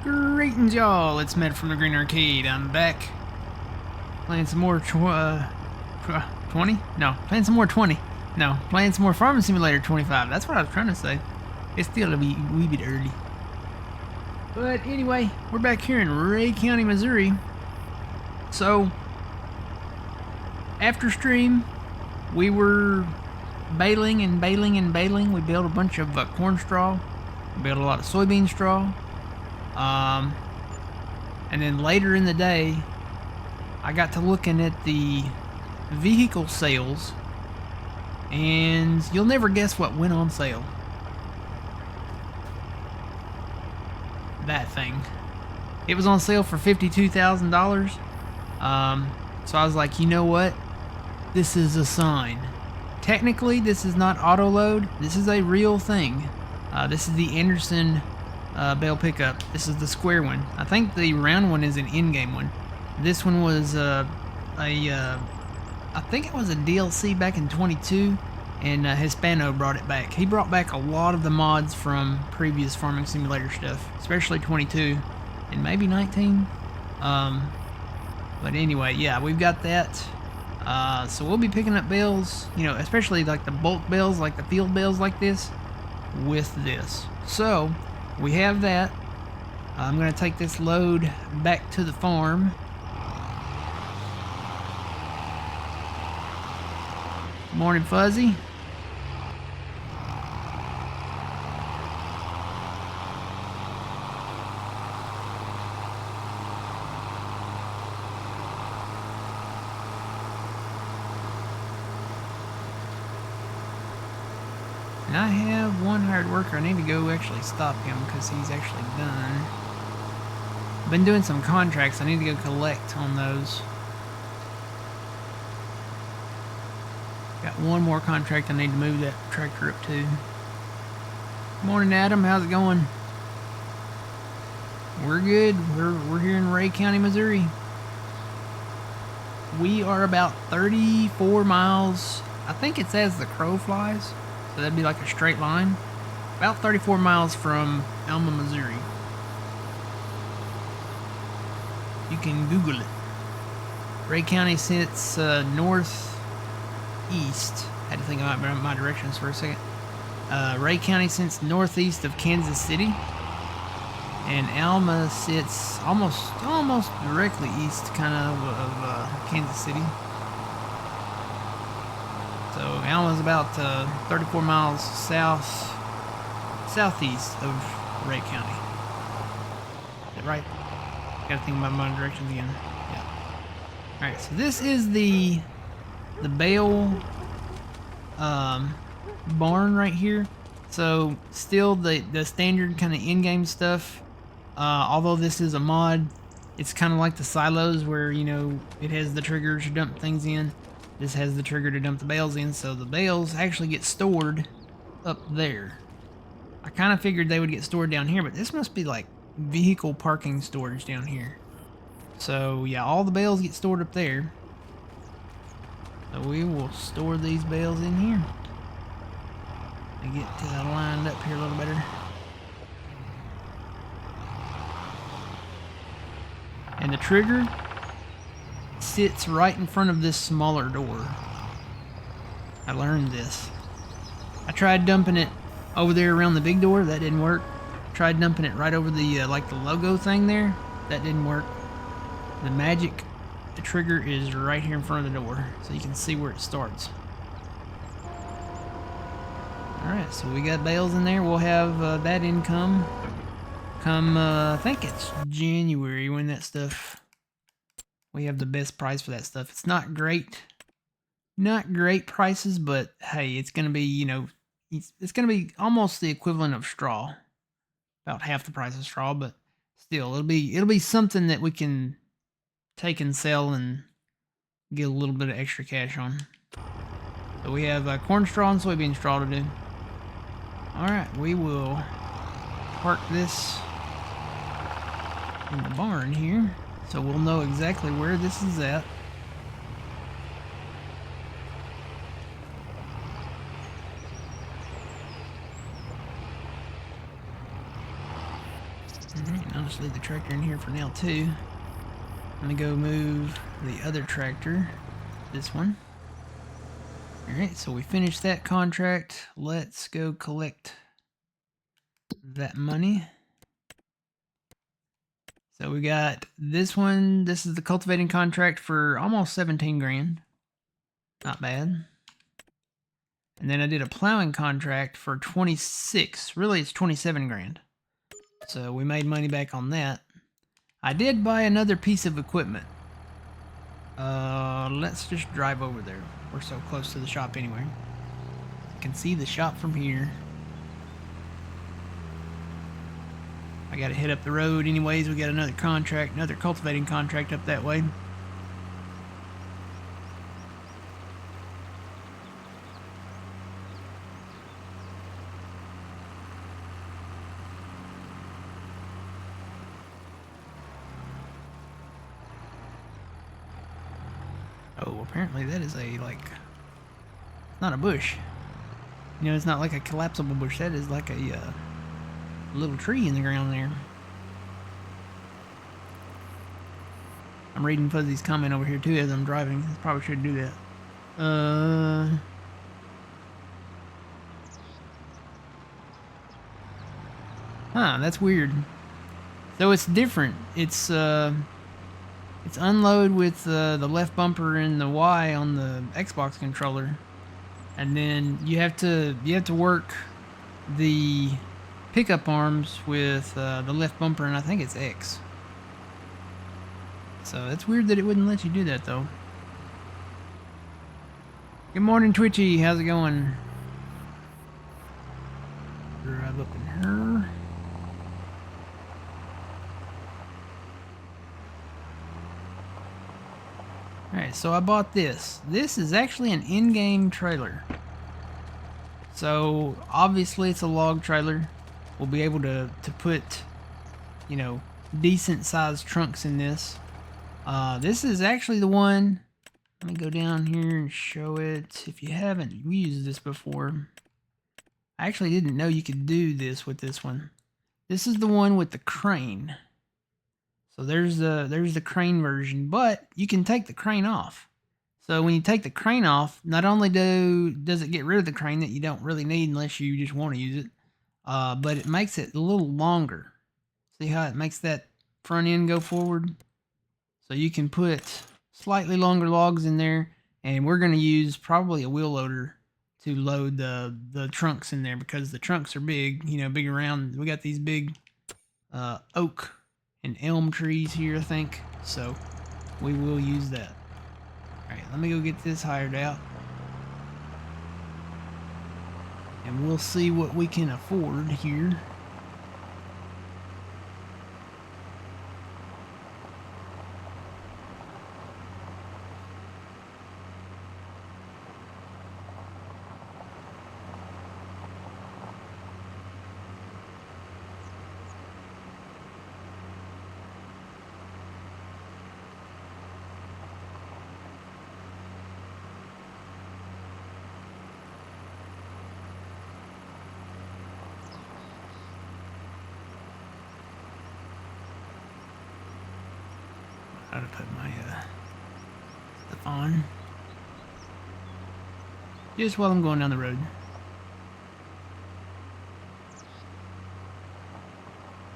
Greetings, y'all. It's Med from the Green Arcade. I'm back playing some more 20? No, playing some more 20. No, playing some more Farming Simulator 25. That's what I was trying to say. It's still a wee bit early. But anyway, we're back here in Ray County, Missouri. So, after stream, we were baling and baling and baling. We baled a bunch of corn straw. We baled a lot of soybean straw. And then later in the day, I got to looking at the vehicle sales, and you'll never guess what went on sale. That thing. It was on sale for $52,000. So I was like, you know what? This is a sign. Technically, this is not auto load. This is a real thing. This is the Anderson bale pickup. This is the square one. I think the round one is an in-game one. This one was I think it was a DLC back in 22, and Hispano brought it back. He brought back a lot of the mods from previous Farming Simulator stuff, especially 22 and maybe 19. But anyway, yeah, we've got that. So we'll be picking up bales, you know, especially like the bulk bales, like the field bales like this, with this. So we have that. I'm going to take this load back to the farm. Morning, Fuzzy. And I have one hired worker. I need to go actually stop him because he's actually done. Been doing some contracts. I need to go collect on those. Got one more contract I need to move that tractor up to. Morning, Adam. How's it going? We're good. We're here in Ray County, Missouri. We are about 34 miles. I think it's as the crow flies. So that'd be like a straight line. About 34 miles from Alma, Missouri. You can Google it. Ray County sits northeast. Had to think about my directions for a second. Ray County sits northeast of Kansas City. And Alma sits almost directly east kind of Kansas City. So Alma's about 34 miles southeast of Ray County. Is that right? Gotta think about my directions again. Yeah. Alright, so this is the bale barn right here. So still the standard kind of in-game stuff. Although this is a mod, it's kind of like the silos where, you know, it has the trigger to dump things in. This has the trigger to dump the bales in, so the bales actually get stored up there. I kind of figured they would get stored down here, but this must be like vehicle parking storage down here. So yeah, all the bales get stored up there. So we will store these bales in here. And get lined up here a little better. And the trigger sits right in front of this smaller door. I learned this. I tried dumping it over there around the big door. That didn't work. Tried dumping it right over the like the logo thing there. That didn't work. The trigger is right here in front of the door, so you can see where it starts. Alright, so we got bales in there. We'll have that income come, I think it's January when that stuff, we have the best price for that stuff. It's not great prices, but hey, it's going to be, you know, it's going to be almost the equivalent of straw. About half the price of straw, but still, it'll be something that we can take and sell and get a little bit of extra cash on. So we have corn straw and soybean straw to do. Alright, we will park this in the barn here, so we'll know exactly where this is at. I'll just leave the tractor in here for now too. I'm gonna go move the other tractor, this one. Alright, so we finished that contract. Let's go collect that money. So we got this one. This is the cultivating contract for almost 17 grand. Not bad. And then I did a plowing contract for 26. Really, it's 27 grand. So we made money back on that. I did buy another piece of equipment. Let's just drive over there. We're so close to the shop anyway. You can see the shop from here. I gotta head up the road anyways. We got another contract, another cultivating contract up that way. Oh, apparently that is a, like, not a bush. You know, it's not like a collapsible bush. That is like a little tree in the ground there. I'm reading Fuzzy's comment over here too as I'm driving. I probably should do that. Huh, that's weird. So it's different. It's unload with the left bumper and the Y on the Xbox controller, and then you have to work the pickup arms with the left bumper, and I think it's X. So it's weird that it wouldn't let you do that though. Good morning, Twitchy. How's it going? Drive up in her. Alright, so I bought this. This is actually an in-game trailer. So, obviously it's a log trailer. We'll be able to put, you know, decent sized trunks in this. This is actually the one. Let me go down here and show it. If you haven't used this before. I actually didn't know you could do this with this one. This is the one with the crane. So there's the crane version, but you can take the crane off. So when you take the crane off, not only does it get rid of the crane that you don't really need unless you just want to use it, but it makes it a little longer. See how it makes that front end go forward? So you can put slightly longer logs in there, and we're going to use probably a wheel loader to load the trunks in there because the trunks are big, you know, big around. We got these big oak and elm trees here, I think, so we will use that. Alright, let me go get this hired out, and we'll see what we can afford here. How to put my stuff on just while I'm going down the road.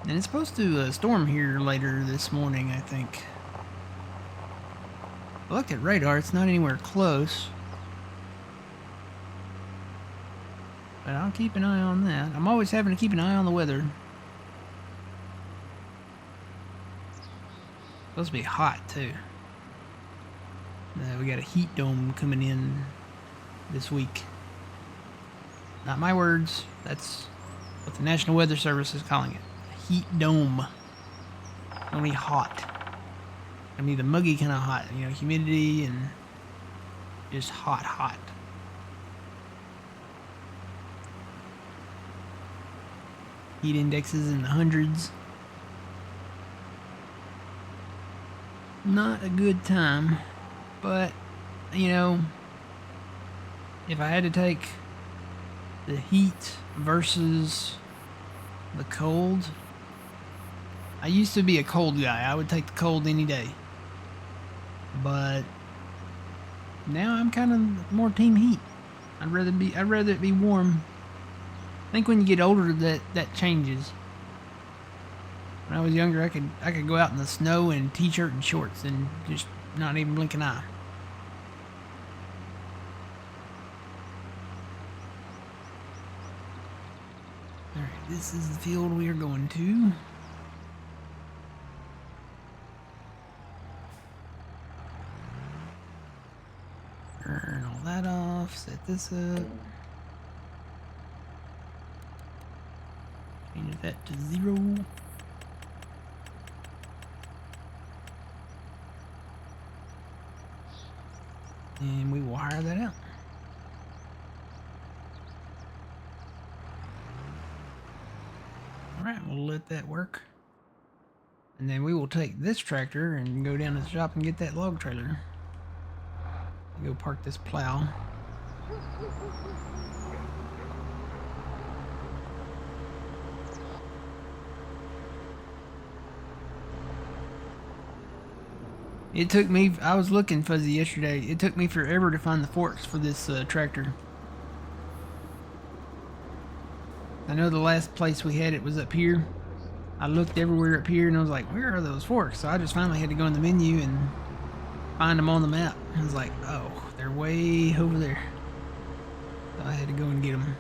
And it's supposed to storm here later this morning, I think. I looked at radar, it's not anywhere close. But I'll keep an eye on that. I'm always having to keep an eye on the weather. Supposed to be hot too. We got a heat dome coming in this week. Not my words. That's what the National Weather Service is calling it. A heat dome. Only hot. I mean the muggy kind of hot. You know, humidity and just hot. Heat indexes in the hundreds. Not a good time, but you know, if I had to take the heat versus the cold, I used to be a cold guy. I would take the cold any day. But now I'm kind of more team heat. I'd rather it be warm. I think when you get older that changes. When I was younger, I could go out in the snow in t-shirt and shorts and just not even blink an eye. Alright, this is the field we are going to. Turn all that off, set this up. Change that to 0. And we will hire that out. Alright, we'll let that work. And then we will take this tractor and go down to the shop and get that log trailer. Go park this plow. It took me, I was looking, Fuzzy, yesterday. It took me forever to find the forks for this tractor. I know the last place we had it was up here. I looked everywhere up here and I was like, where are those forks? So I just finally had to go in the menu and find them on the map. I was like, oh, they're way over there. So I had to go and get them.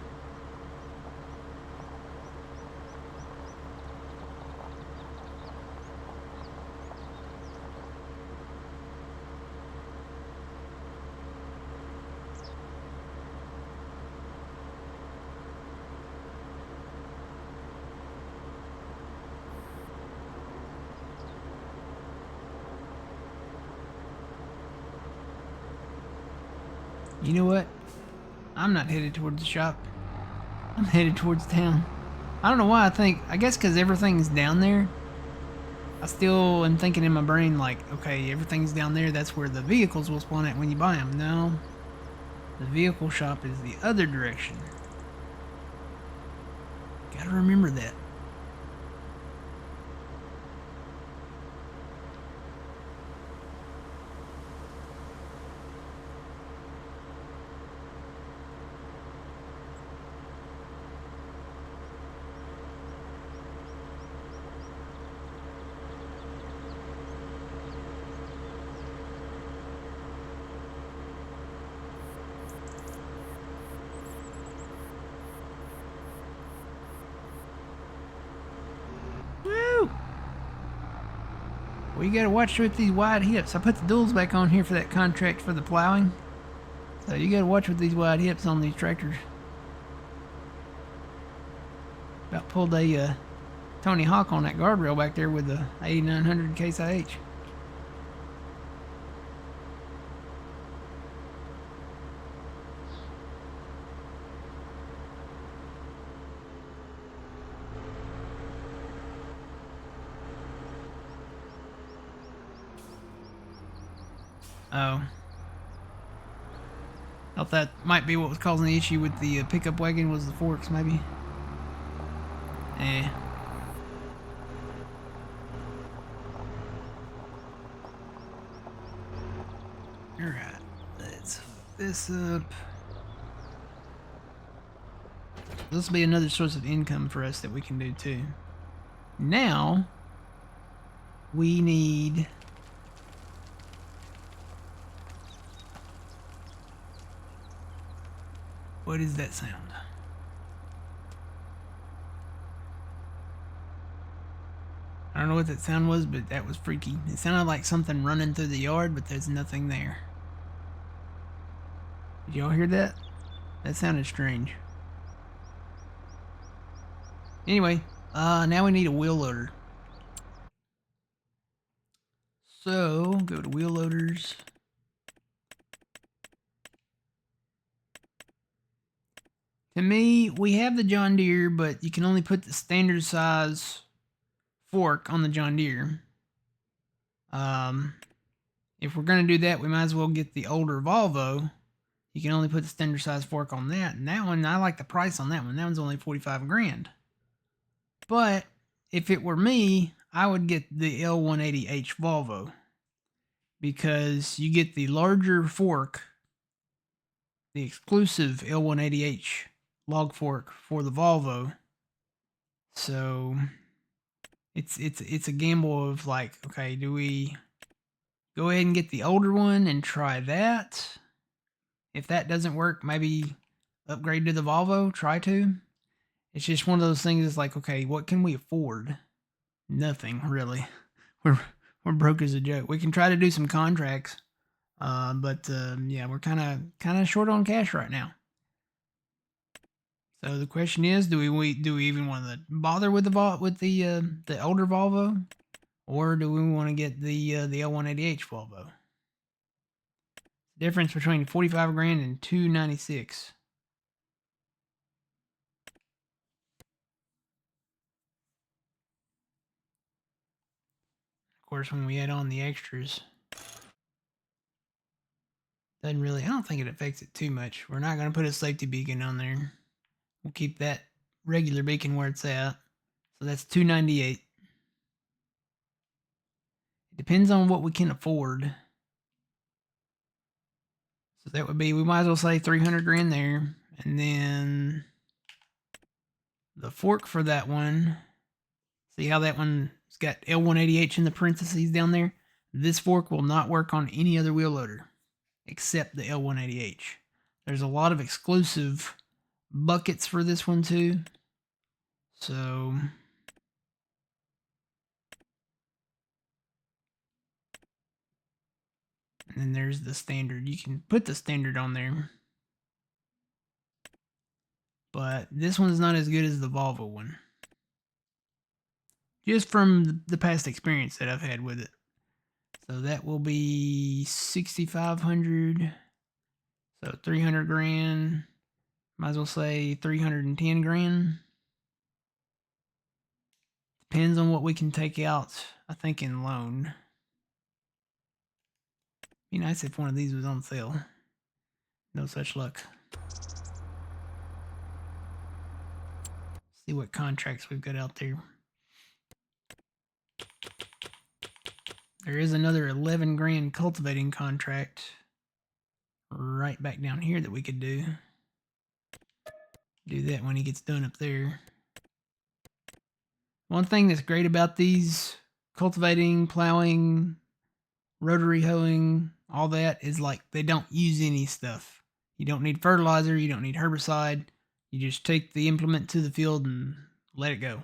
You know what? I'm not headed towards the shop. I'm headed towards town. I don't know why I guess because everything's down there. I still am thinking in my brain like, okay, everything's down there. That's where the vehicles will spawn at when you buy them. No. The vehicle shop is the other direction. Gotta remember that. Well, you gotta watch with these wide hips. I put the duals back on here for that contract for the plowing. So you gotta watch with these wide hips on these tractors. About pulled a Tony Hawk on that guardrail back there with the 8900 Case IH. Oh. Thought that might be what was causing the issue with the pickup wagon was the forks, maybe. Eh. Alright, let's hook this up. This will be another source of income for us that we can do too. Now, we need... What is that sound? I don't know what that sound was, but that was freaky. It sounded like something running through the yard, but there's nothing there. Did y'all hear that? That sounded strange. Anyway, now we need a wheel loader. So, go to wheel loaders. To me, we have the John Deere, but you can only put the standard size fork on the John Deere. If we're going to do that, we might as well get the older Volvo. You can only put the standard size fork on that. And that one, I like the price on that one. That one's only 45 grand. But if it were me, I would get the L180H Volvo because you get the larger fork, the exclusive L180H log fork for the Volvo. So it's a gamble of like, okay, do we go ahead and get the older one and try that? If that doesn't work, maybe upgrade to the Volvo, try to. It's just one of those things. It's like, okay, what can we afford? Nothing really. We're broke as a joke. We can try to do some contracts, but yeah, we're kind of short on cash right now. So the question is, do we even want to bother with the older Volvo, or do we want to get the L180H Volvo? Difference between 45 grand and 296. Of course, when we add on the extras, doesn't really. I don't think it affects it too much. We're not going to put a safety beacon on there. We'll keep that regular beacon where it's at. So that's 298. It depends on what we can afford. So that would be, we might as well say 300 grand there. And then the fork for that one, see how that one's got L180H in the parentheses down there? This fork will not work on any other wheel loader except the L180H. There's a lot of exclusive buckets for this one too. So and then there's the standard. You can put the standard on there. But this one's not as good as the Volvo one. Just from the past experience that I've had with it. So that will be 6,500. So 300 grand. Might as well say 310 grand. Depends on what we can take out, I think, in loan. Be nice if one of these was on sale. No such luck. See what contracts we've got out there. There is another 11 grand cultivating contract right back down here that we could do. Do that when he gets done up there. One thing that's great about these cultivating, plowing, rotary hoeing, all that is like they don't use any stuff. You don't need fertilizer, you don't need herbicide. You just take the implement to the field and let it go.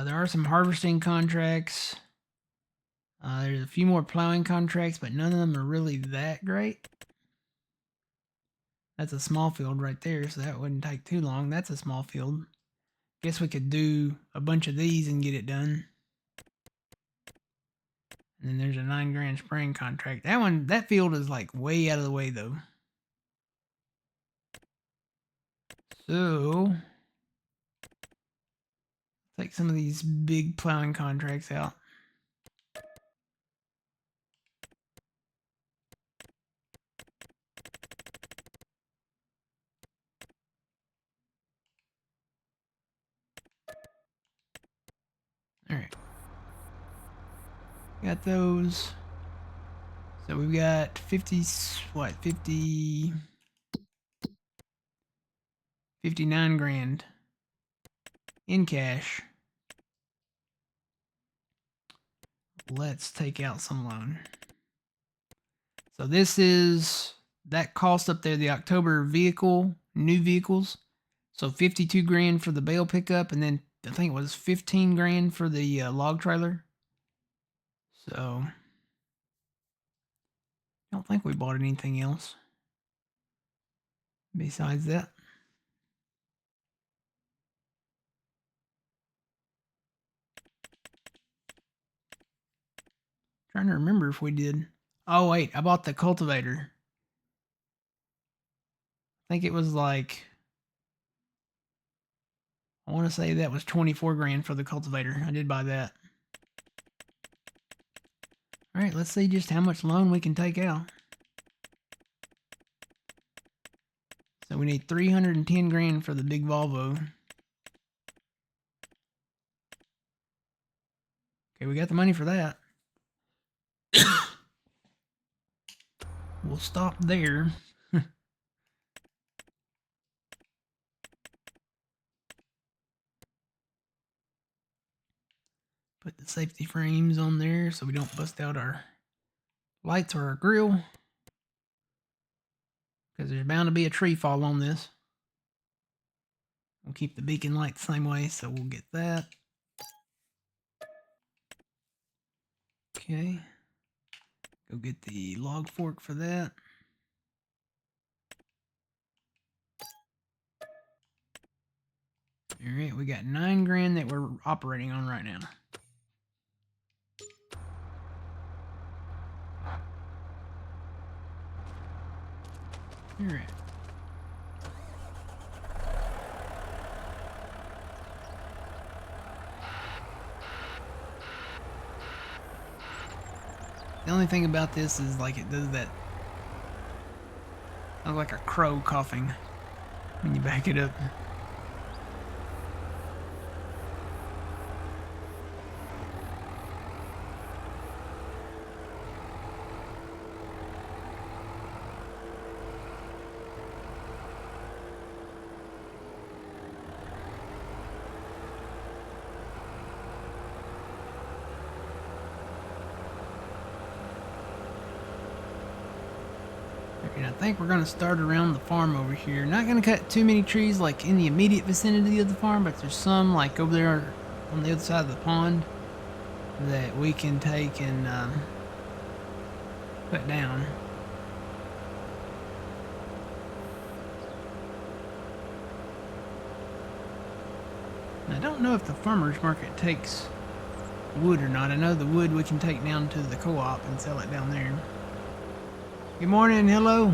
There are some harvesting contracts. There's a few more plowing contracts, but none of them are really that great. That's a small field right there, so that wouldn't take too long. That's a small field. Guess we could do a bunch of these and get it done. And then there's a 9 grand spraying contract. That field is like way out of the way though. So, take some of these big plowing contracts out. All right. Got those. So we've got 59 grand in cash. Let's take out some loan. So this is that cost up there, the October vehicle, new vehicles. So 52 grand for the bale pickup, and then I think it was 15 grand for the log trailer. So I don't think we bought anything else besides that. Trying to remember if we did. Oh wait, I bought the cultivator. I think it was like, I want to say that was 24 grand for the cultivator. I did buy that. All right, let's see just how much loan we can take out. So we need 310 grand for the big Volvo. we got the money for that. We'll stop there. Put the safety frames on there so we don't bust out our lights or our grill. Because there's bound to be a tree fall on this. We'll keep the beacon light the same way, so we'll get that. Okay. Go get the log fork for that. Alright, we got 9 grand that we're operating on right now. Alright. The only thing about this is like it does that. Sounds like a crow coughing when you back it up. And I think we're going to start around the farm over here. Not going to cut too many trees like in the immediate vicinity of the farm, but there's some like over there on the other side of the pond that we can take and put down. And I don't know if the farmer's market takes wood or not. I know the wood we can take down to the co-op and sell it down there. Good morning, hello.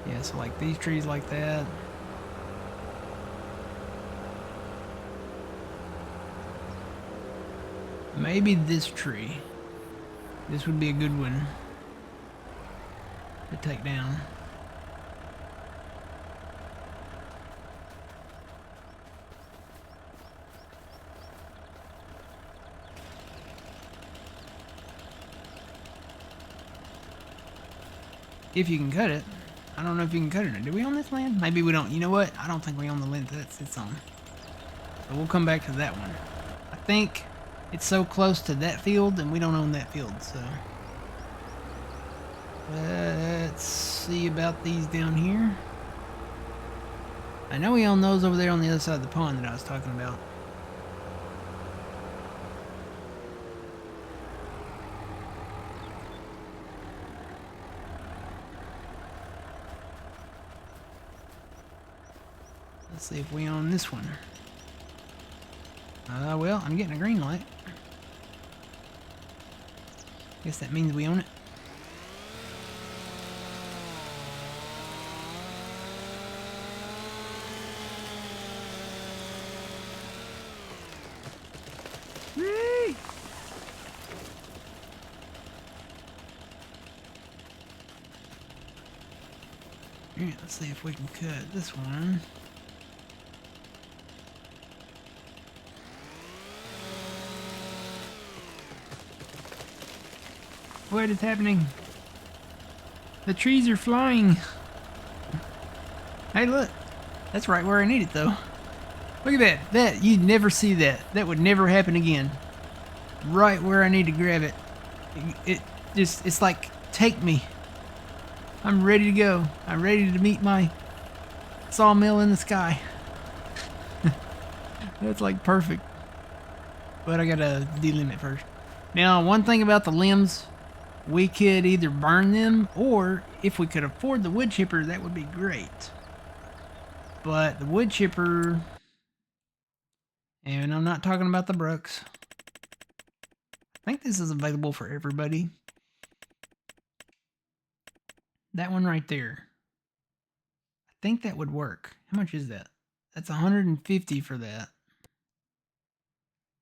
Yeah, so like these trees like that. Maybe this tree. This would be a good one to take down. If you can cut it. I don't know if you can cut it. Do we own this land? Maybe we don't. You know what? I don't think we own the land that it sits on. So we'll come back to that one. I think it's so close to that field and we don't own that field, so. Let's see about these down here. I know we own those over there on the other side of the pond that I was talking about. Let's see if we own this one. Well, I'm getting a green light. Guess that means we own it. Whee! Alright, let's see if we can cut this one. What is happening? The trees are flying. Hey, look. That's right where I need it, though. Look at that. You'd never see that. That would never happen again. Right where I need to grab it. It's like, take me. I'm ready to go. I'm ready to meet my sawmill in the sky. That's like perfect. But I gotta delimit first. Now, one thing about the limbs, we could either burn them, or if we could afford the wood chipper, that would be great. But the wood chipper, and I'm not talking about the Brooks. I think this is available for everybody. That one right there. I think that would work. How much is that? That's 150 for that.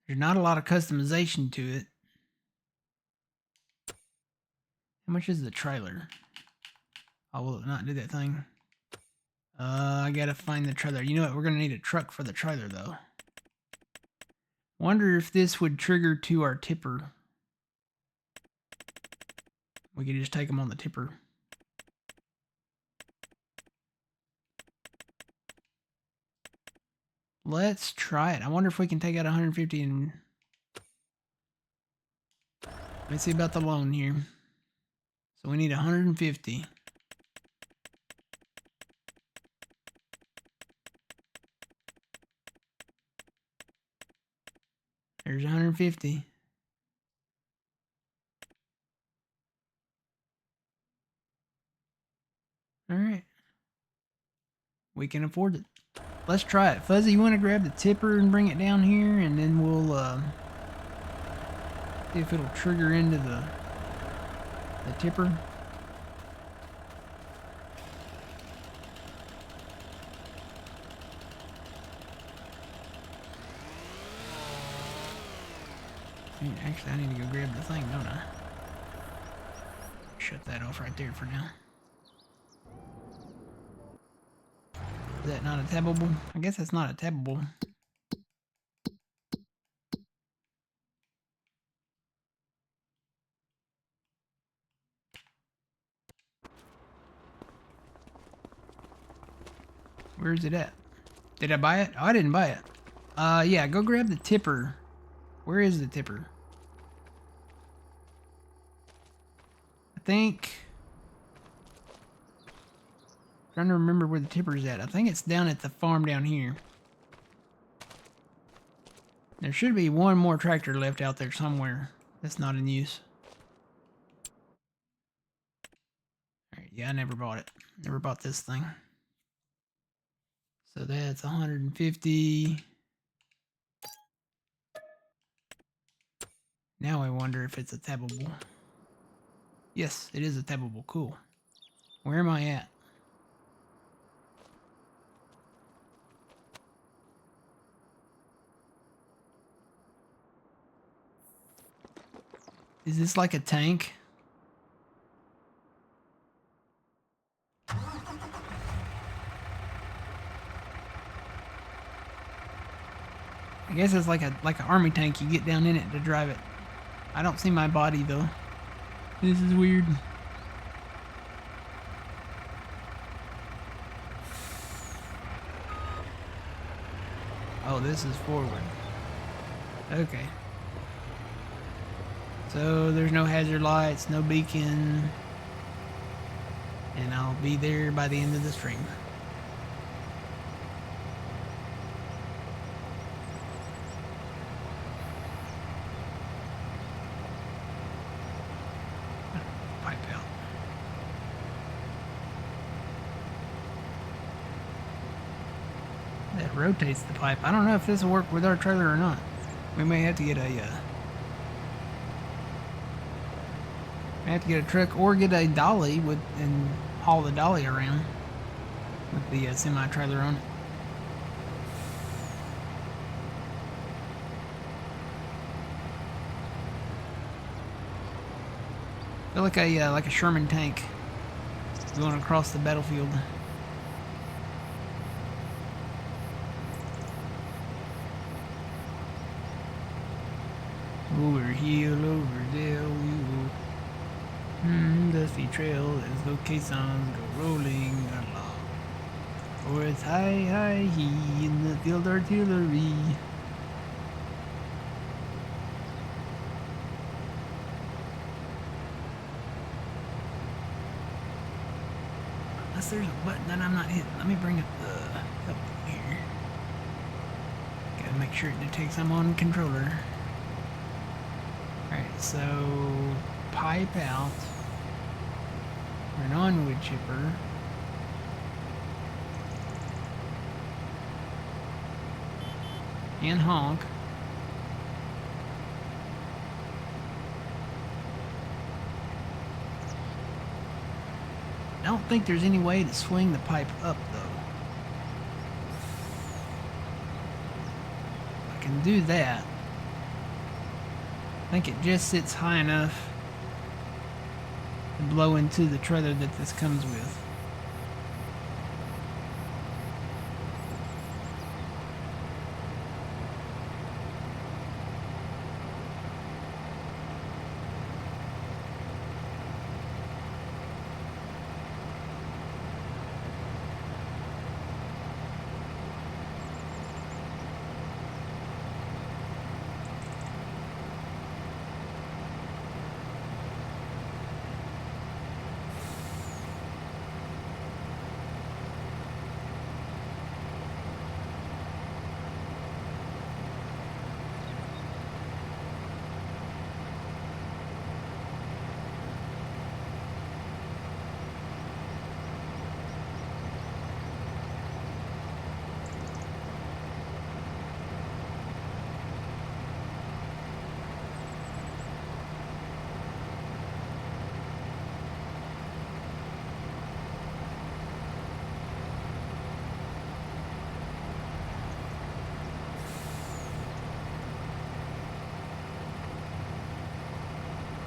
There's not a lot of customization to it. How much is the trailer? Oh, will it not do that thing? I gotta find the trailer. You know what? We're gonna need a truck for the trailer, though. Wonder if this would trigger to our tipper. We could just take them on the tipper. Let's try it. I wonder if we can take out 150 and... Let's see about the loan here. So we need 150. There's 150. All right. We can afford it. Let's try it. Fuzzy, you want to grab the tipper and bring it down here, and then we'll see if it'll trigger into the tipper. Actually, I need to go grab the thing, don't I? Shut that off right there for now. Is that not a tabbable? I guess that's not a tabbable. Where is it at? Did I buy it? Oh, I didn't buy it. Yeah, go grab the tipper. Where is the tipper? I think... trying to remember where the tipper's at. I think it's down at the farm down here. There should be one more tractor left out there somewhere that's not in use. Alright, yeah, I never bought it. Never bought this thing. So that's 150. Now I wonder if it's a tabbable. Yes, it is a tabbable. Cool. Where am I at? Is this like a tank? I guess it's like an army tank. You get down in it to drive it. I don't see my body though. This is weird. Oh, this is forward. Okay. So there's no hazard lights, no beacon, and I'll be there by the end of the stream. Pipe out. That rotates the pipe. I don't know if this will work with our trailer or not. We may have to get a truck or get a dolly and haul the dolly around with the semi-trailer on it. I feel like a Sherman tank going across the battlefield. Over hill, over there we go. Dusty trail as the caissons go rolling along. For it's high, high, he in the field artillery. Unless there's a button that I'm not hitting. Let me bring up the here. Gotta make sure it detects I'm on controller. Alright, so pipe out. Turn on wood chipper. And honk. I don't think there's any way to swing the pipe up though. I can do that. I think it just sits high enough to blow into the trailer that this comes with.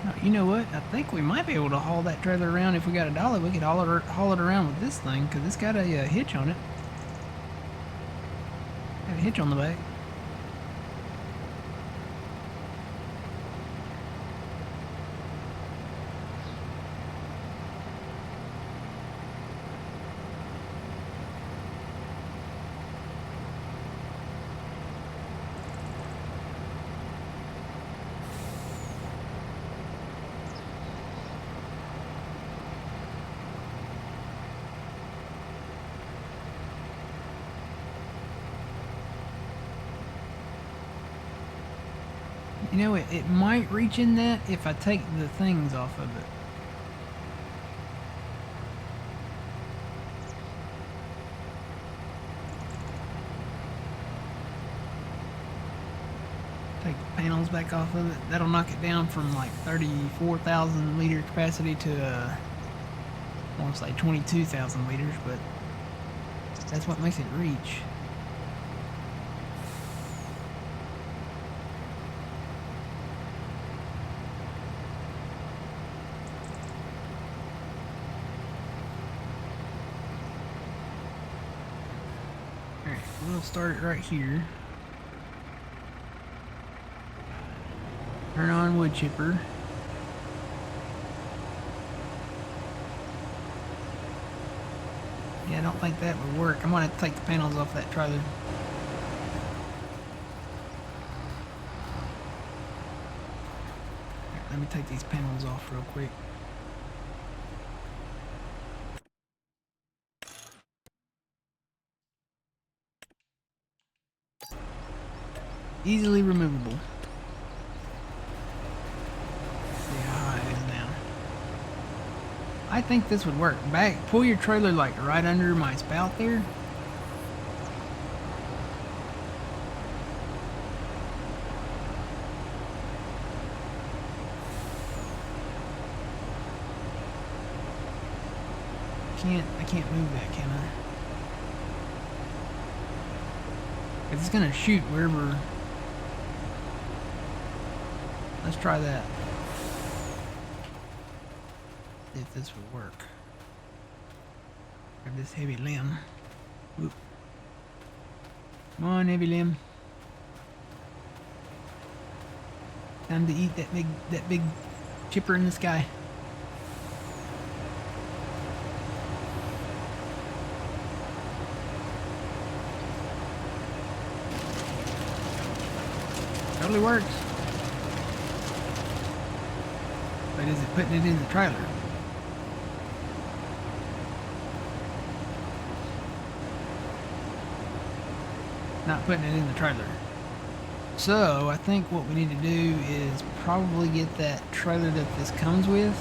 Oh, you know what? I think we might be able to haul that trailer around if we got a dolly. We could haul it around with this thing because it's got a hitch on it. Got a hitch on the back. You know, it might reach in that if I take the things off of it. Take the panels back off of it. That'll knock it down from like 34,000 liter capacity to, I want to say 22,000 liters, but that's what makes it reach. Alright, we'll start it right here. Turn on wood chipper. Yeah, I don't think that would work. I'm gonna have to take the panels off that trailer. Let me take these panels off real quick. Easily removable. Let's see how high it is now. I think this would work. Pull your trailer like right under my spout there. I can't move that, can I? It's gonna shoot wherever. Let's try that. See if this would work. Grab this heavy limb. Whoop. Come on, heavy limb. Time to eat that big chipper in the sky. Totally works. But is it putting it in the trailer? Not putting it in the trailer. So I think what we need to do is probably get that trailer that this comes with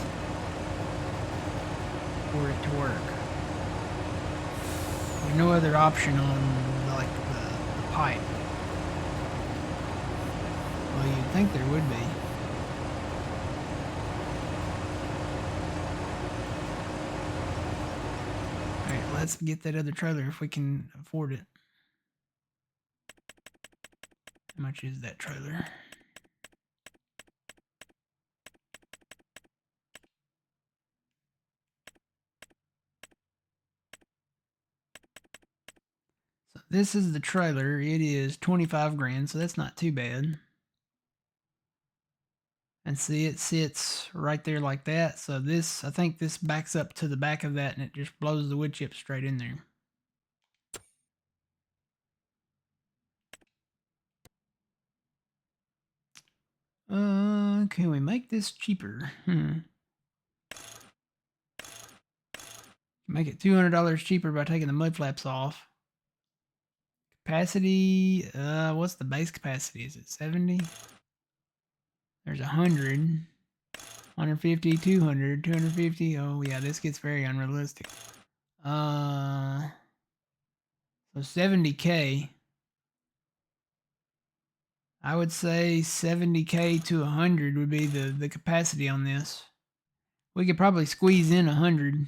for it to work. There's no other option on like the pipe. Well, you'd think there would be. Alright, let's get that other trailer if we can afford it. How much is that trailer? So this is the trailer. It is 25 grand, so that's not too bad. And see, it sits right there like that. So this, I think this backs up to the back of that and it just blows the wood chip straight in there. Can we make this cheaper? Make it $200 cheaper by taking the mud flaps off. Capacity, what's the base capacity? Is it 70? There's 100, 150, 200, 250. Oh yeah, this gets very unrealistic. So 70K. I would say 70K to 100 would be the capacity on this. We could probably squeeze in 100.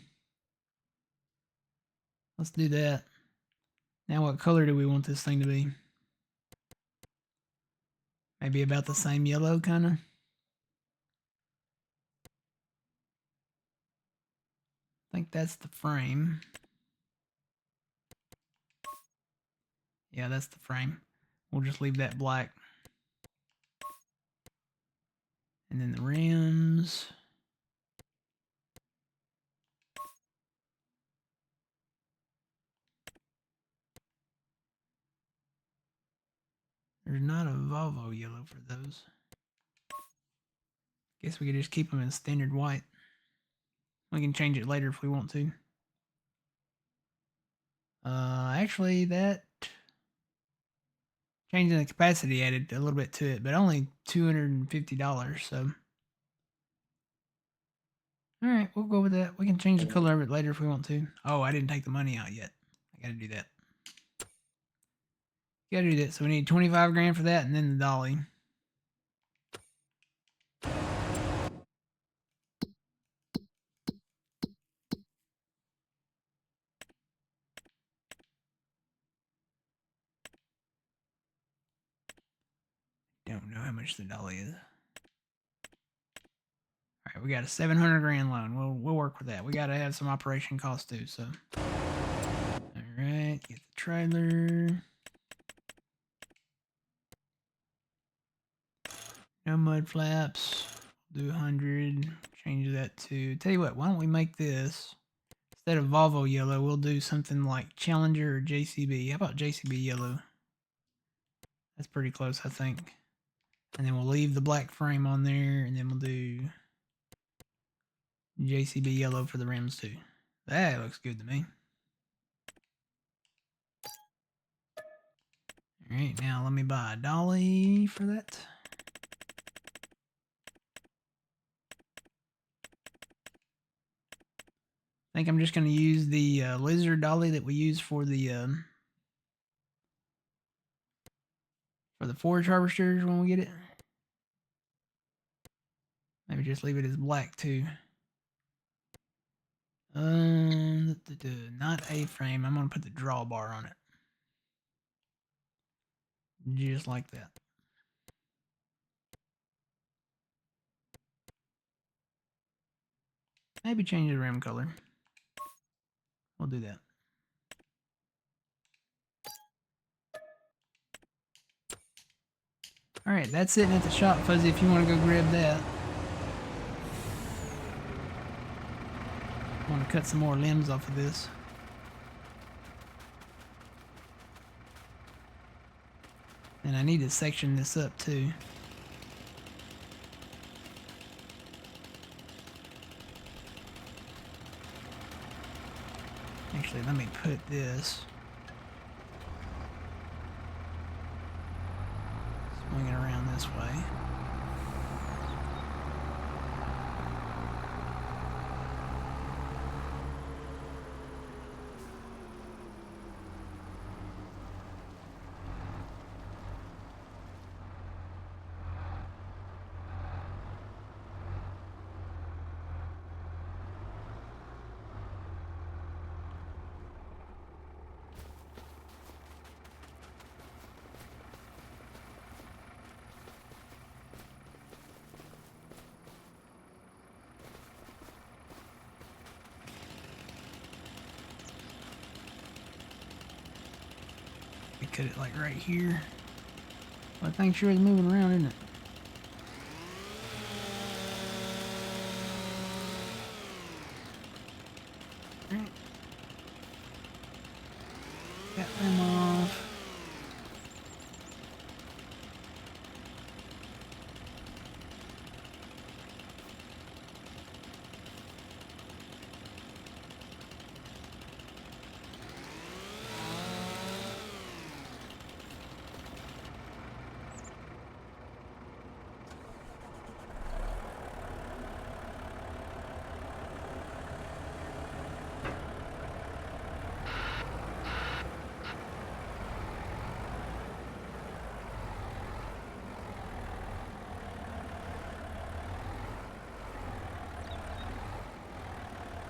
Let's do that. Now what color do we want this thing to be? Maybe about the same yellow, kind of. I think that's the frame. Yeah, that's the frame. We'll just leave that black. And then the rims. There's not a Volvo yellow for those. Guess we could just keep them in standard white. We can change it later if we want to. Actually, that changing the capacity added a little bit to it, but only $250. So, all right, we'll go with that. We can change the color of it later if we want to. Oh, I didn't take the money out yet. I gotta do that. Gotta do that. So we need 25 grand for that, and then the dolly. Don't know how much the dolly is. All right, we got a 700 grand loan. We'll work with that. We got to have some operation costs too. So, all right, get the trailer. No mud flaps. Do 100. Change that to. Tell you what, why don't we make this instead of Volvo yellow? We'll do something like Challenger or JCB. How about JCB yellow? That's pretty close, I think. And then we'll leave the black frame on there, and then we'll do JCB yellow for the rims too. That looks good to me. All right, now let me buy a dolly for that. I think I'm just going to use the lizard dolly that we use for the forage harvesters when we get it. Maybe just leave it as black too. Not A-frame. I'm going to put the drawbar on it. Just like that. Maybe change the rim color. We'll do that. Alright, that's sitting at the shop, Fuzzy, if you want to go grab that. I want to cut some more limbs off of this. And I need to section this up too. Actually, let me put this. Swing it around this way. Cut it like right here. Well, I think sure is moving around, isn't it? Right. Got them off.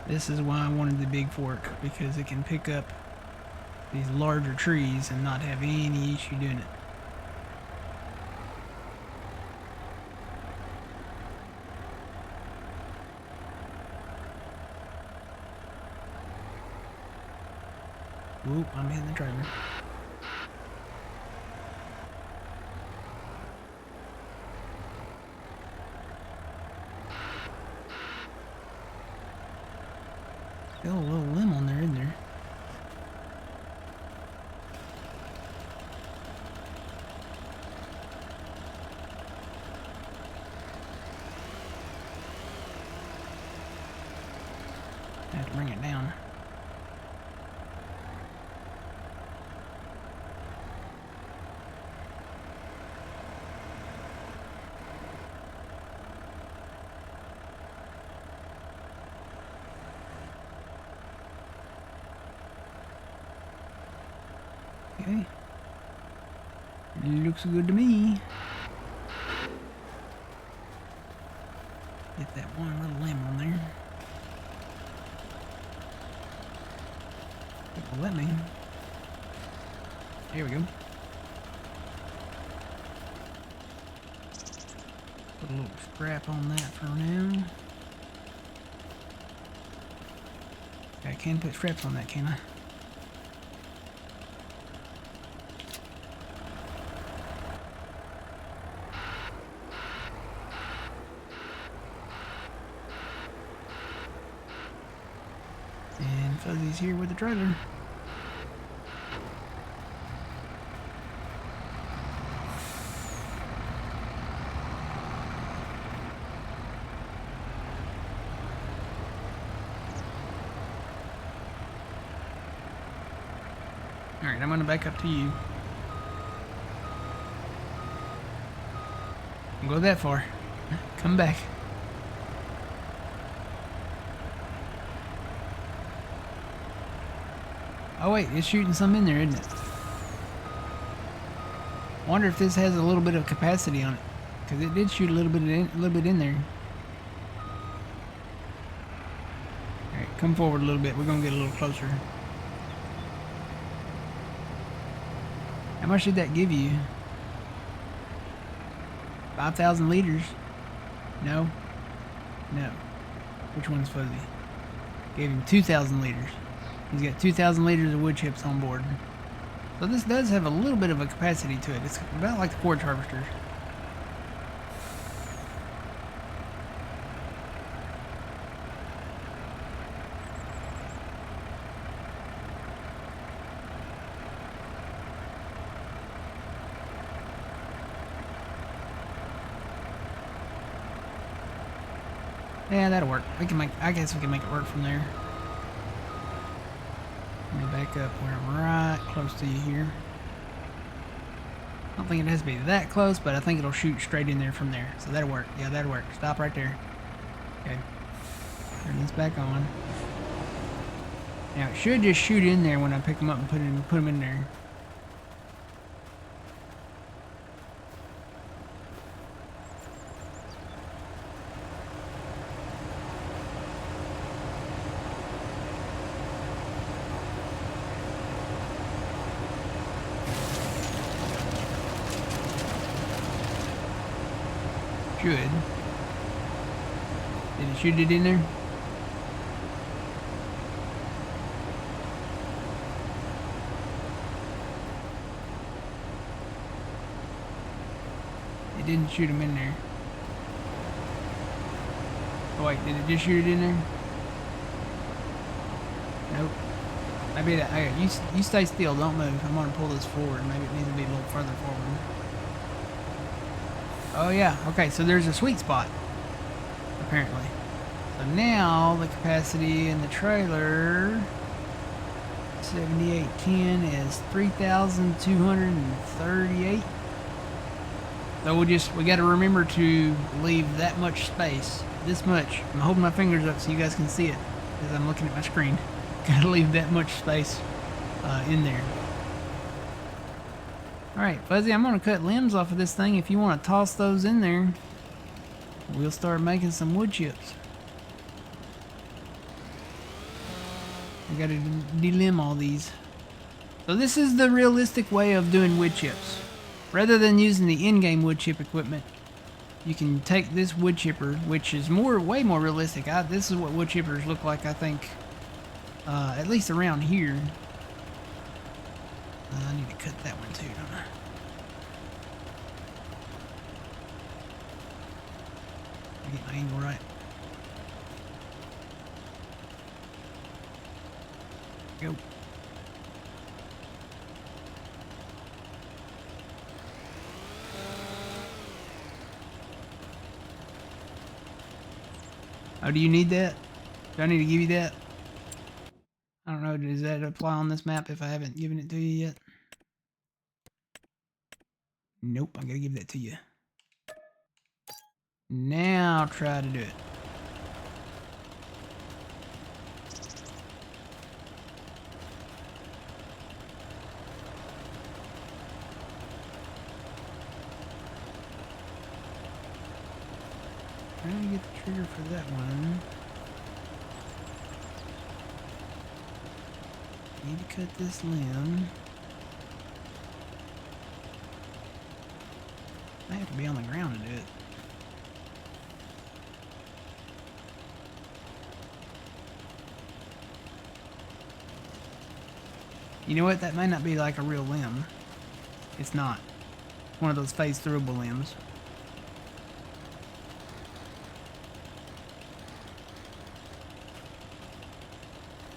This is why I wanted the big fork, because it can pick up these larger trees and not have any issue doing it. Ooh, I'm hitting the trailer. Still a little limb on there, isn't there? I have to bring it down. Okay. Looks good to me. Get that one little limb on there. It will let me. Here we go. Put a little strap on that for now. I can put straps on that, can I? And Fuzzy's here with the trailer. Alright, I'm gonna back up to you. Don't go that far. Come back. Oh wait, it's shooting some in there, isn't it? I wonder if this has a little bit of capacity on it, because it did shoot a little bit in there. All right, come forward a little bit. We're gonna get a little closer. How much did that give you? 5,000 liters. No. No. Which one's Fuzzy? Gave him 2,000 liters. He's got 2,000 liters of wood chips on board. So this does have a little bit of a capacity to it. It's about like the forage harvesters. Yeah, that'll work. We can make. I guess we can make it work from there. Let me back up where I'm right close to you here. I don't think it has to be that close, but I think it'll shoot straight in there from there. So that'll work. Yeah, that'll work. Stop right there. Okay. Turn this back on. Now it should just shoot in there when I pick them up and put them in there. Should. Did it shoot it in there? It didn't shoot him in there. Oh wait, did it just shoot it in there? Nope. Maybe that. You stay still. Don't move. I'm gonna pull this forward. Maybe it needs to be a little further forward. Oh yeah. Okay. So there's a sweet spot. Apparently. So now the capacity in the trailer 7810 is 3,238. So we got to remember to leave that much space. This much. I'm holding my fingers up so you guys can see it as I'm looking at my screen. Got to leave that much space in there. Alright, Fuzzy, I'm going to cut limbs off of this thing. If you want to toss those in there, we'll start making some wood chips. I got to delimb all these. So this is the realistic way of doing wood chips. Rather than using the in-game wood chip equipment, you can take this wood chipper, which is way more realistic. This is what wood chippers look like, I think, at least around here. I need to cut that one too, don't I? Get my angle right. Go. Oh, do you need that? Do I need to give you that? I don't know. Does that apply on this map if I haven't given it to you yet? Nope, I gotta give that to you. Now try to do it. Trying to get the trigger for that one. Need to cut this limb. I have to be on the ground to do it. You know what? That might not be like a real limb. It's not. One of those phase-throughable limbs.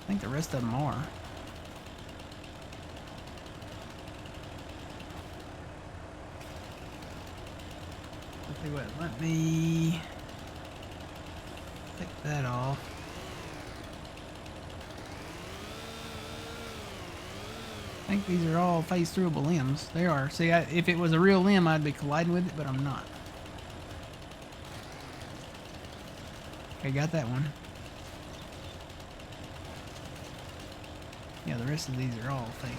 I think the rest of them are. Let's see what. Let me take that off. I think these are all phase-throughable limbs. They are. See, if it was a real limb, I'd be colliding with it, but I'm not. Okay, got that one. Yeah, the rest of these are all fake.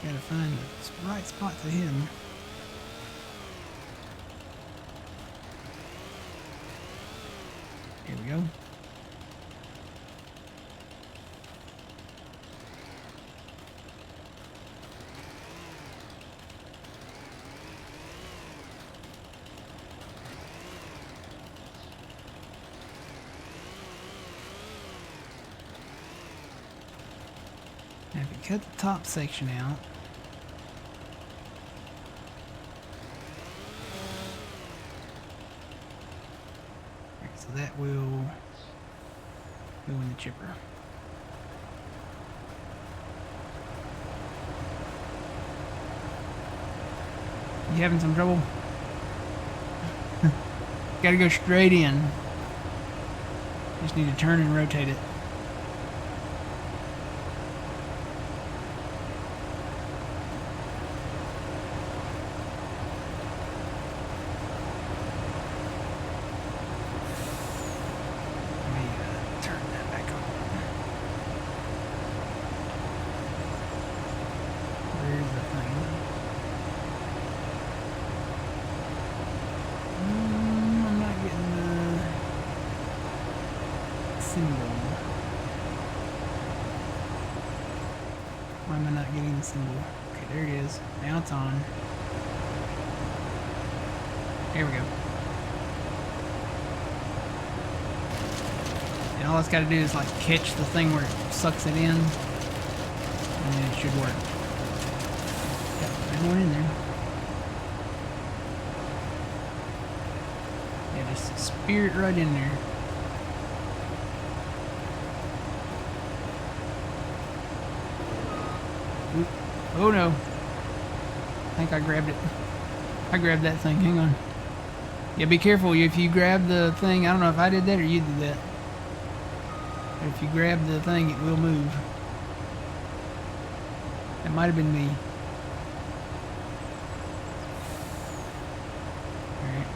Gotta find the right spot to hit him. Here we go. Now if you cut the top section out, so that will go in the chipper. You having some trouble? Gotta go straight in. Just need to turn and rotate it. Why am I not getting the symbol? Okay, there it is. Now it's on. Here we go. And all it's got to do is like catch the thing where it sucks it in, and then it should work. Got one in there. Yeah, just spear it right in there. Oop. Oh no. I think I grabbed it. I grabbed that thing. Hang on. Yeah, be careful. If you grab the thing, I don't know if I did that or you did that. But if you grab the thing, it will move. That might have been me. Alright.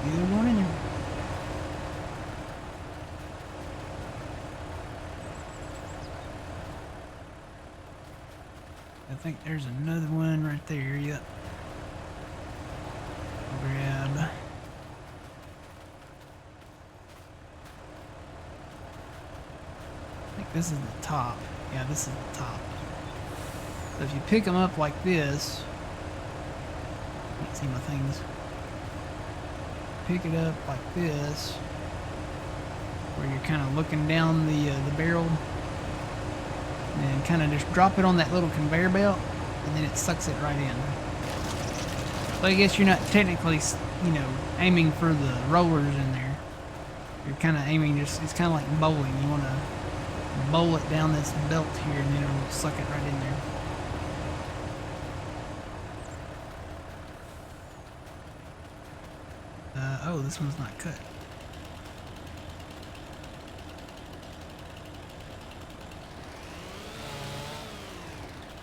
Either one in there. I think there's another one right there. Yep. Grab. I think this is the top. Yeah, this is the top. So if you pick them up like this, can't see my things. Pick it up like this, where you're kind of looking down the barrel, and then kind of just drop it on that little conveyor belt, and then it sucks it right in. So I guess you're not technically, you know, aiming for the rollers in there. You're kind of aiming just, it's kind of like bowling. You want to bowl it down this belt here, and then it'll suck it right in there. Oh, this one's not cut.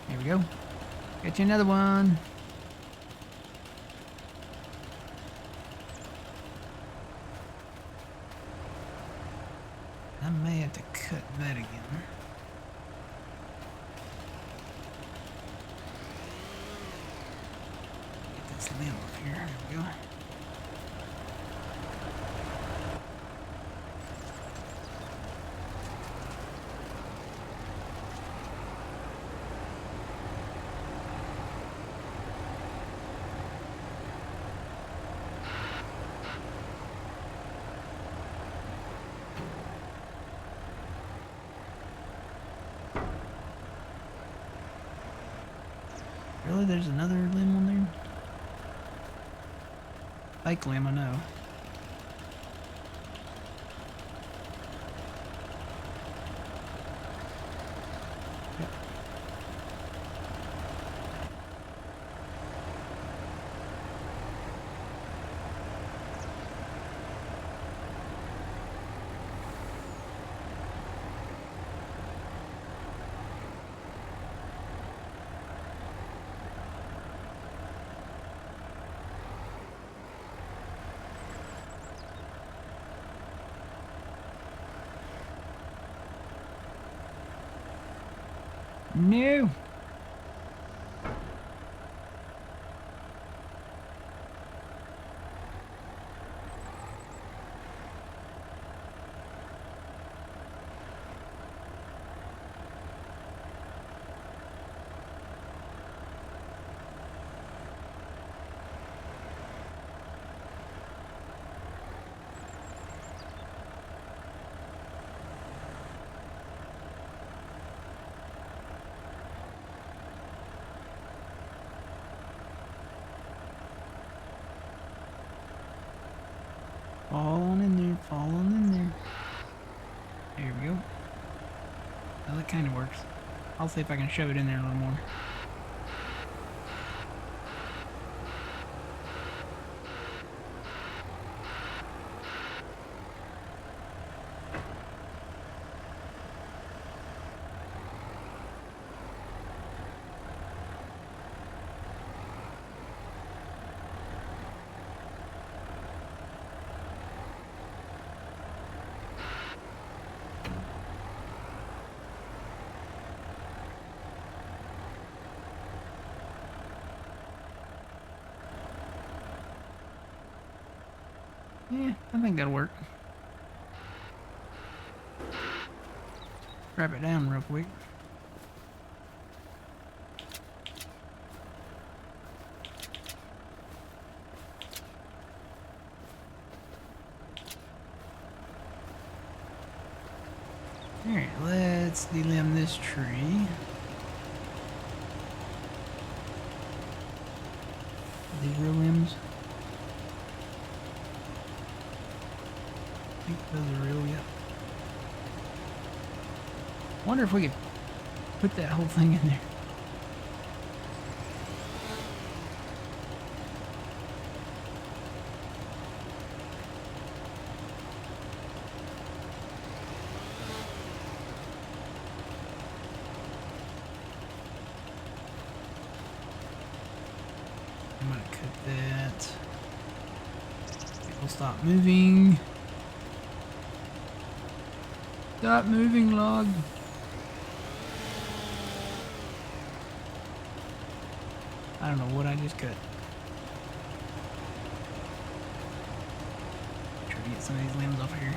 There we go. Get you another one. I may have to cut that again. Get this limb up here. There we go. Really? There's another limb on there? Fake limb, I know. Yep. No. Fall on in there, fall on in there. There we go. Well, that kind of works. I'll see if I can shove it in there a little more. Yeah, I think that'll work. Strap it down real quick. Alright, let's delimb this tree. Are these real limbs? I think those are real, yep. Wonder if we could put that whole thing in there. I'm gonna cut that. It will stop moving. Stop moving, log. I don't know what I just cut. Try to get some of these limbs off here.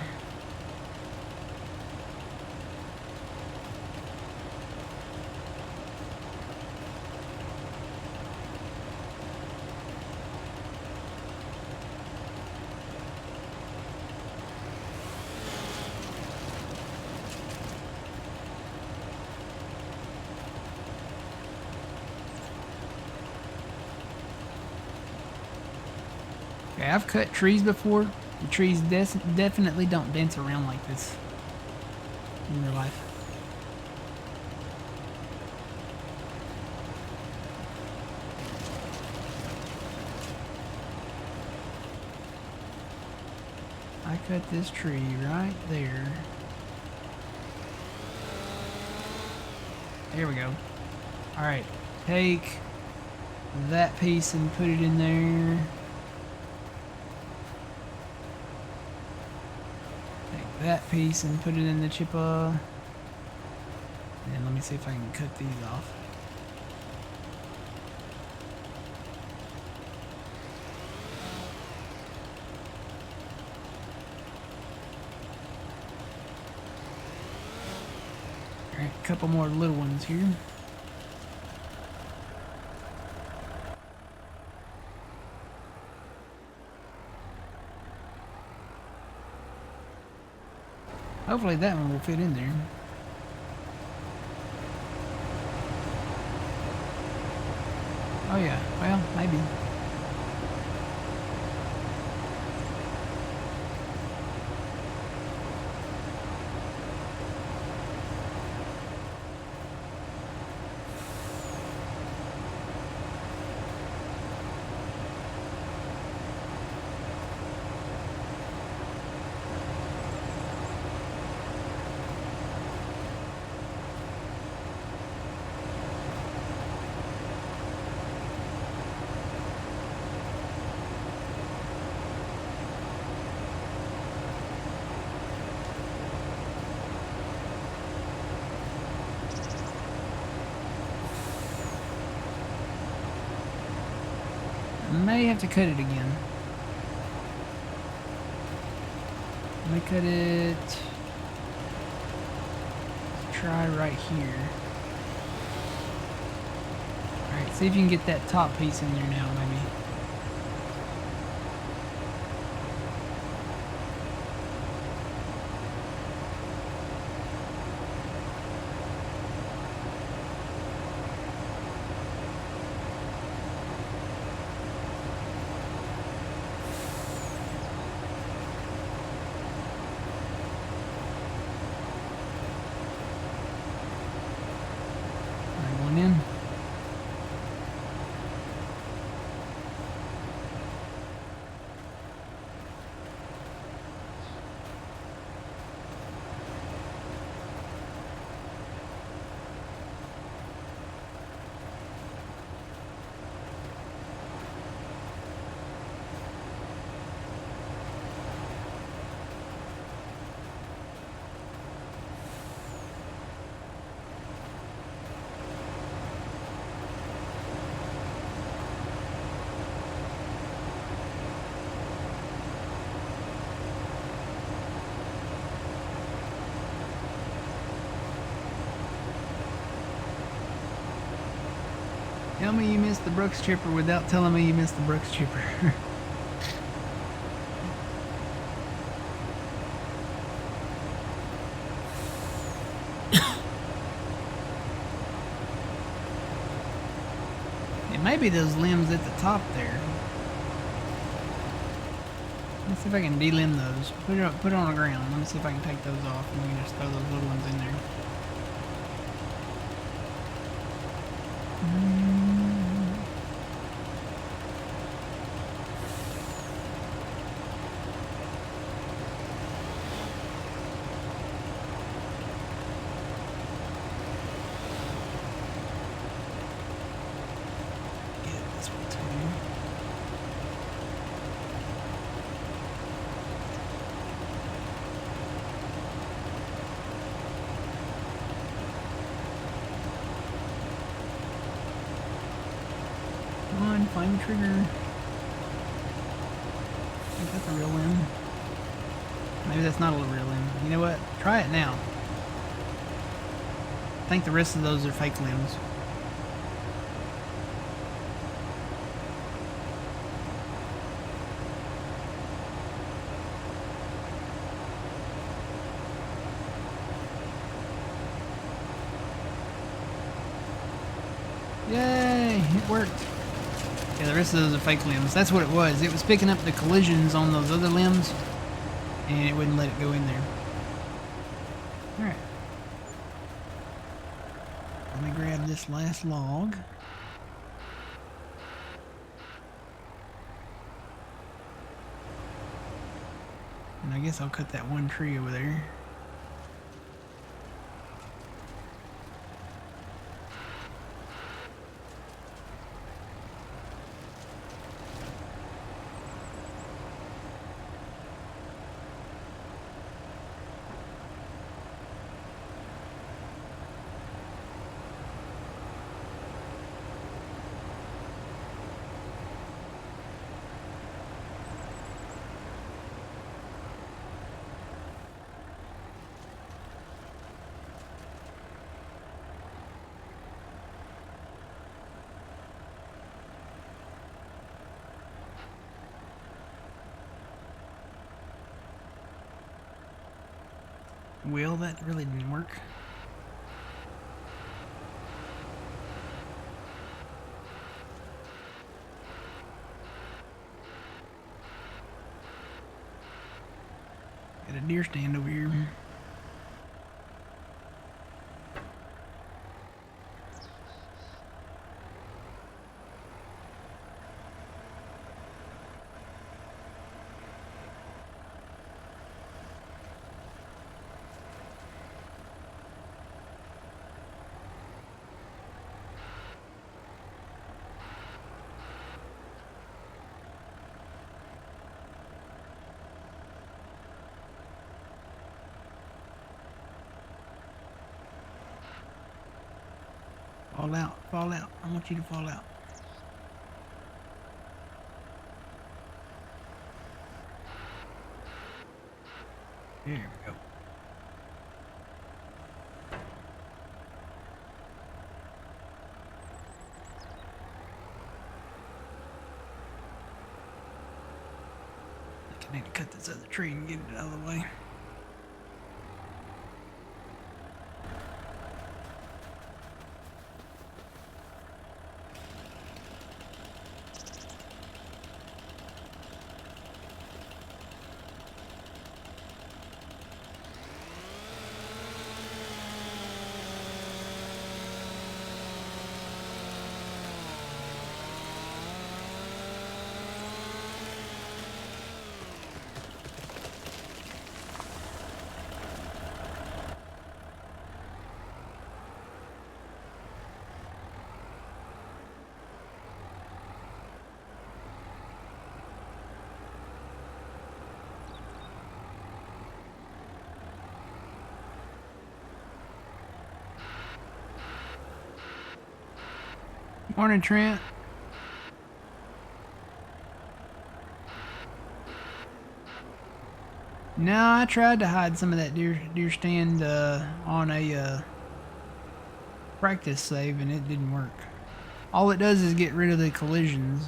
Okay, I've cut trees before. The trees definitely don't dance around like this in real life. I cut this tree right there. There we go. Alright, take that piece and put it in there. Take that piece and put it in the chipper. And let me see if I can cut these off. Alright, a couple more little ones here. Hopefully that one will fit in there. Oh yeah, well, maybe. May have to cut it again. Let me cut it. Let's try right here. Alright, see if you can get that top piece in there now, maybe. In. Tell me you missed the Brooks chipper without telling me you missed the Brooks chipper. It may be those limbs at the top there. Let's see if I can delimb those. Put it on the ground. Let me see if I can take those off and we can just throw those little ones in there. Find the trigger. I think that's a real limb. Maybe that's not a real limb. You know what? Try it now. I think the rest of those are fake limbs. Yay! It worked. Yeah, the rest of those are fake limbs. That's what it was. It was picking up the collisions on those other limbs, and it wouldn't let it go in there. Alright. Let me grab this last log. And I guess I'll cut that one tree over there. Well, that really didn't work. Got a deer stand over here. Fall out, fall out. I want you to fall out. There we go. I need to cut this other tree and get it out of the way. Morning, Trent. No, I tried to hide some of that deer stand on a practice save, and it didn't work. All it does is get rid of the collisions.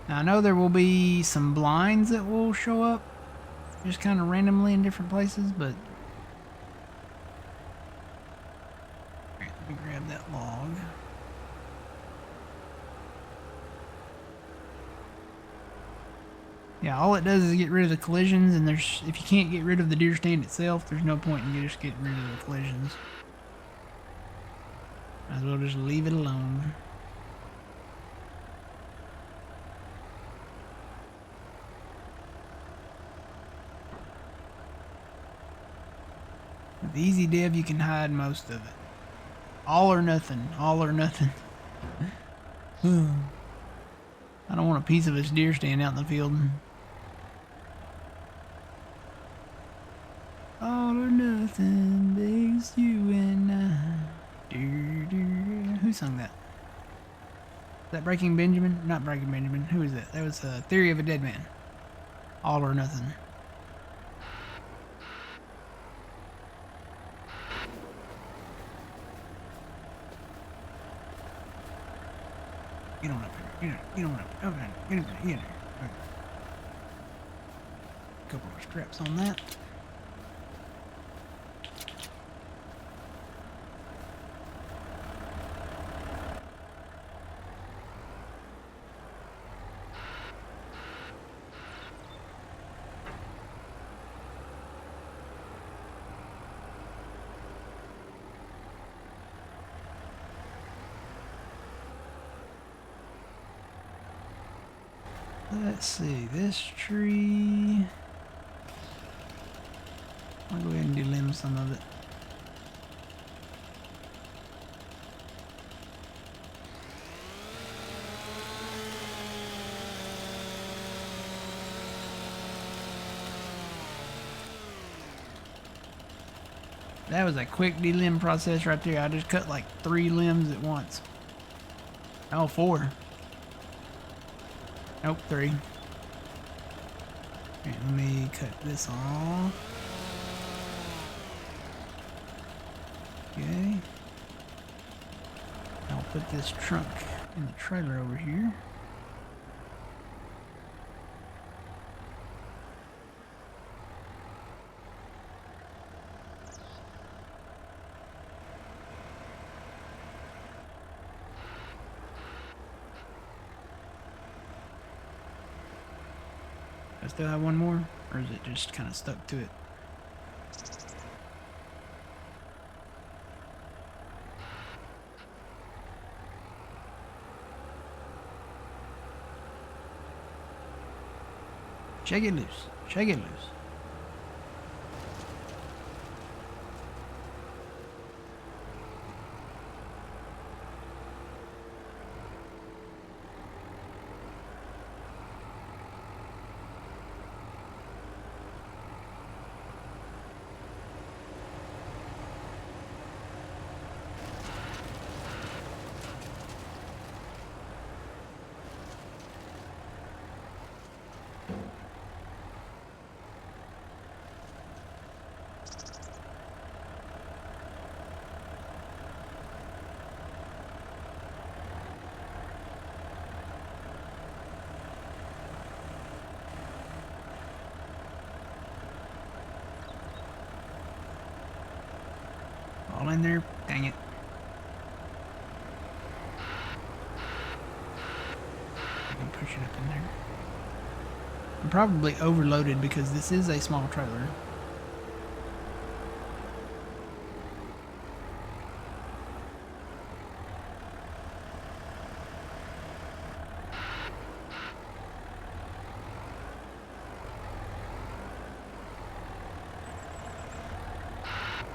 Now, I know there will be some blinds that will show up just kind of randomly in different places, but let me grab that log. Yeah, all it does is get rid of the collisions, and if you can't get rid of the deer stand itself, there's no point in just getting rid of the collisions. Might as well just leave it alone. With easy dev, you can hide most of it. All or nothing. All or nothing. I don't want a piece of this deer stand out in the field. All or nothing, baby's you and I. Who sung that? Is that Breaking Benjamin? Not Breaking Benjamin. Who is that? That was Theory of a Dead Man. All or nothing. Get on up here. Get on up. Okay. Get in there. Get in there. Okay. Couple of straps on that. Let's see, this tree. I'll go ahead and delimb some of it. That was a quick delimb process right there. I just cut like 3 limbs at once. Oh, 4. Nope, 3. Okay, let me cut this off. Okay. I'll put this trunk in the trailer over here. I still have one more, or is it just kind of stuck to it? Shake it loose. Shake it loose. All in there. Dang it. I can push it up in there. I'm probably overloaded because this is a small trailer.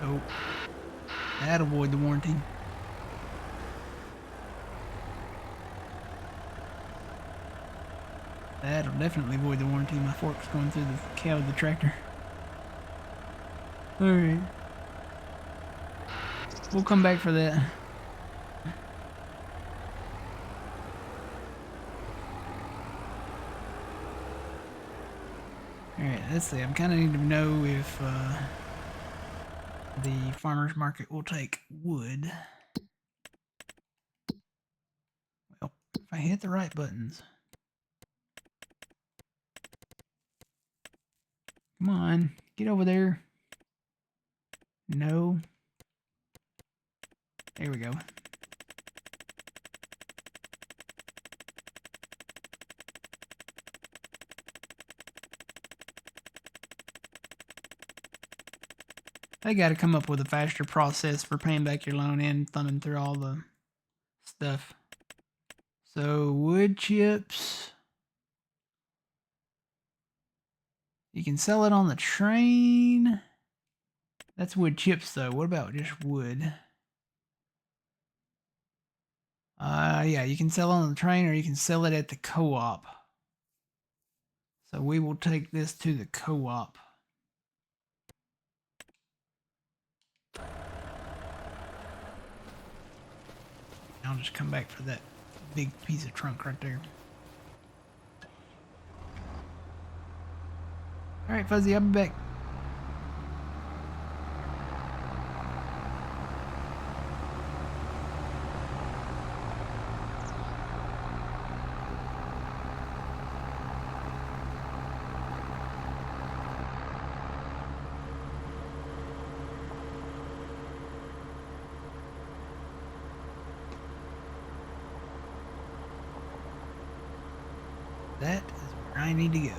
Oh. That'll void the warranty. That'll definitely void the warranty. My fork's going through the cab of the tractor. Alright. We'll come back for that. Alright, let's see. I'm kind of need to know if the farmer's market will take wood. Well, if I hit the right buttons. Come on, get over there. No. There we go. They got to come up with a faster process for paying back your loan and thumbing through all the stuff. So, wood chips. You can sell it on the train. That's wood chips, though. What about just wood? Yeah, you can sell it on the train or you can sell it at the co-op. So we will take this to the co-op. I'll just come back for that big piece of trunk right there. Alright, Fuzzy, I'll be back. That is where I need to go.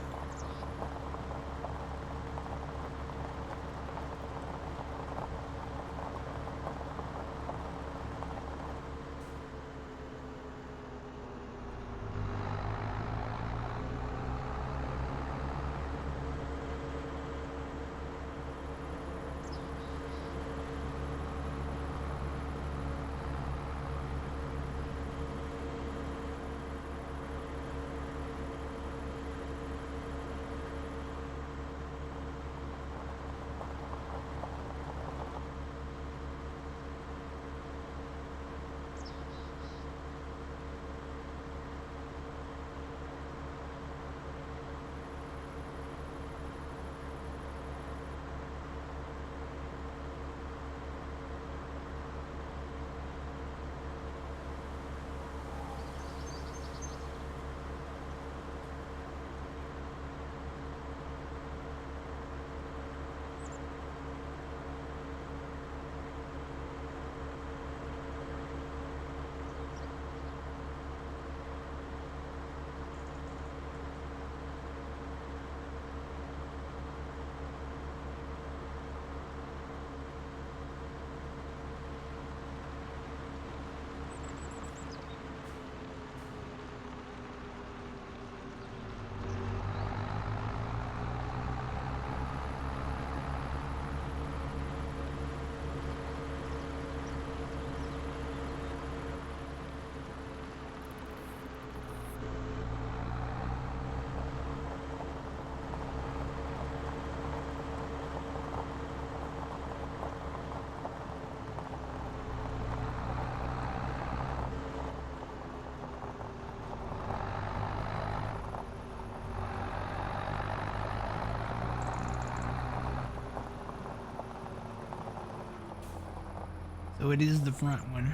So it is the front one.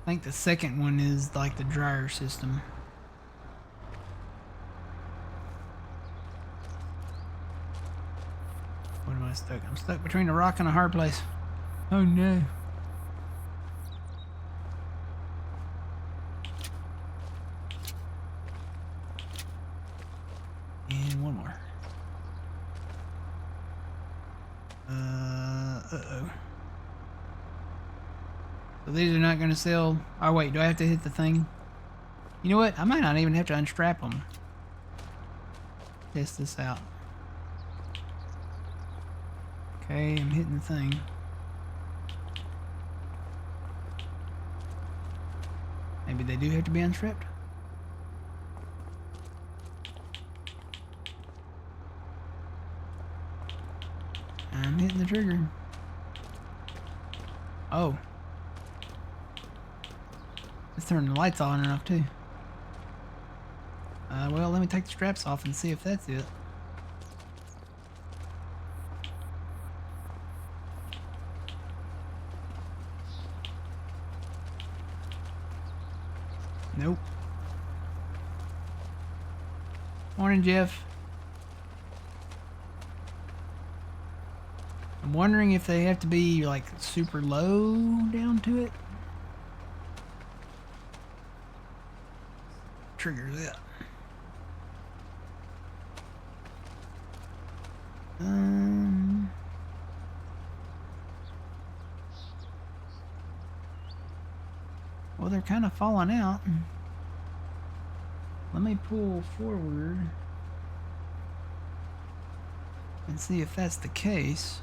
I think the second one is like the dryer system. What am I stuck? I'm stuck between a rock and a hard place. Oh no. And one more. Uh-oh. So these are not going to sell. Oh wait, do I have to hit the thing? You know what? I might not even have to unstrap them. Test this out. Okay, I'm hitting the thing. Maybe they do have to be unstrapped. I'm hitting the trigger. Oh. Let's turn the lights on and off too. Well, let me take the straps off and see if that's it. Nope. Morning, Jeff. I'm wondering if they have to be like super low down to it. Trigger that. Well, they're kind of falling out. Let me pull forward and see if that's the case.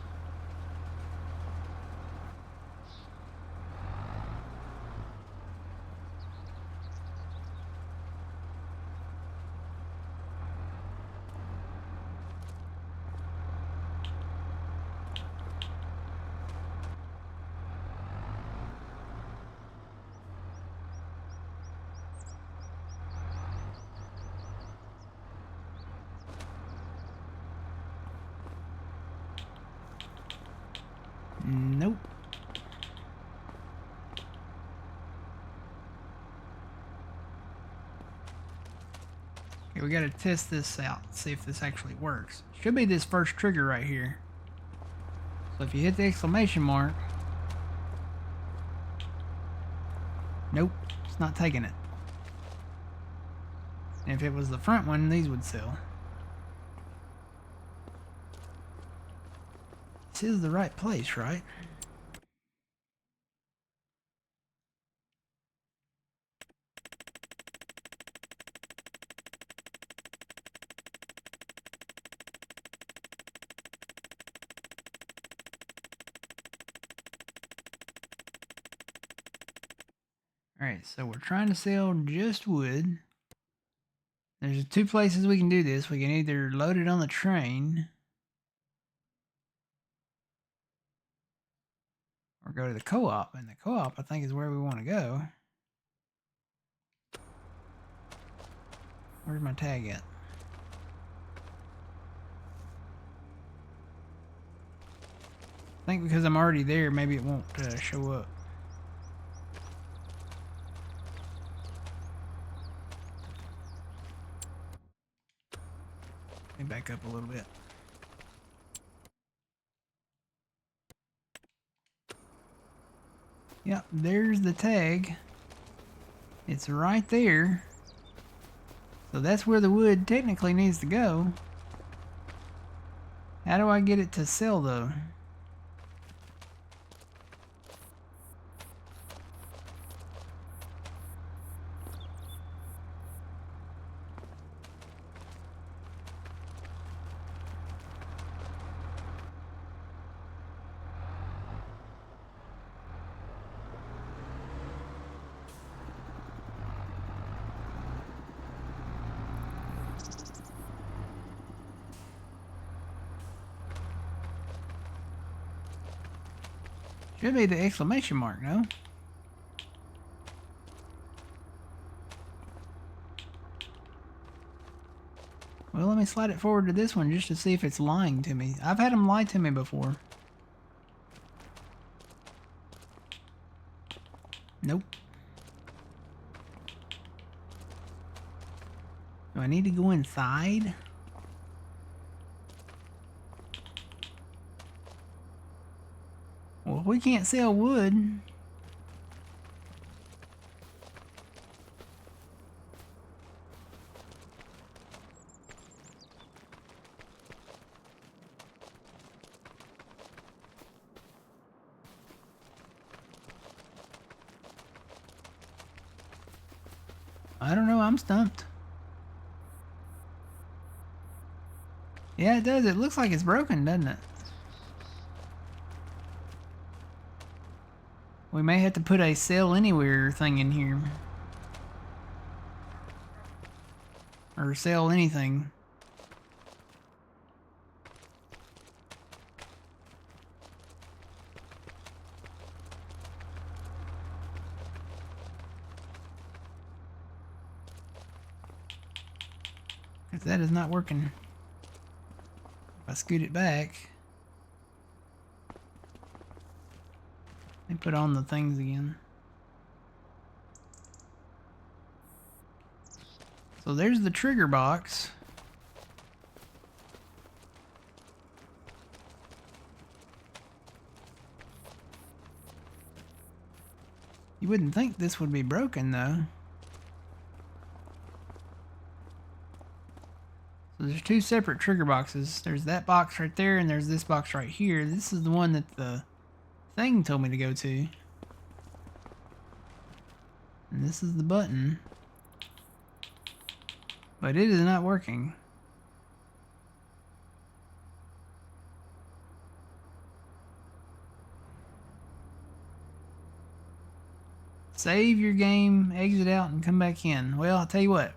Nope. Okay, we gotta test this out, see if this actually works. Should be this first trigger right here. So if you hit the exclamation mark... Nope, it's not taking it. And if it was the front one, these would sell. This is the right place, right? Alright, so we're trying to sell just wood. There's two places we can do this. We can either load it on the train or go to the co-op. And the co-op, I think, is where we want to go. Where's my tag at? I think because I'm already there, maybe it won't show up. Let me back up a little bit. Yep, there's the tag. It's right there. So that's where the wood technically needs to go. How do I get it to sell though? Should be the exclamation mark, no? Well, let me slide it forward to this one just to see if it's lying to me. I've had them lie to me before. Nope. Do I need to go inside? Well, we can't sell wood. I don't know, I'm stumped. Yeah, it does. It looks like it's broken, doesn't it? We may have to put a sell anywhere thing in here. Or sell anything. Because that is not working. If I scoot it back. Let me put on the things again. So there's the trigger box. You wouldn't think this would be broken though. So there's two separate trigger boxes. There's that box right there and there's this box right here. This is the one that the thing told me to go to. And this is the button. But it is not working. Save your game, exit out, and come back in. Well, I'll tell you what.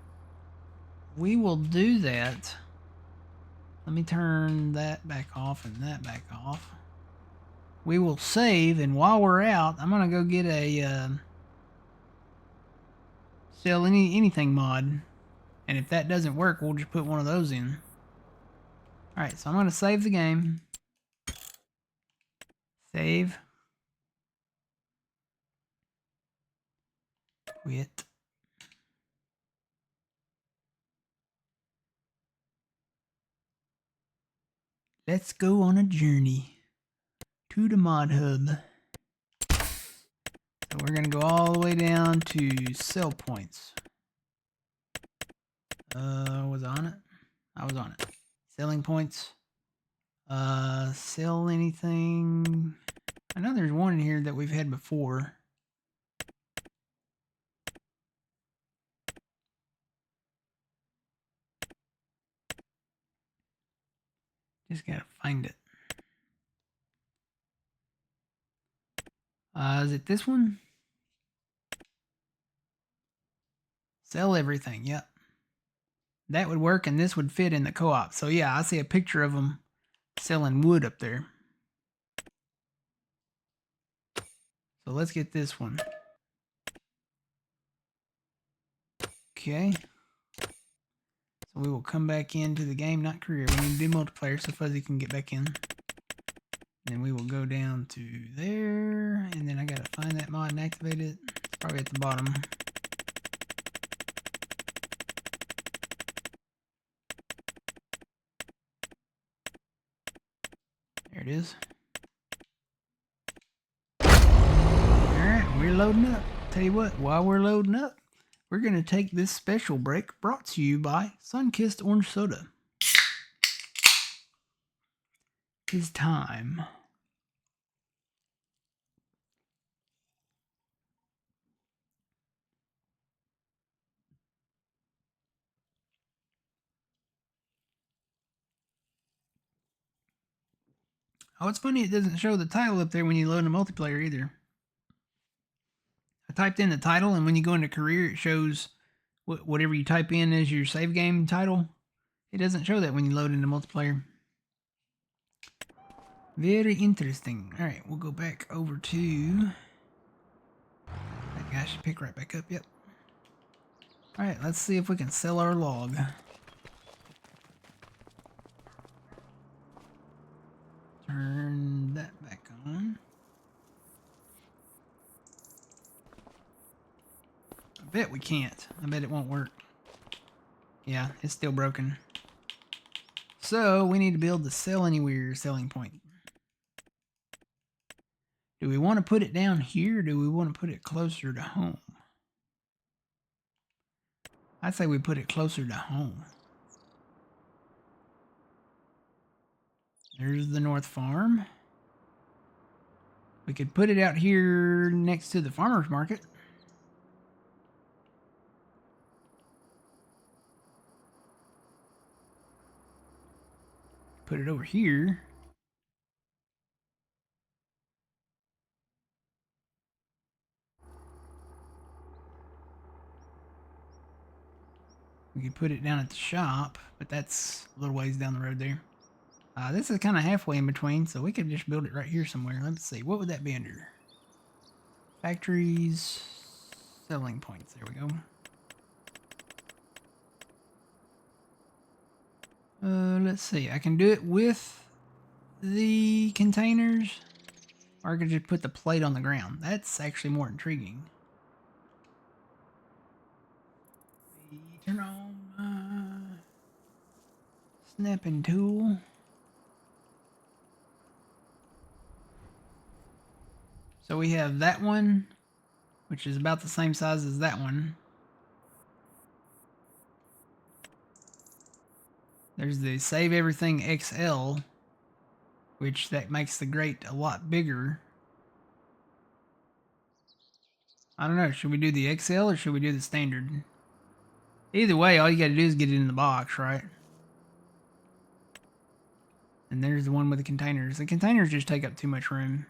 We will do that. Let me turn that back off and that back off. We will save, and while we're out, I'm gonna go get a sell anything mod. And if that doesn't work, we'll just put one of those in. Alright, so I'm gonna save the game. Save. Quit. Let's go on a journey to the mod hub. So we're gonna go all the way down to sell points. Was I on it? I was on it. Selling points. Sell anything. I know there's one in here that we've had before. Just gotta find it. Is it this one? Sell everything, yep. That would work and this would fit in the co-op. So yeah, I see a picture of them selling wood up there. So let's get this one. Okay. So we will come back into the game, not career. We need to do multiplayer so Fuzzy can get back in. And then we will go down to there. And then I gotta find that mod and activate it. It's probably at the bottom. There it is. Alright, we're loading up. Tell you what, while we're loading up, we're going to take this special break brought to you by Sunkissed Orange Soda. It's time. Oh, it's funny it doesn't show the title up there when you load a multiplayer either. I typed in the title, and when you go into career, it shows whatever you type in as your save game title. It doesn't show that when you load into multiplayer. Very interesting. Alright, we'll go back over to... That guy should pick right back up, yep. Alright, let's see if we can sell our log. Turn that back on. we can't. I bet it won't work. Yeah, it's still broken. So we need to build the sell anywhere selling point. Do we want to put it down here or do we want to put it closer to home? I'd say we put it closer to home. There's the North Farm. We could put it out here next to the farmer's market. Put it over here. We could put it down at the shop, but that's a little ways down the road there. This is kind of halfway in between, so we could just build it right here somewhere. Let's see, what would that be under? Factories, selling points. There we go. Let's see. I can do it with the containers, or I could just put the plate on the ground. That's actually more intriguing. Turn on snapping tool. So we have that one, which is about the same size as that one. There's the Save Everything XL, which that makes the grate a lot bigger. I don't know, should we do the XL or should we do the standard? Either way, all you gotta do is get it in the box, right? And there's the one with the containers. The containers just take up too much room.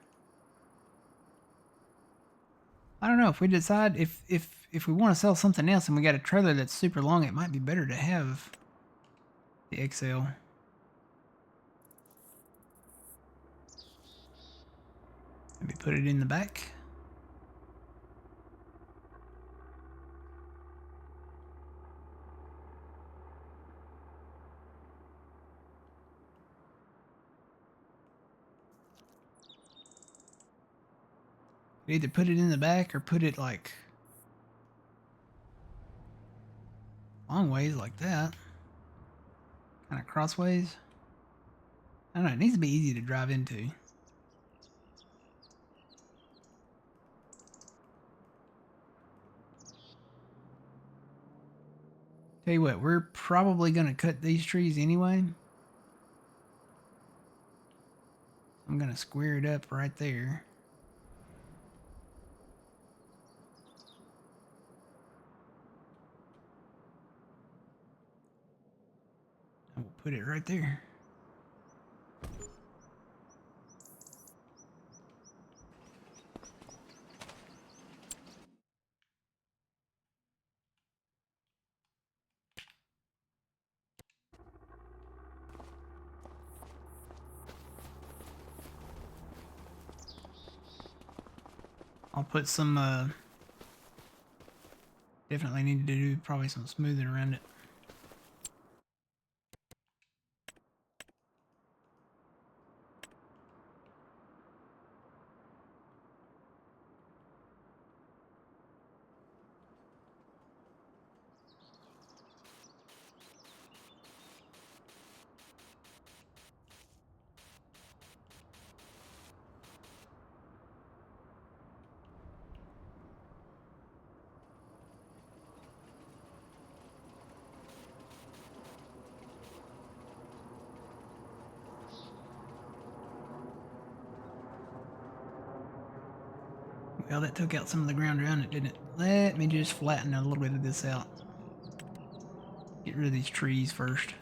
I don't know, if we decide, if we want to sell something else and we got a trailer that's super long, it might be better to have the XL. Maybe put it in the back. Either put it in the back or put it like long ways like that. Kind of crossways. I don't know, it needs to be easy to drive into. Tell you what, we're probably going to cut these trees anyway. I'm going to square it up right there. And we'll put it right there. I'll put some, definitely need to do probably some smoothing around it. Well, that took out some of the ground around it, didn't it? Let me just flatten a little bit of this out. Get rid of these trees first.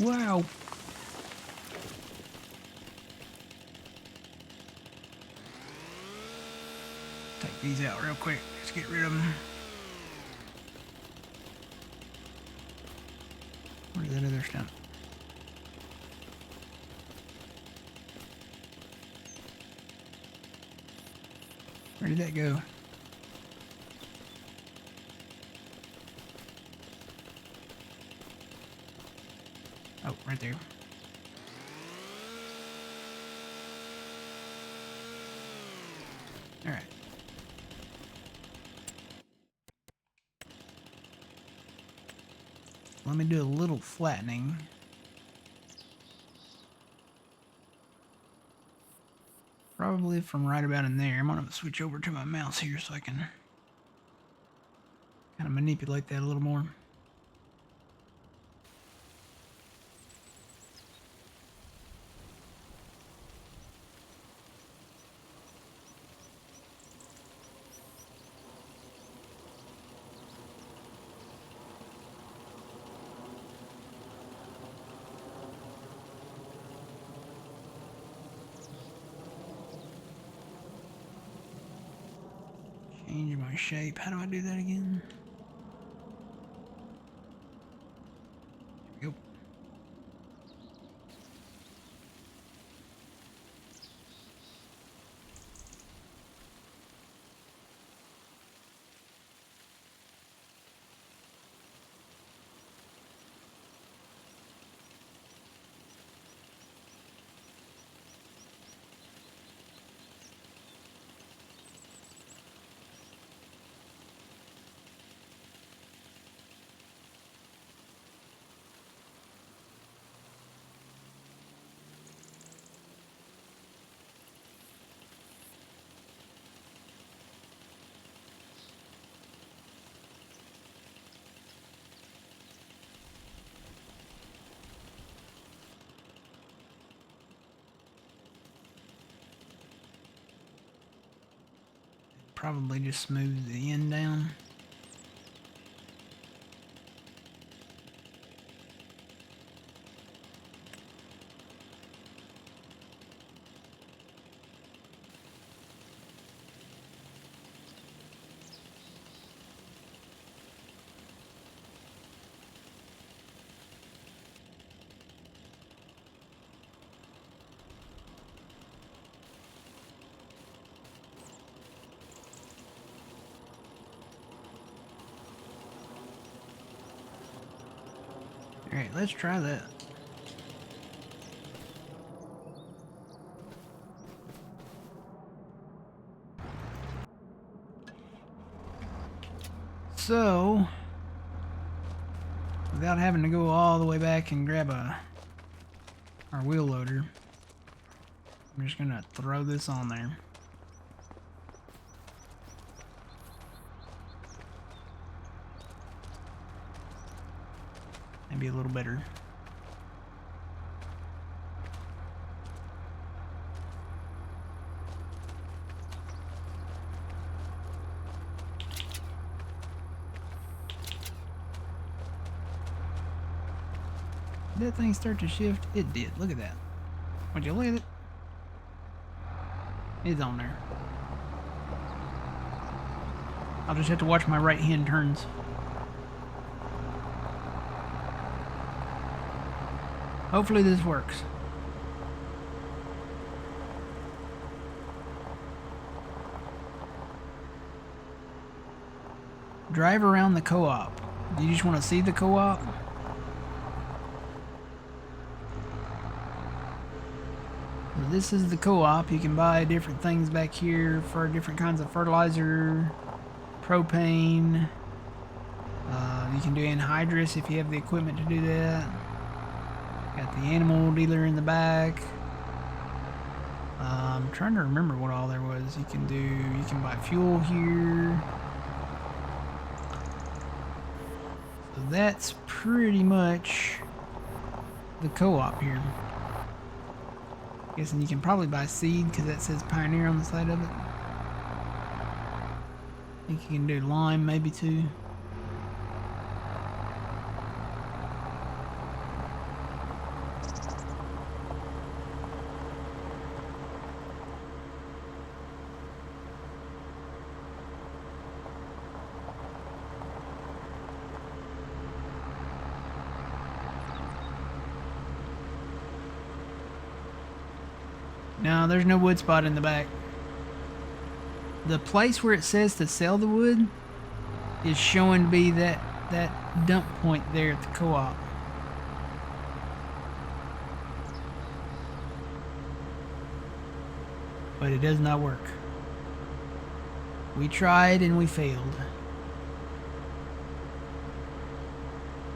Wow. Take these out real quick. Let's get rid of them. Where's that other stump? Where did that go? right there. All right. Let me do a little flattening. Probably from right about in there. I'm gonna switch over to my mouse here so I can kind of manipulate that a little more. Change my shape. How do I do that again? There we go. Probably just smooth the end down. Alright, let's try that. So, without having to go all the way back and grab our wheel loader, I'm just gonna throw this on there. Maybe a little better. Did that thing start to shift? It did. Look at that. Would you look at it? It's on there. I'll just have to watch my right hand turns. Hopefully this works. Drive around the co-op. Do you just want to see the co-op? This is the co-op. You can buy different things back here for different kinds of fertilizer, propane. You can do anhydrous if you have the equipment to do that. Got the animal dealer in the back. I'm trying to remember what all there was. You can buy fuel here. So that's pretty much the co-op here. Guessing you can probably buy seed because that says Pioneer on the side of it. I think you can do lime maybe too. No, there's no wood spot in the back. The place where it says to sell the wood is showing to be that dump point there at the co-op. but it does not work. We tried and we failed.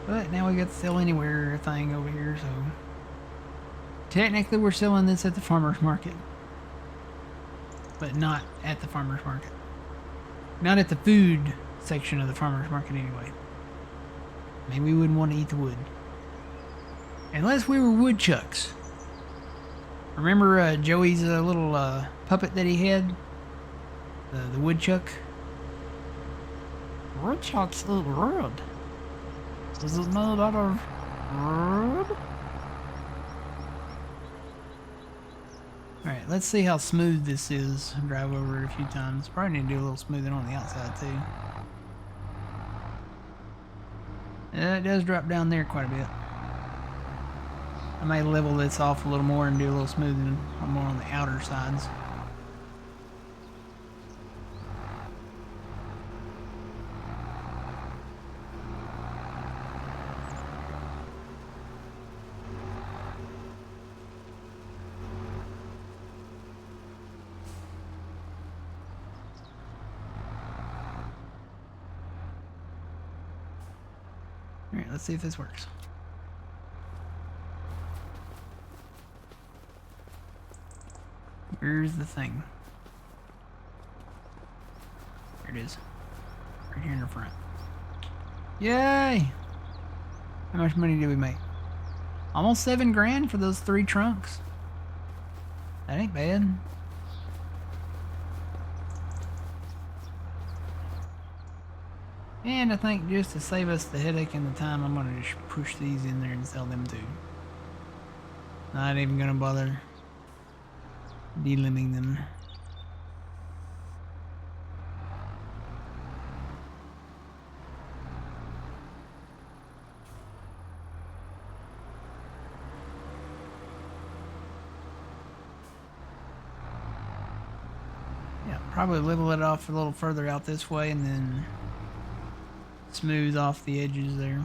But now we got the sell anywhere thing over here, so technically we're selling this at the farmer's market. But not at the farmer's market. Not at the food section of the farmer's market anyway. Maybe we wouldn't want to eat the wood. Unless we were woodchucks. Remember Joey's little puppet that he had? The woodchuck? Woodchucks eat wood. Is it made out of wood? Alright, let's see how smooth this is. Drive over it a few times. Probably need to do a little smoothing on the outside too. Yeah, it does drop down there quite a bit. I may level this off a little more and do a little smoothing more on the outer sides. Alright, let's see if this works. Where's the thing? There it is. Right here in the front. Yay! How much money did we make? Almost 7 grand for those 3 trunks. That ain't bad. And I think just to save us the headache and the time, I'm gonna just push these in there and sell them too. Not even gonna bother delimbing them. Yeah, probably level it off a little further out this way and then smooth off the edges there.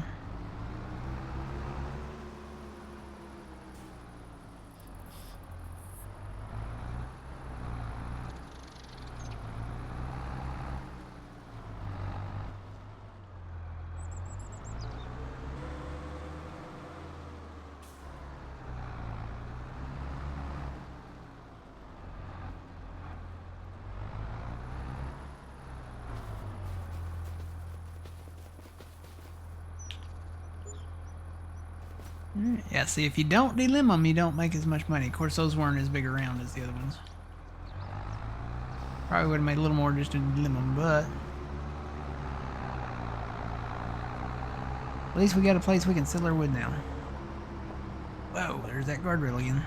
Yeah, see, if you don't delimb them, you don't make as much money. Of course, those weren't as big around as the other ones. Probably would have made a little more just to delimb them, but at least we got a place we can sell our wood now. Whoa, there's that guardrail again.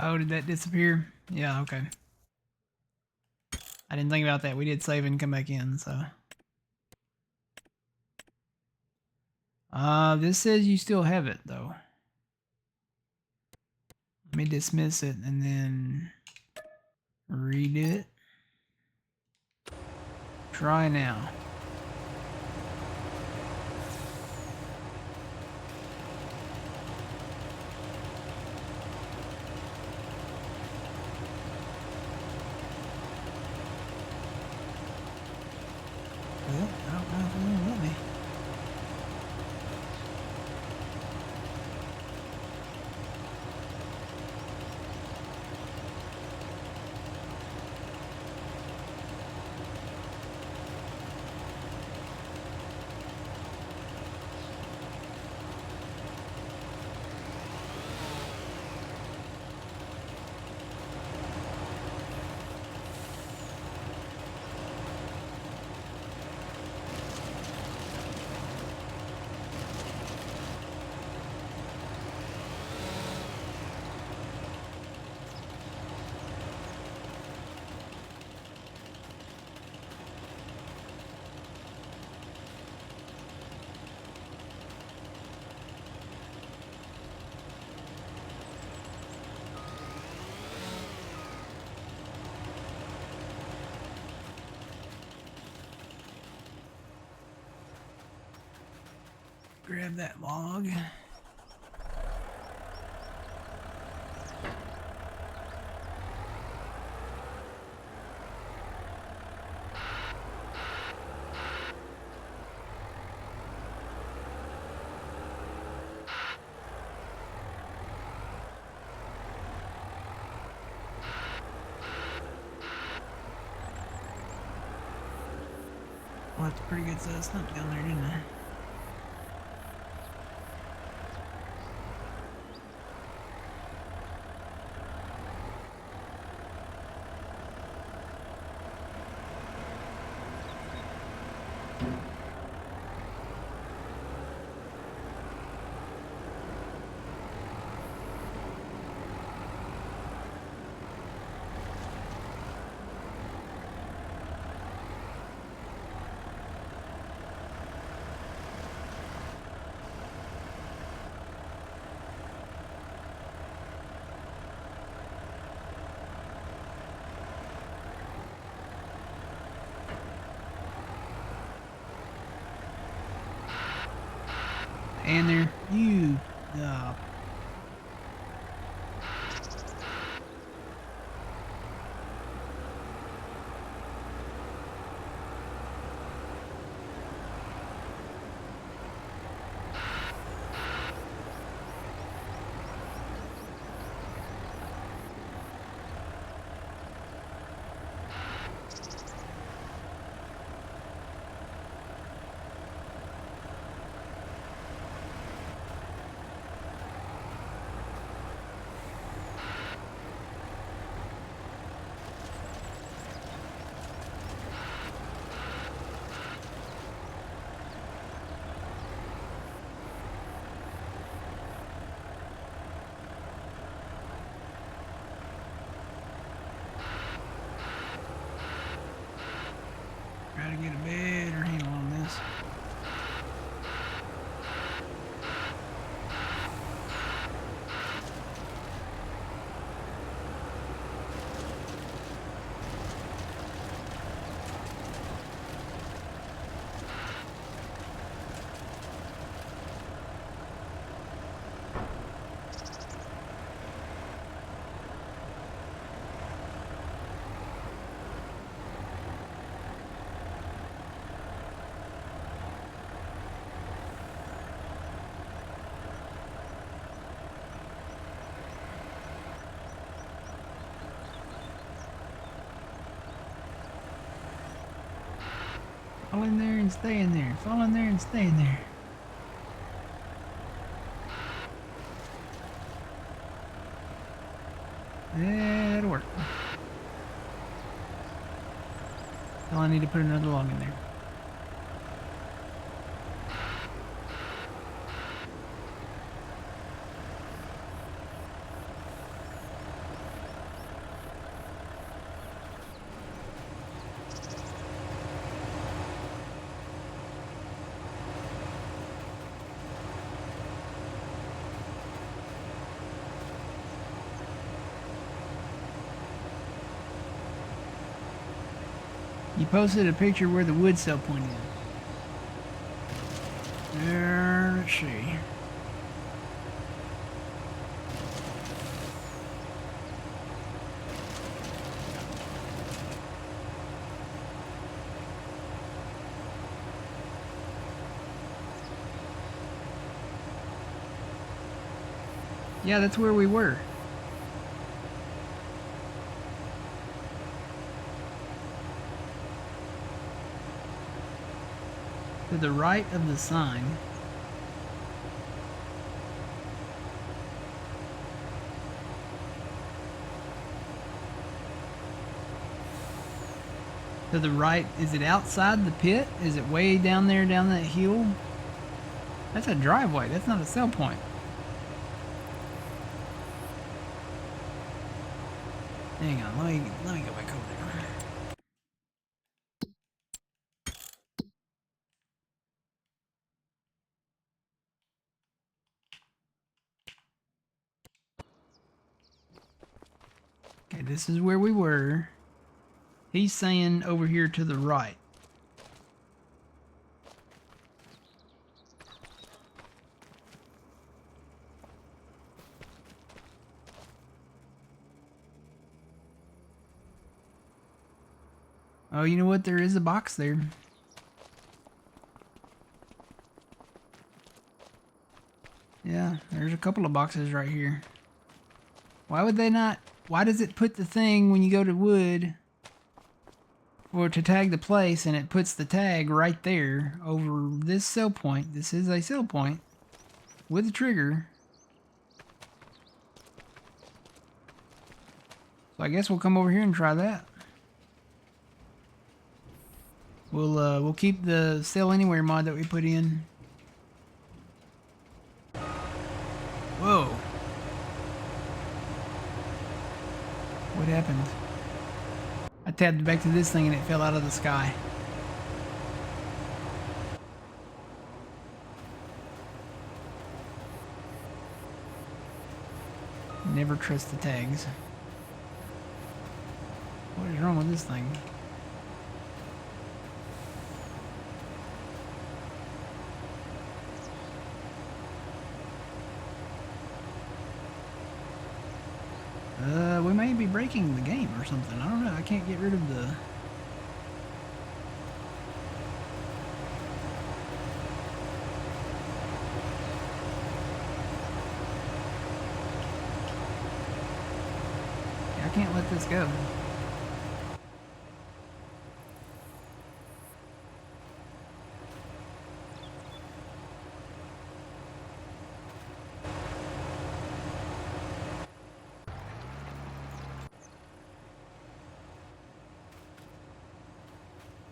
Oh, did that disappear? Yeah, okay. I didn't think about that. We did save and come back in, so. This says you still have it, though. Let me dismiss it and then redo it. Try now. grab that log. Well, that's a pretty good size stump down there, didn't I? And there, you, try to get a better handle on this. Fall in there and stay in there. Fall in there and stay in there. Yeah, that'll work. Well, I need to put another log in there. You posted a picture where the wood cell point is. There, let's see. Yeah, that's where we were. To the right of the sign. To the right, is it outside the pit? Is it way down there, down that hill? That's a driveway, that's not a sell point. Hang on, let me go back over there. Okay, this is where we were. He's saying over here to the right. Oh, you know what? There is a box there. Yeah, there's a couple of boxes right here. Why would they not? Why does it put the thing when you go to wood or to tag the place, and it puts the tag right there over this sell point? This is a sell point with a trigger. So I guess we'll come over here and try that. We'll keep the sell anywhere mod that we put in. Whoa. What happened? I tapped back to this thing and it fell out of the sky. Never trust the tags. What is wrong with this thing? We may be breaking the game or something. I don't know. I can't get rid of the... I can't let this go.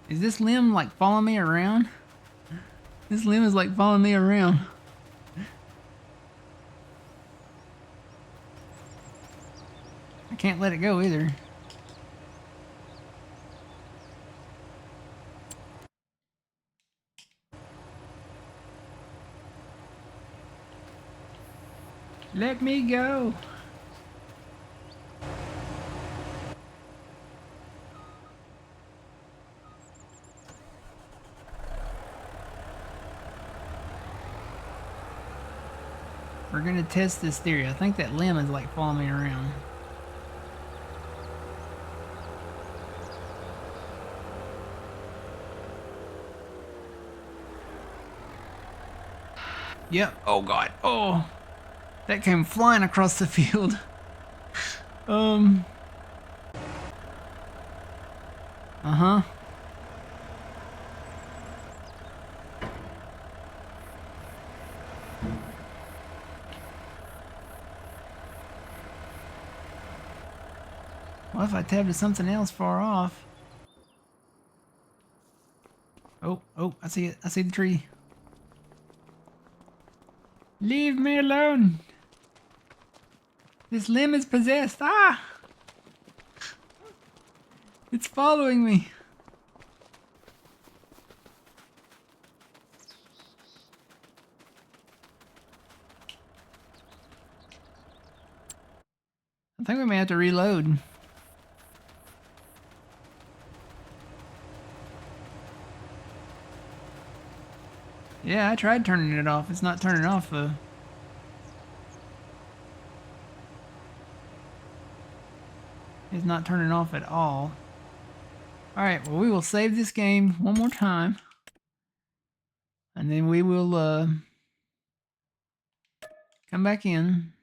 Is this limb like following me around? This limb is like following me around. I can't let it go either. Let me go. We're gonna test this theory. I think that limb is like following me around. Yep. Oh God. Oh, that came flying across the field. Uh-huh. What if I tab to something else far off? Oh, I see it. I see the tree. Leave me alone. This limb is possessed. Ah! It's following me. I think we may have to reload. Yeah, I tried turning it off. It's not turning off though. It's not turning off at all. Alright, well we will save this game one more time. And then we will come back in.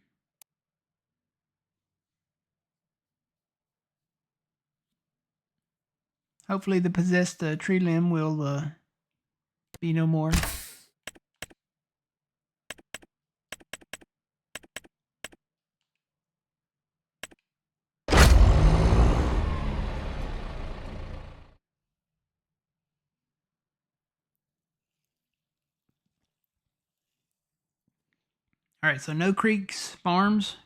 Hopefully the possessed tree limb will be no more. Alright, so No Creeks Farms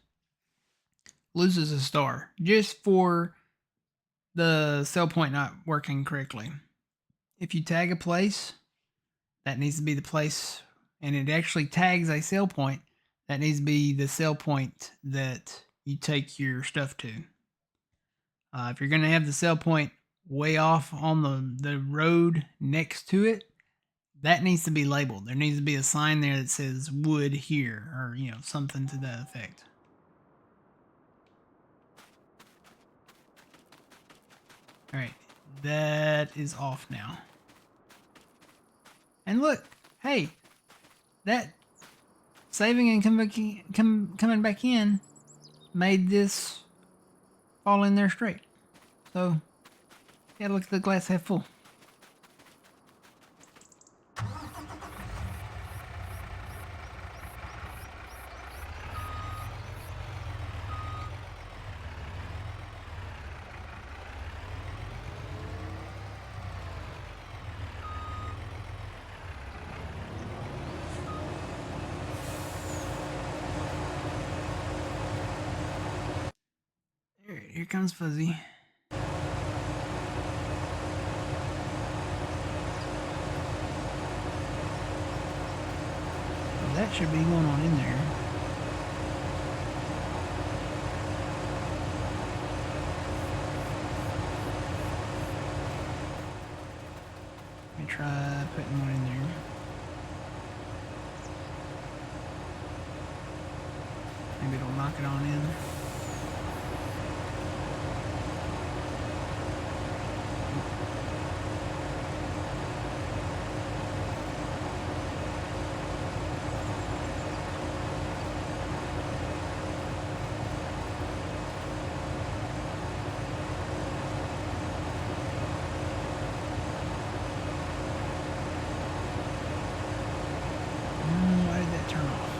loses a star just for the sell point not working correctly. If you tag a place, that needs to be the place, and it actually tags a sell point, that needs to be the sell point that you take your stuff to. If you're going to have the sell point way off on the road next to it, that needs to be labeled. There needs to be a sign there that says wood here, or something to that effect. All right, That is off now. And look, hey, that saving and coming back in made this fall in there straight. So, yeah, look at the glass half full. Here comes Fuzzy. Well, that should be going on in there. Let me try putting one in there. Maybe it'll knock it on in. Why did that turn off?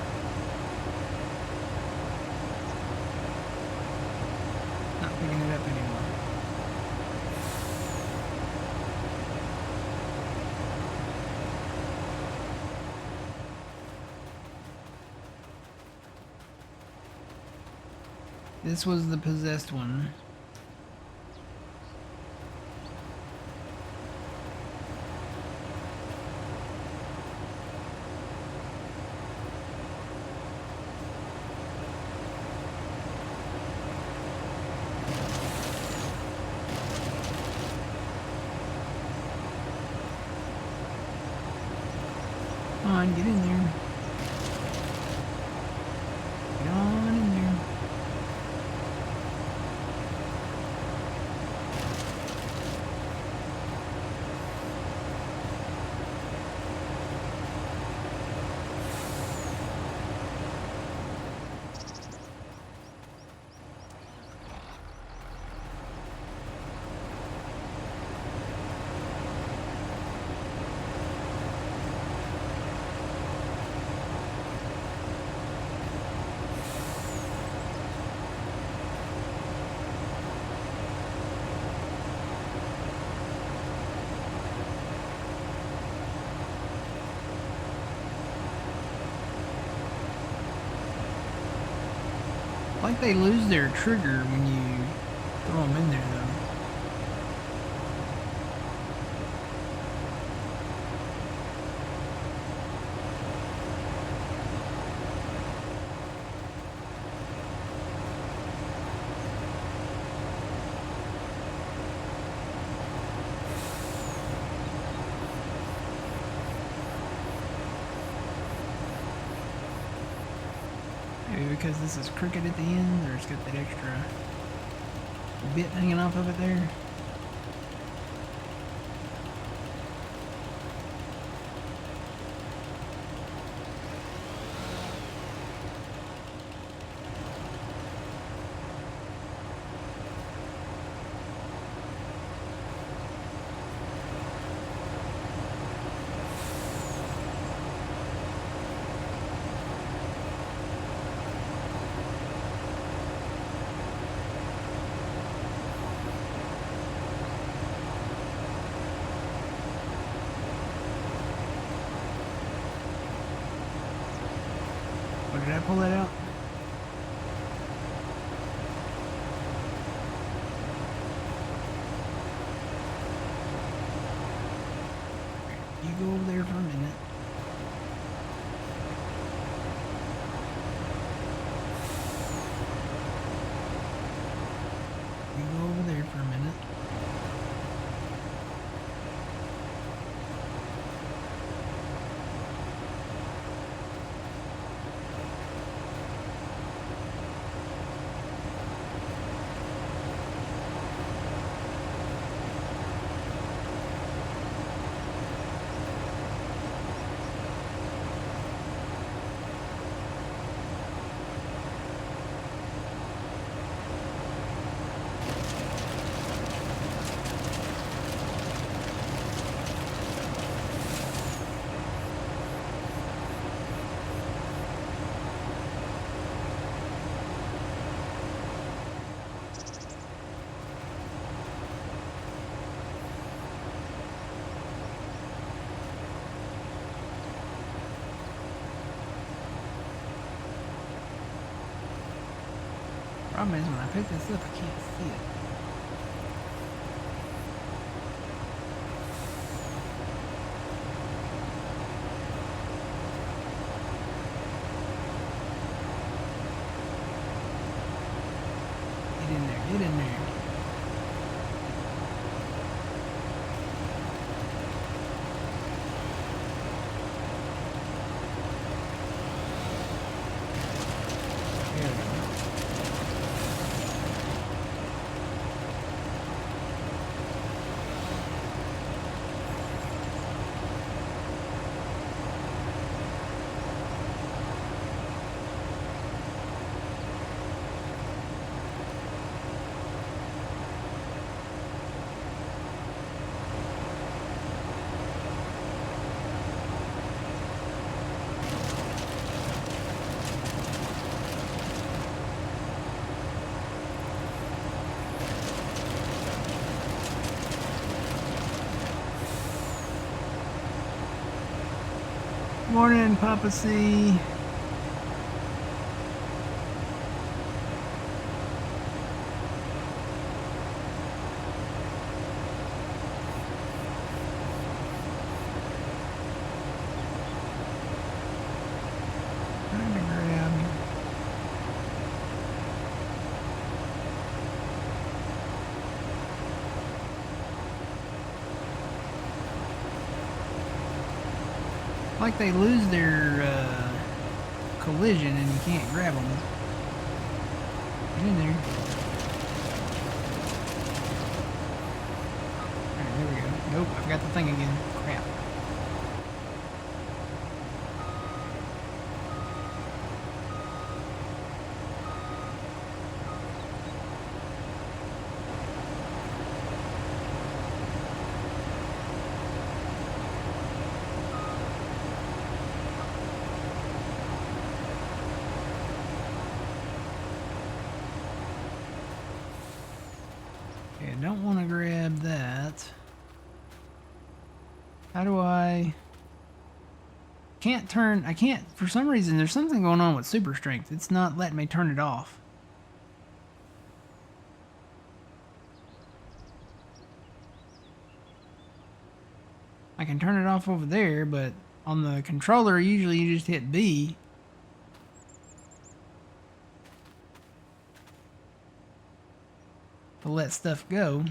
Not picking it up anymore. This was the possessed one. Come on, get in there. Get on in there. Like they lose their trigger when you throw them in there, though. Maybe because this is crooked at the end, or it's got that extra bit hanging off of it there. Or did I pull that out? You go over there for a minute. You go over there for a minute. Problem is, when I pick this up, I can't see it. Get in there, get in there. There we go. Morning, Papa C. Trying to grab. Like they lose their collision and you can't grab them. Get in there. Alright, there we go. Nope, I forgot the thing again. Crap. Okay, I don't want to grab that. How do I... Can't turn... I can't... For some reason, there's something going on with super strength. It's not letting me turn it off. I can turn it off over there, but on the controller, usually you just hit B. To let stuff go.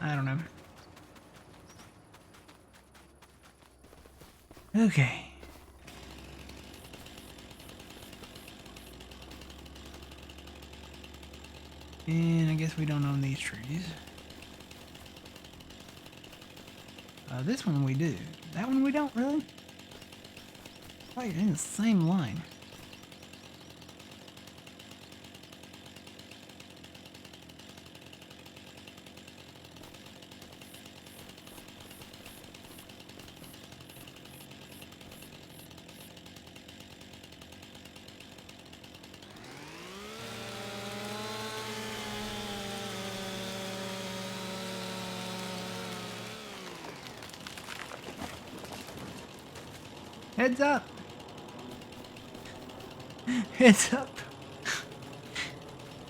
I don't know. Okay. And I guess we don't own these trees. This one we do. That one we don't, really? Wait, in the same line. Heads up! Heads up!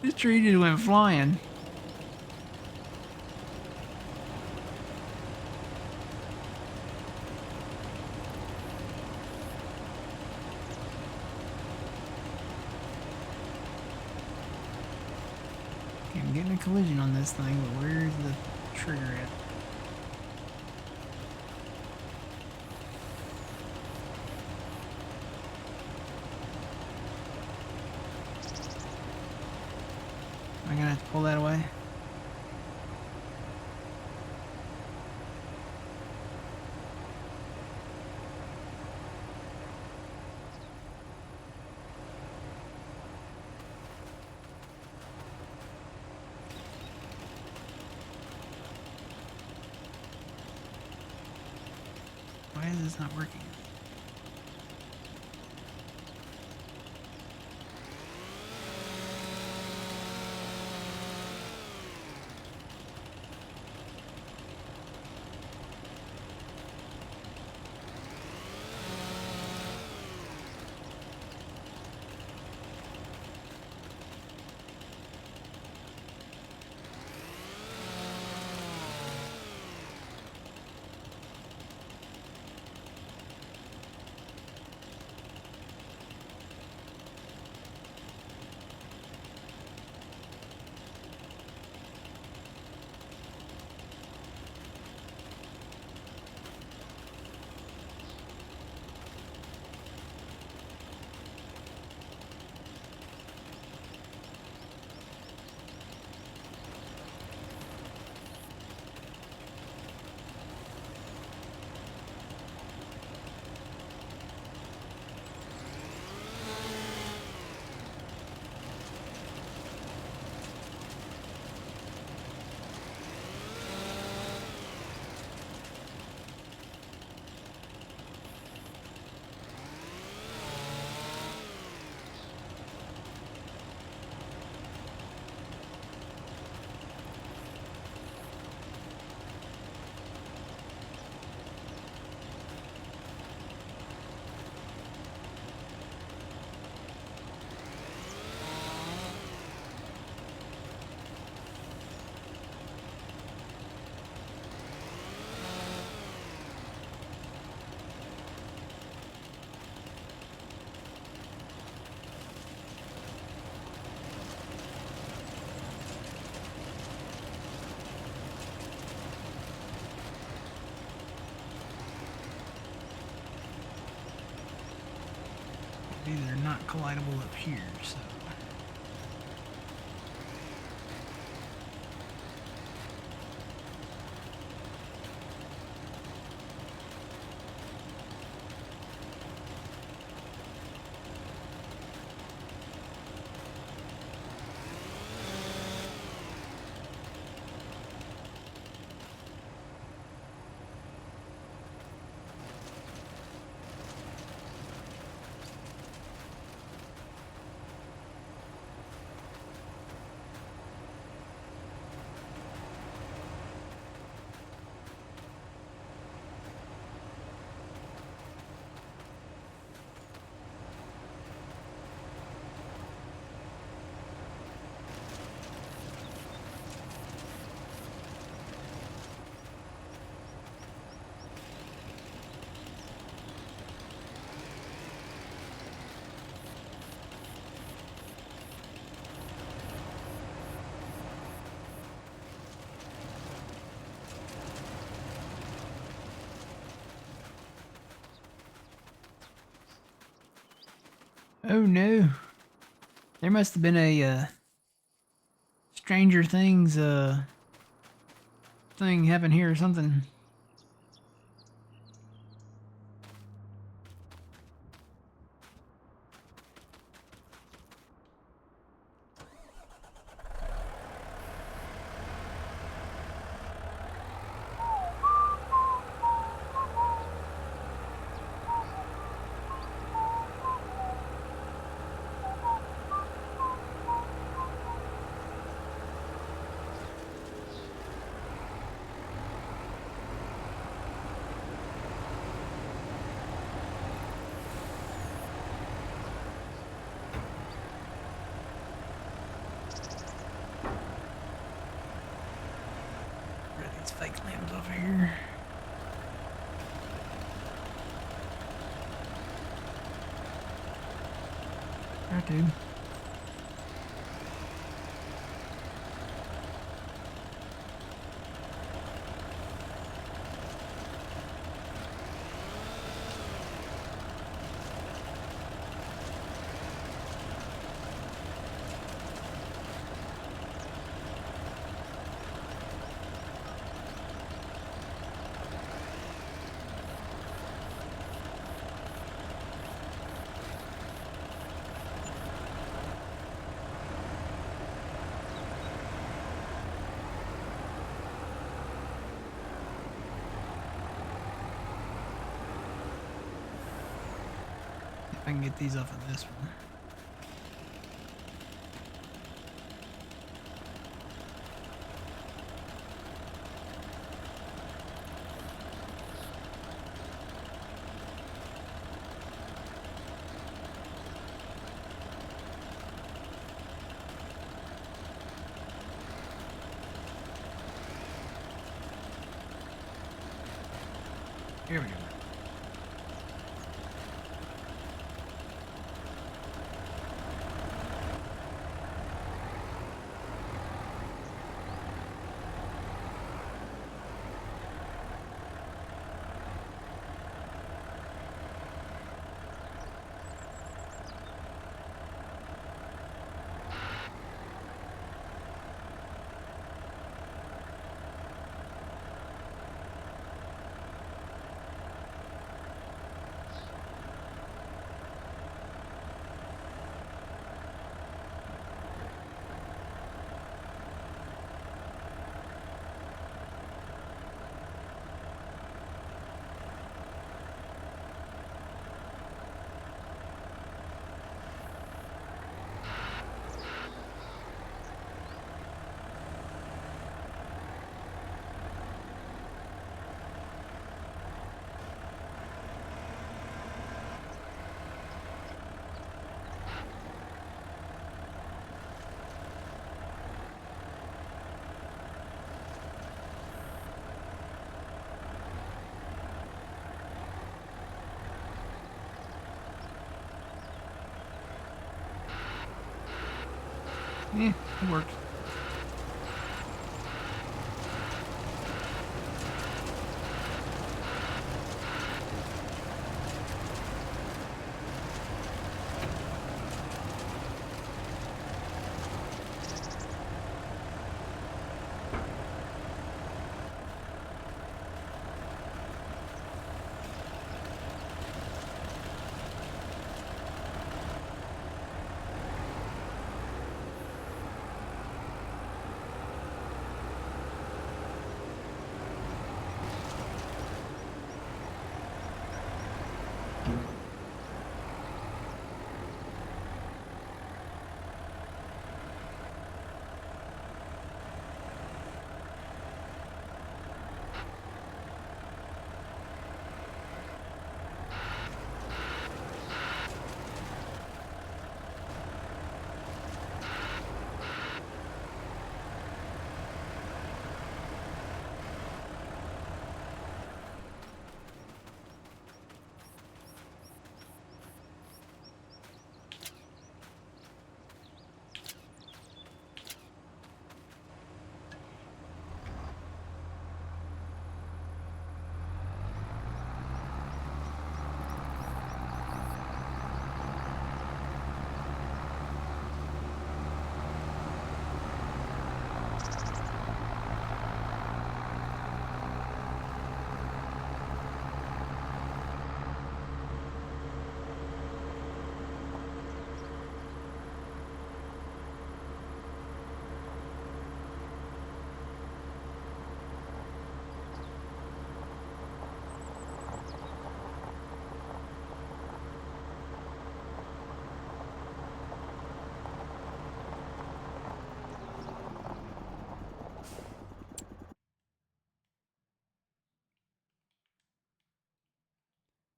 This tree just went flying. Okay, I'm getting a collision on this thing, but where's the trigger at? Am I gonna have to pull that away? Why is this not working? not collidable up here, so. Oh no. There must have been a Stranger Things thing happen here or something. Where are these fake lambs over here? I do. I can get these off of this one. Here we go. Yeah, it worked.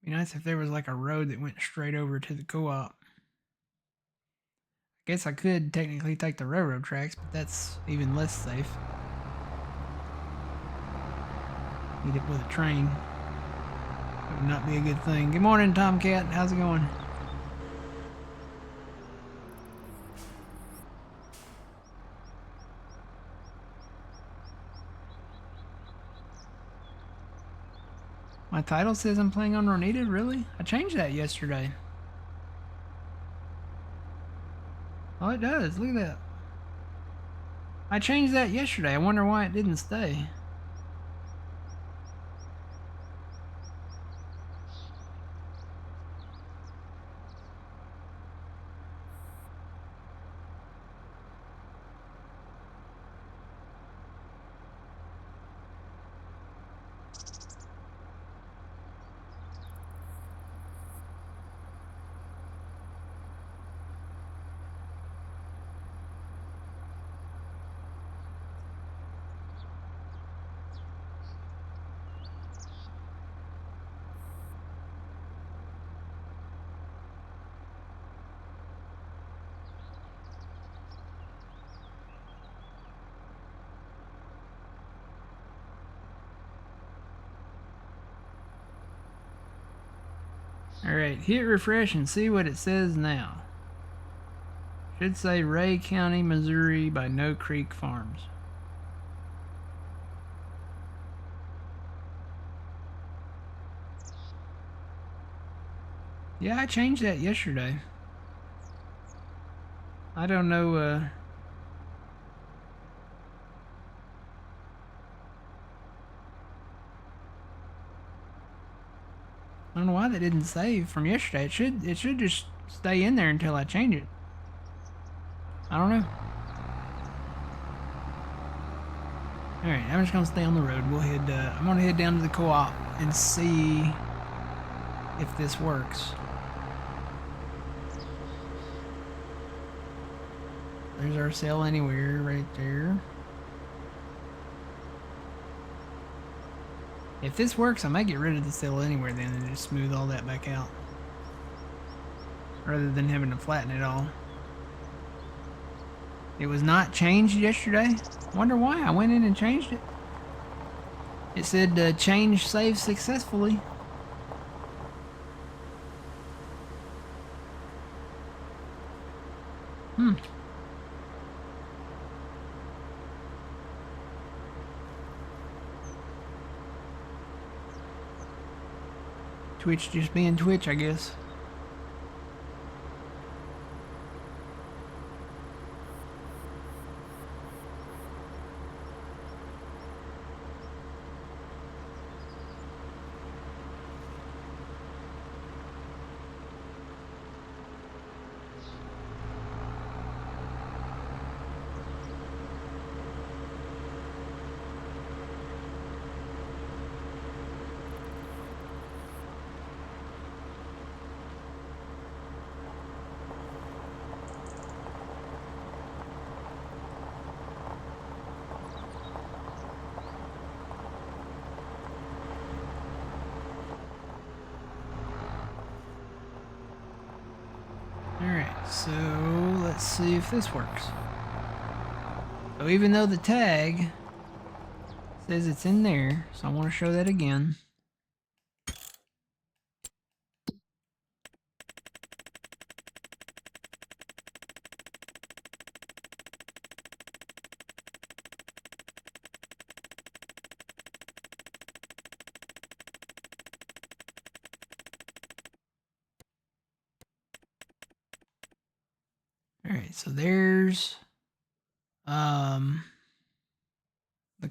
Be nice if there was like a road that went straight over to the co-op. I guess I could technically take the railroad tracks, but that's even less safe. Meet up with a train. That would not be a good thing. Good morning, Tomcat. How's it going? My title says I'm playing on Ronita? Really? I changed that yesterday. Oh, it does. Look at that. I changed that yesterday. I wonder why it didn't stay. Alright, hit refresh and see what it says now. Should say Ray County, Missouri by No Creek Farms. Yeah, I changed that yesterday. I don't know, I don't know why that didn't save from yesterday. It should just stay in there until I change it. I don't know. Alright, I'm just gonna stay on the road. I'm gonna head down to the co-op and see if this works. There's our Sell Anywhere right there. If this works, I might get rid of the Sell Anywhere then and just smooth all that back out. Rather than having to flatten it all. It was not changed yesterday. Wonder why. I went in and changed it. It said change save successfully. Twitch just being Twitch, I guess. So let's see if this works. So even though the tag says it's in there, so I want to show that again. Alright, so there's the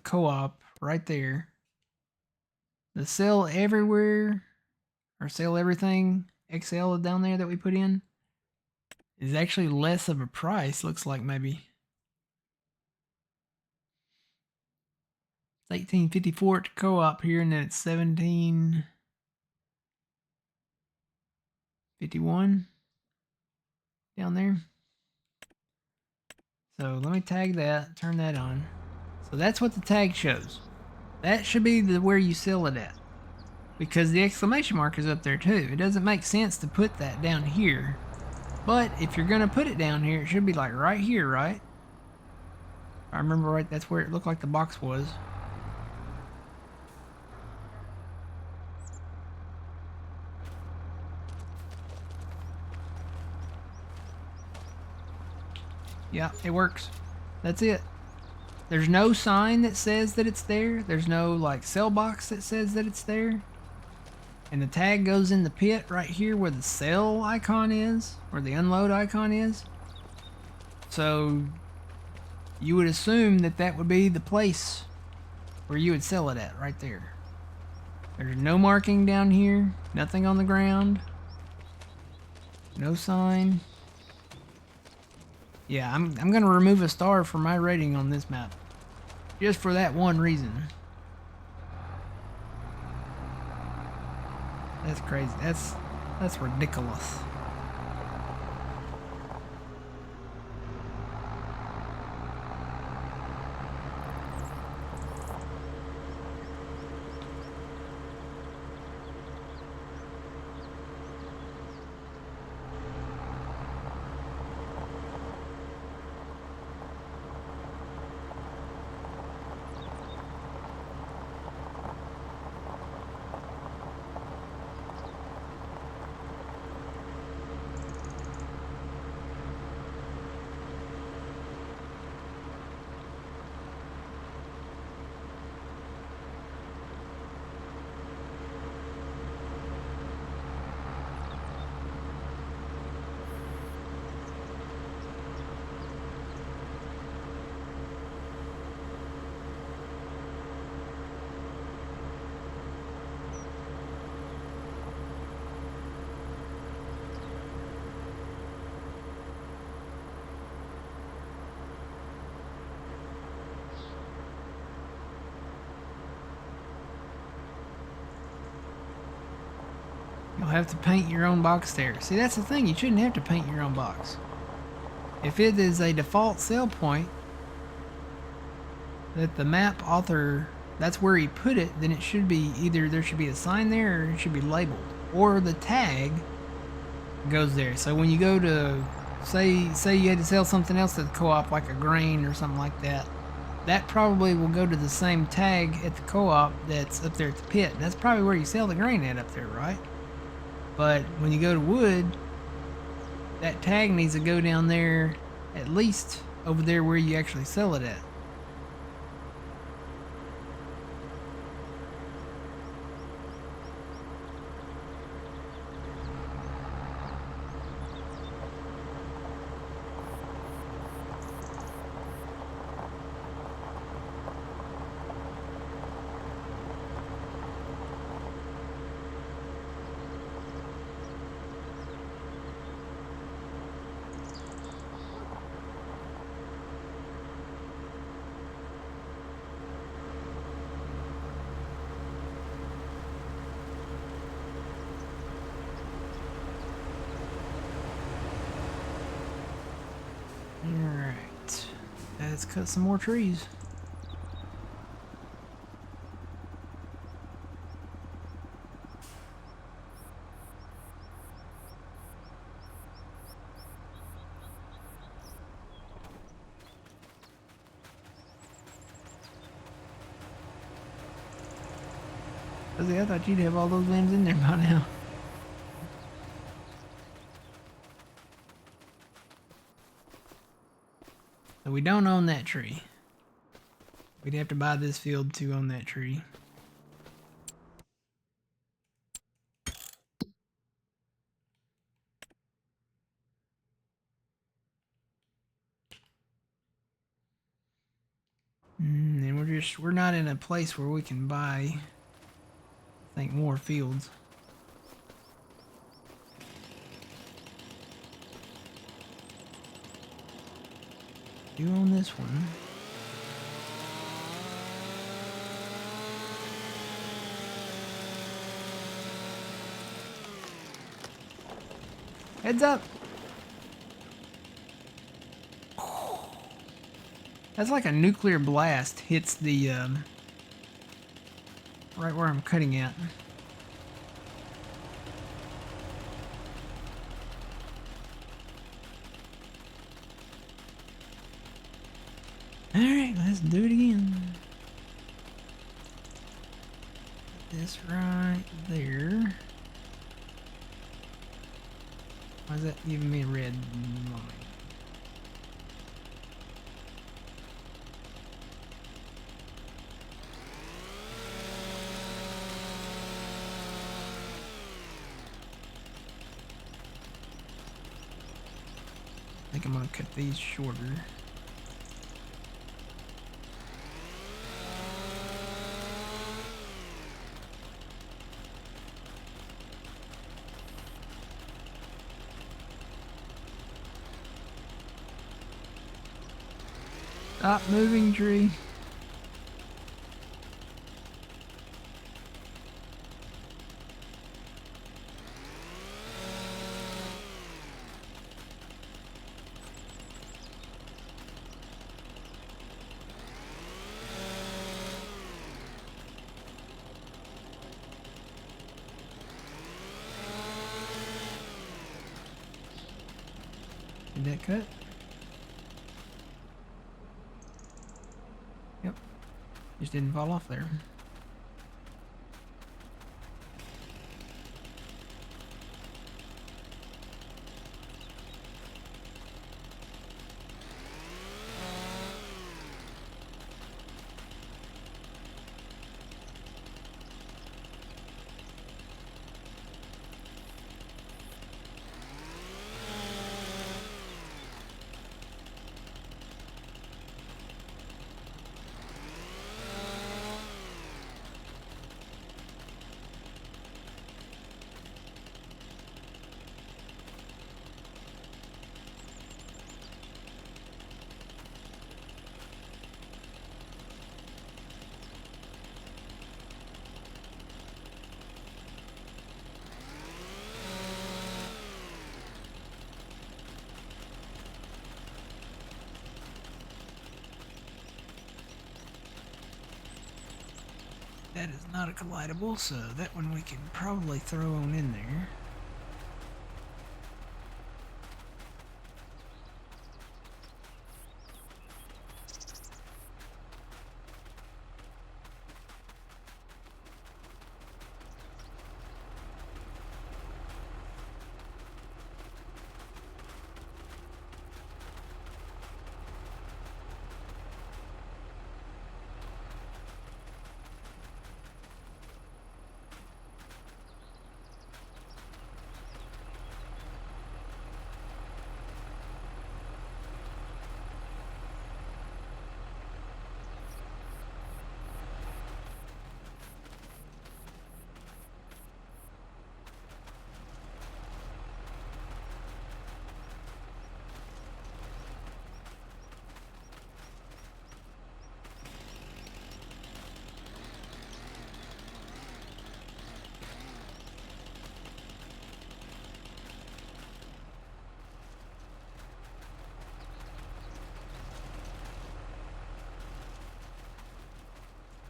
co-op right there. The Sell Everywhere or Sell Everything XL down there that we put in is actually less of a price, looks like maybe. It's 1854 at co-op here, and then it's 1751 down there. So let me tag that, turn that on. So that's what the tag shows. That should be where you sell it at. because the exclamation mark is up there too. It doesn't make sense to put that down here. But if you're gonna put it down here, it should be like right here, right? If I remember right, that's where it looked like the box was. Yeah, it works. That's it. There's no sign that says that it's there. There's no like sell box that says that it's there. And the tag goes in the pit right here where the sell icon is, or the unload icon is. So you would assume that that would be the place where you would sell it at, right there. There's no marking down here, nothing on the ground, no sign. Yeah, I'm gonna remove a star from my rating on this map, just for that one reason. That's crazy. That's ridiculous. You'll have to paint your own box there. See, that's the thing. You shouldn't have to paint your own box. If it is a default sell point that the map author, that's where he put it, then it should be either there should be a sign there or it should be labeled. Or the tag goes there. So when you go to, say you had to sell something else at the co-op, like a grain or something like that, that probably will go to the same tag at the co-op that's up there at the pit. That's probably where you sell the grain at up there, right? But when you go to wood, that tag needs to go down there, at least over there where you actually sell it at. Alright, let's cut some more trees. I thought you'd have all those limbs in there by now. So we don't own that tree. We'd have to buy this field to own that tree. And we're not in a place where we can buy, I think, more fields. Do own this one. Heads up! That's like a nuclear blast hits the, right where I'm cutting at. Let's do it again. Put this right there. Why is that giving me a red line? I think I'm gonna cut these shorter. Stop moving, tree. Did that cut? Yep. Just didn't fall off there. That is not a collidable, so that one we can probably throw on in there.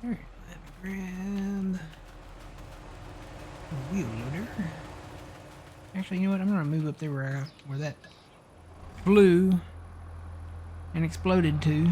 Alright, let me grab the wheel loader. Actually, you know what? I'm gonna move up there where that flew and exploded to.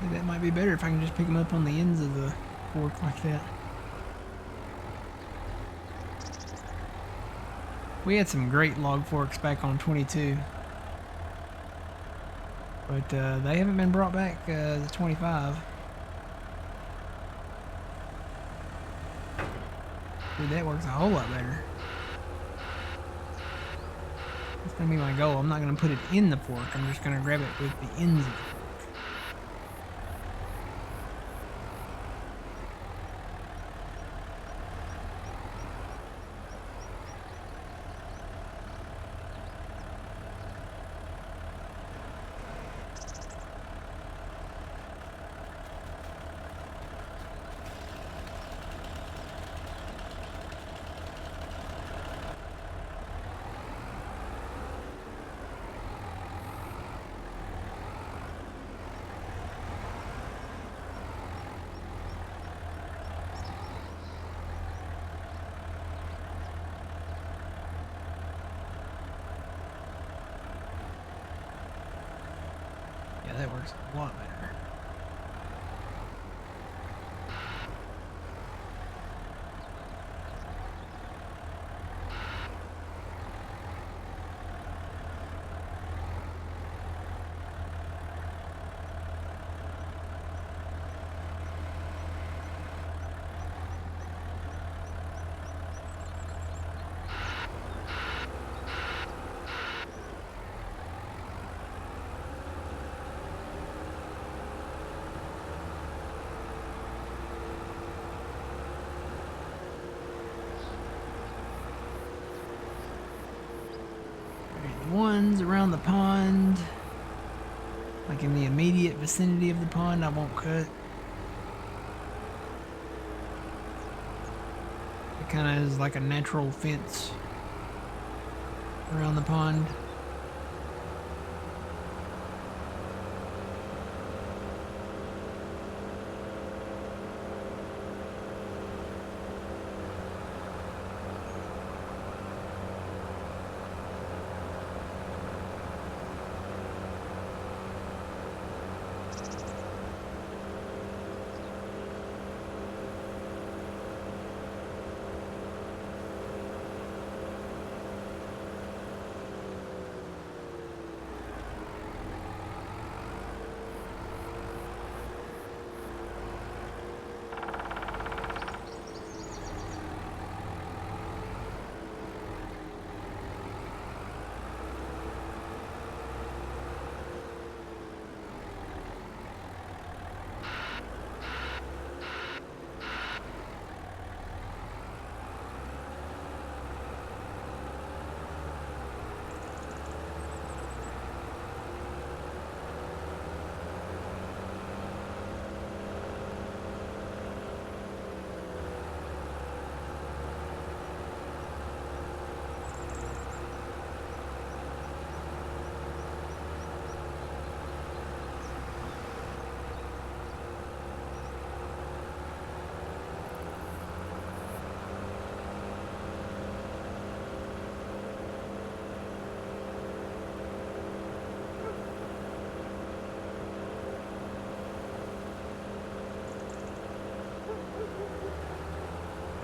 Maybe that might be better if I can just pick them up on the ends of the fork like that. We had some great log forks back on 22. But they haven't been brought back to 25. Dude, that works a whole lot better. That's going to be my goal. I'm not going to put it in the fork. I'm just going to grab it with the ends of it. Yeah, that works a lot better. Ones around the pond, like in the immediate vicinity of the pond, I won't cut. It kind of is like a natural fence around the pond.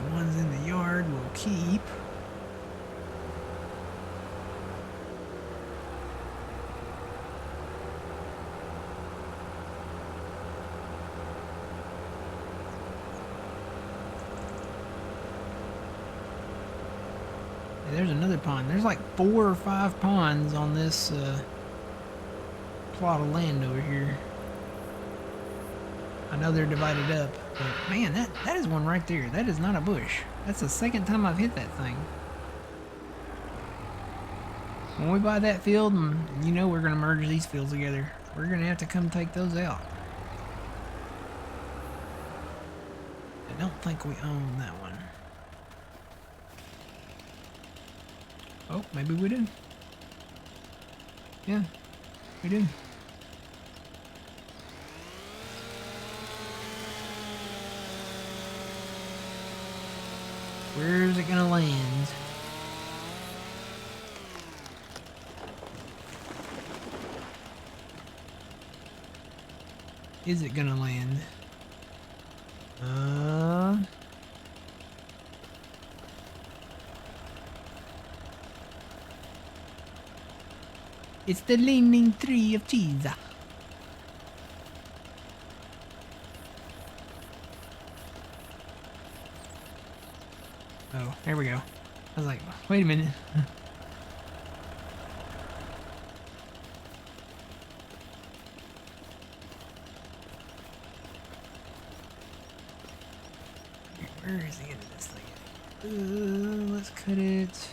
The ones in the yard will keep. There's another pond. There's like 4 or 5 ponds on this plot of land over here. I know they're divided up, but man, that is one right there. That is not a bush. That's the second time I've hit that thing. When we buy that field, and you know we're going to merge these fields together, we're going to have to come take those out. I don't think we own that one. Oh, maybe we do. Yeah, we do. Where's it gonna land? Is it gonna land? It's the leaning tree of cheese. Oh, there we go. I was like, wait a minute. Where is the end of this thing? Let's cut it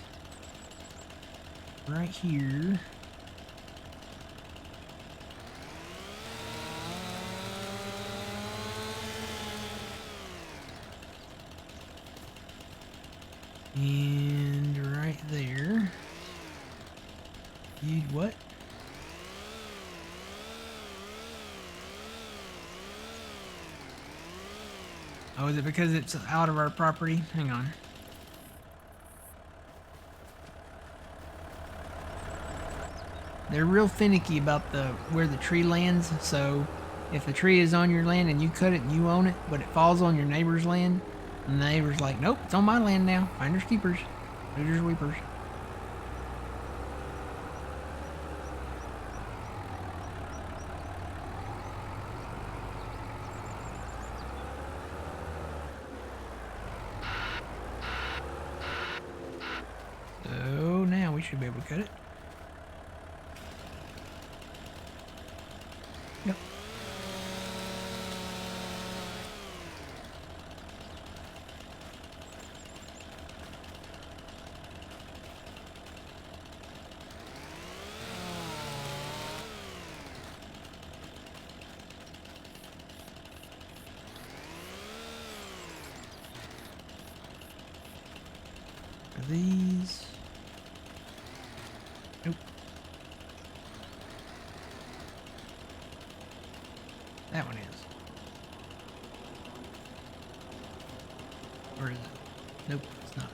right here. And right there. You'd what? Oh, is it because it's out of our property? Hang on. They're real finicky about where the tree lands, so if the tree is on your land and you cut it and you own it, but it falls on your neighbor's land, and the neighbor's like, nope, it's on my land now. Finders keepers. Looters weepers. So now we should be able to cut it. Yep. Are these? Nope. That one is. Or is it? Nope, it's not.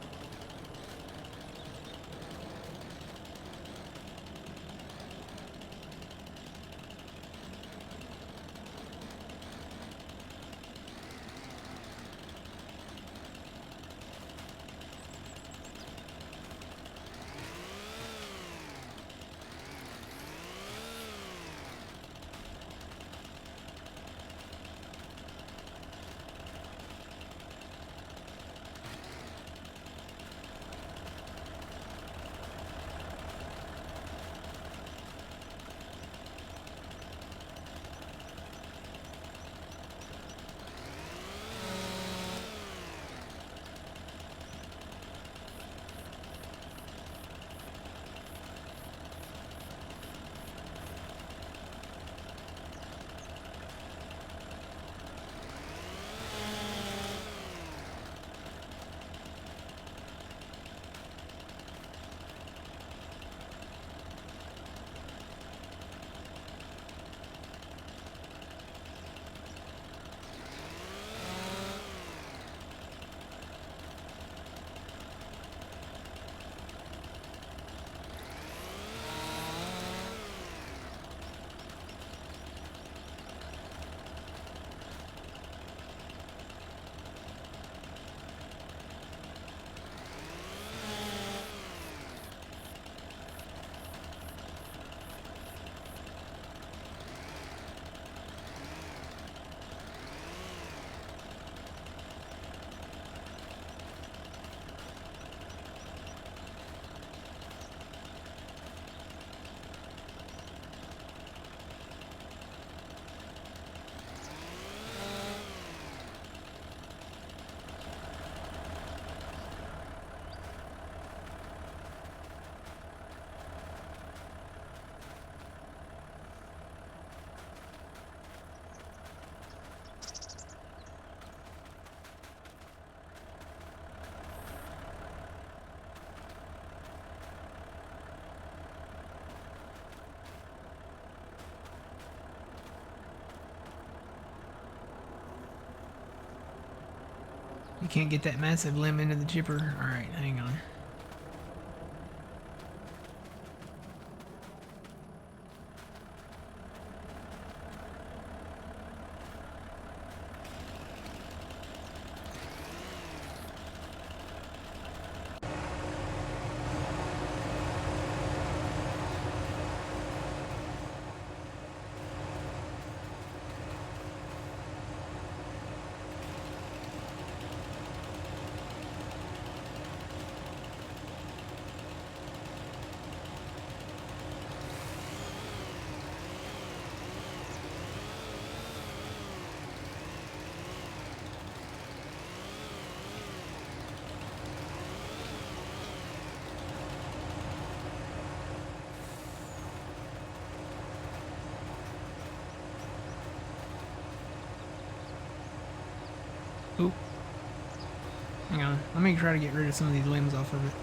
You can't get that massive limb into the chipper. Alright, hang on. Hang on, let me try to get rid of some of these limbs off of it.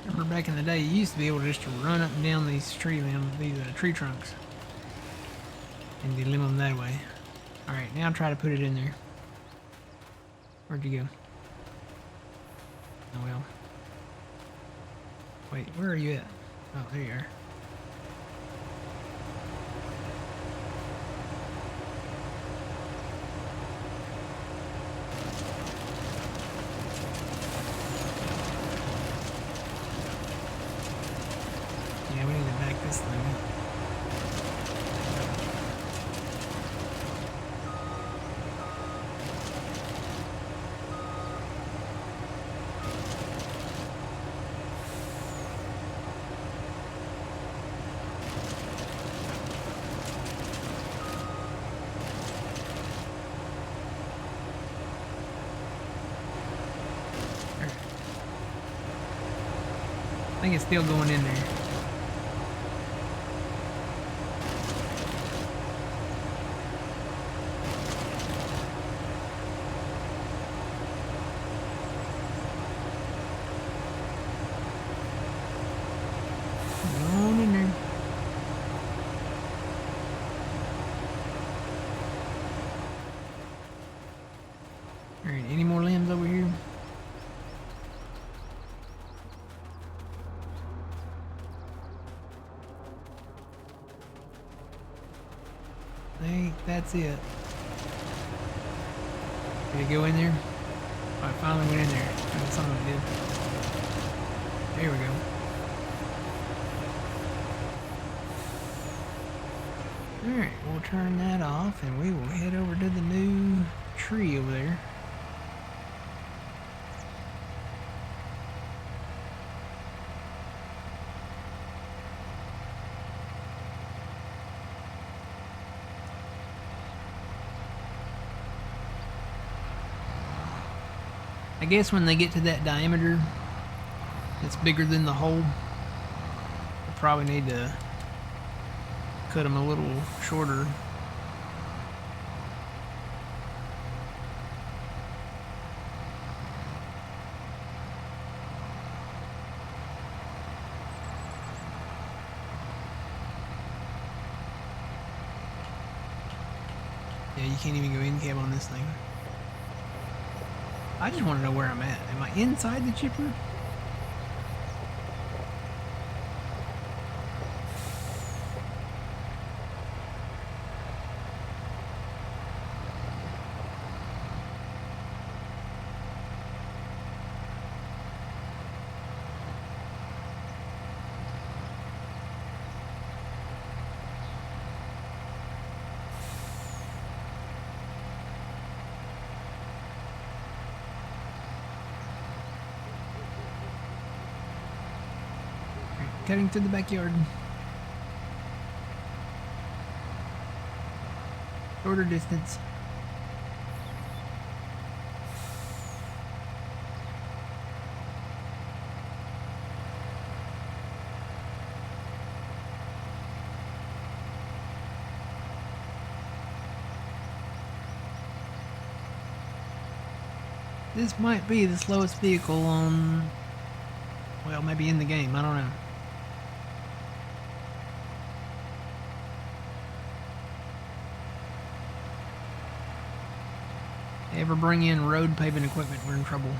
Remember back in the day, you used to be able to just run up and down these tree tree trunks, and delimb them that way. All right, now try to put it in there. Where'd you go? Oh well. Wait, where are you at? Oh, there you are. Yeah, we need to back this thing up. I think it's still going in there. Going in there. Alright, any more limbs over here? I think that's it. Did it go in there? Oh, it finally went in there. I some of it did. There we go. Alright, we'll turn that off and we will head over to the new tree over there. I guess when they get to that diameter that's bigger than the hole, we'll probably need to cut them a little shorter. Yeah, you can't even go in cab on this thing. I just want to know where I'm at. Am I inside the chipper? Cutting through the backyard. Shorter distance. This might be the slowest vehicle on, well, maybe in the game, I don't know. Ever bring in road paving equipment, we're in trouble.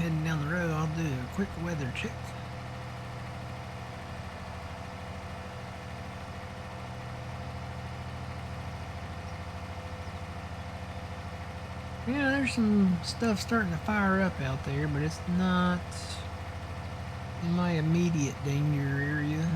heading down the road, I'll do a quick weather check. Yeah, there's some stuff starting to fire up out there, but it's not in my immediate danger area.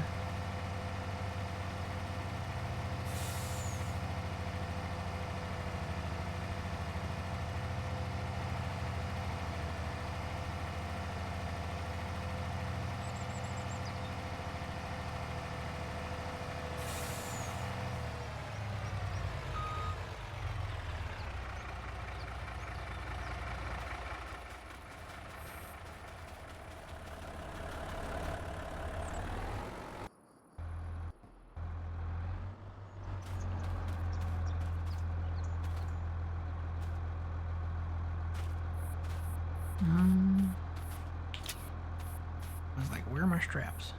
I was like, where are my straps?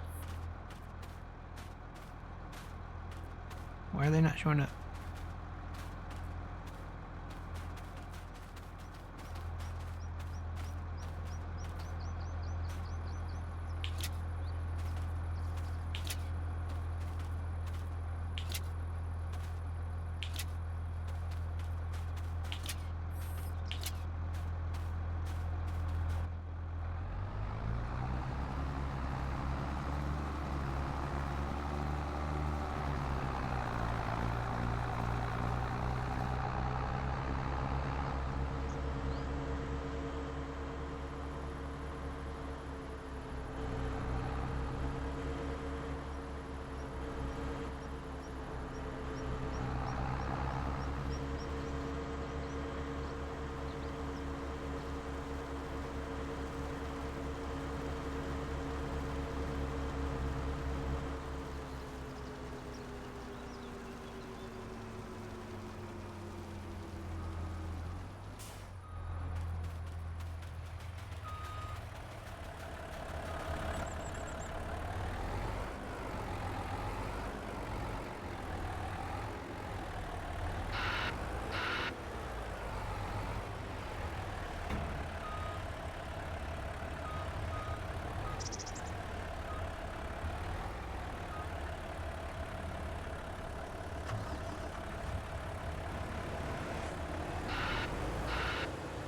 Why are they not showing up?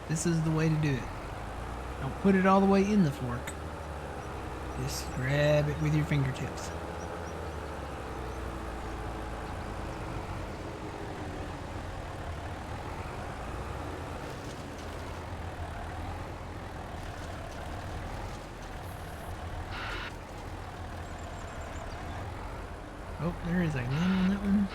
This is the way to do it. Don't put it all the way in the fork. Just grab it with your fingertips. Oh, there is a limb on that one.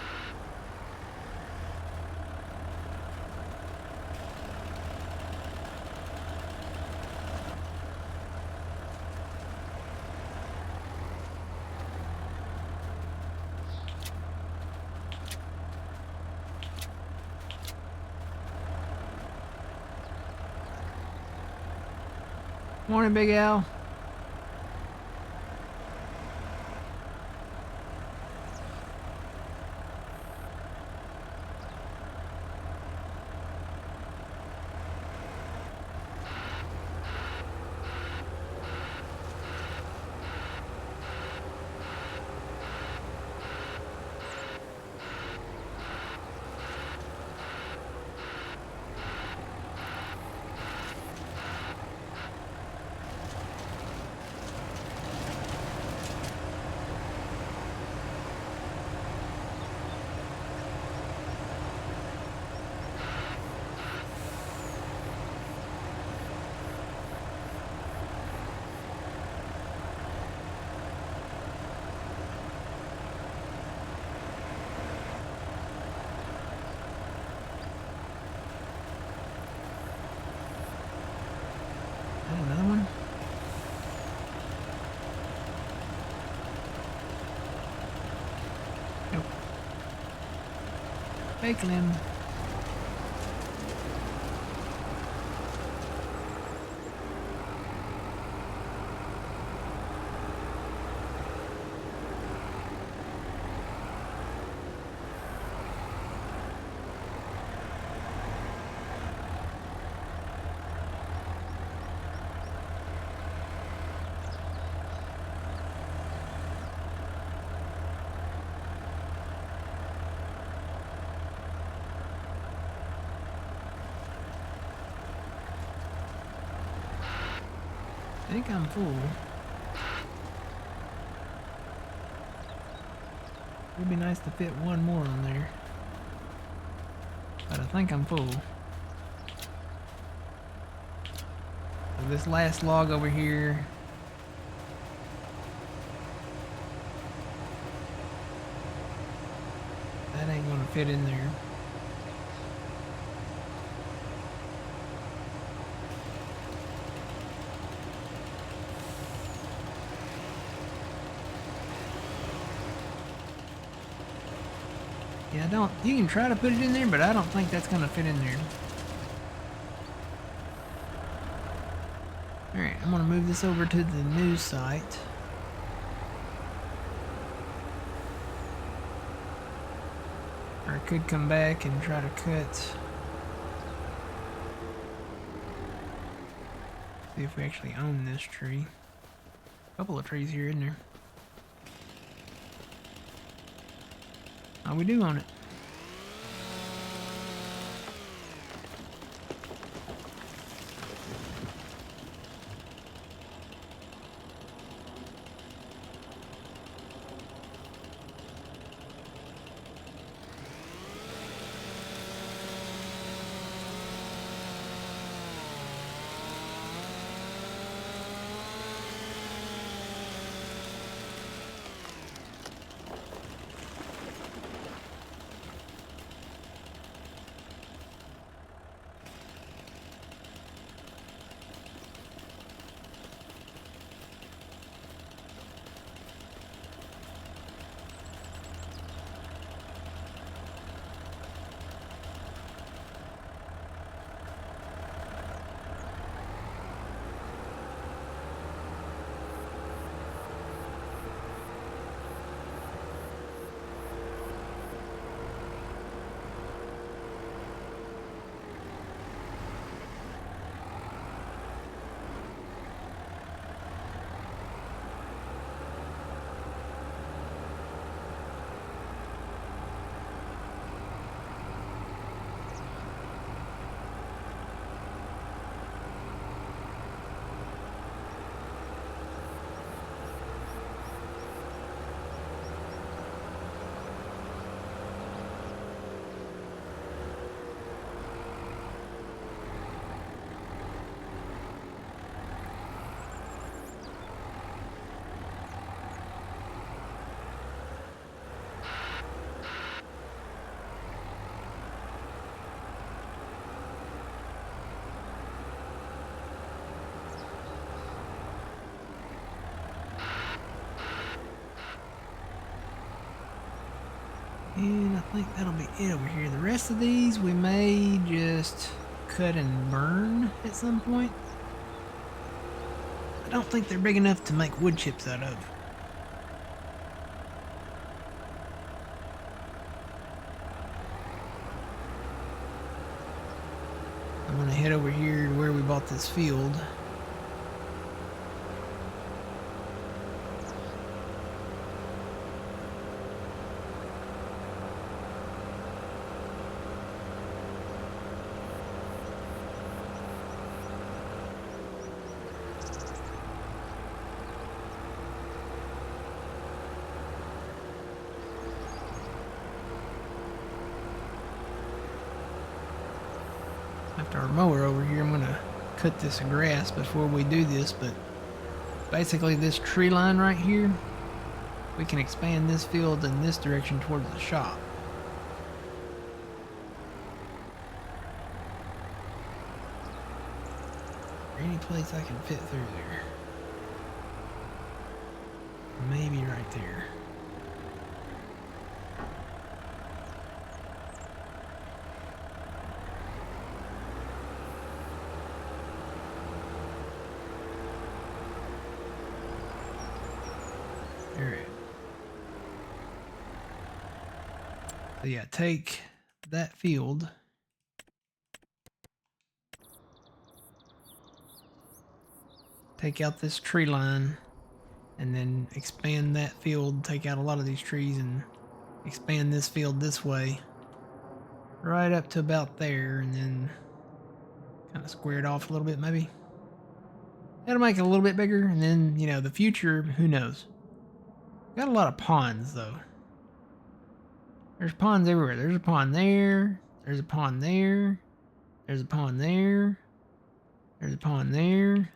Morning, Big Al. Another one? Nope. Fake limb. think I'm full. It would be nice to fit one more on there. But I think I'm full. So this last log over here. That ain't gonna fit in there. Yeah, you can try to put it in there, but I don't think that's gonna fit in there. Alright, I'm gonna move this over to the new site. Or I could come back and try to cut. See if we actually own this tree. A couple of trees here, isn't there? Oh, we do own it. And I think that'll be it over here. The rest of these we may just cut and burn at some point. I don't think they're big enough to make wood chips out of. I'm gonna head over here to where we bought this field. After our mower over here, I'm gonna cut this grass before we do this, but basically this tree line right here, we can expand this field in this direction towards the shop. Any place I can fit through there. Maybe right there. Alright. So yeah, take that field. Take out this tree line. And then expand that field, take out a lot of these trees and expand this field this way. Right up to about there, and then kind of square it off a little bit maybe. That'll make it a little bit bigger, and then, you know, the future, who knows. Got a lot of ponds, though. There's ponds everywhere. There's a pond there. There's a pond there. There's a pond there. There's a pond there.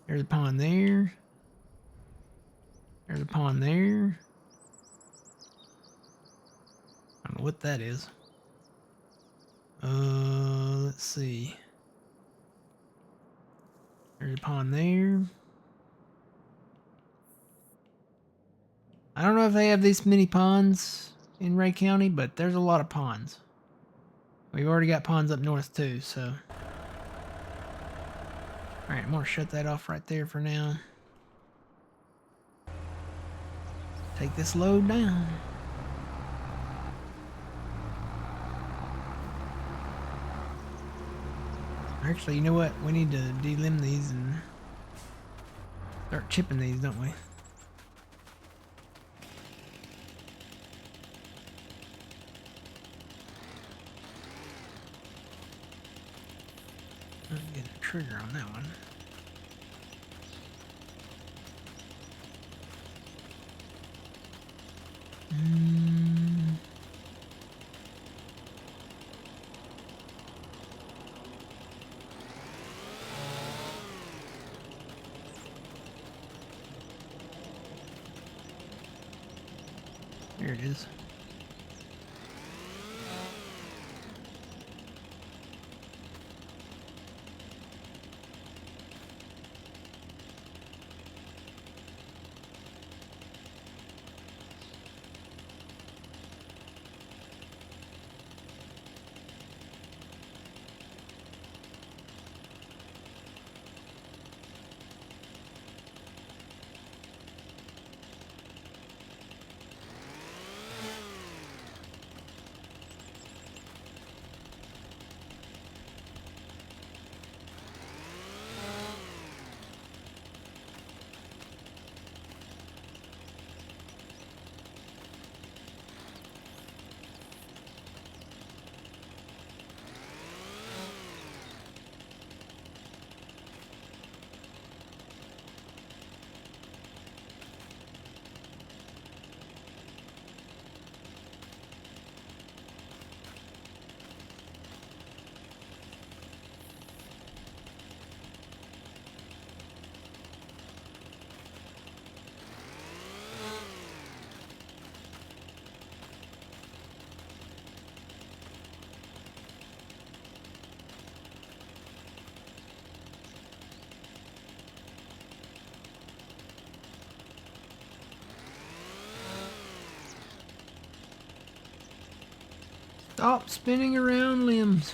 There's a pond there. There's a pond there. I don't know what that is. Let's see. There's a pond there. I don't know if they have this many ponds in Ray County, but there's a lot of ponds. We've already got ponds up north too, so. Alright, I'm gonna shut that off right there for now. Take this load down. Actually, you know what? We need to delimb these and start chipping these, don't we? I'm getting a trigger on that one. Here it is. Stop spinning around, limbs.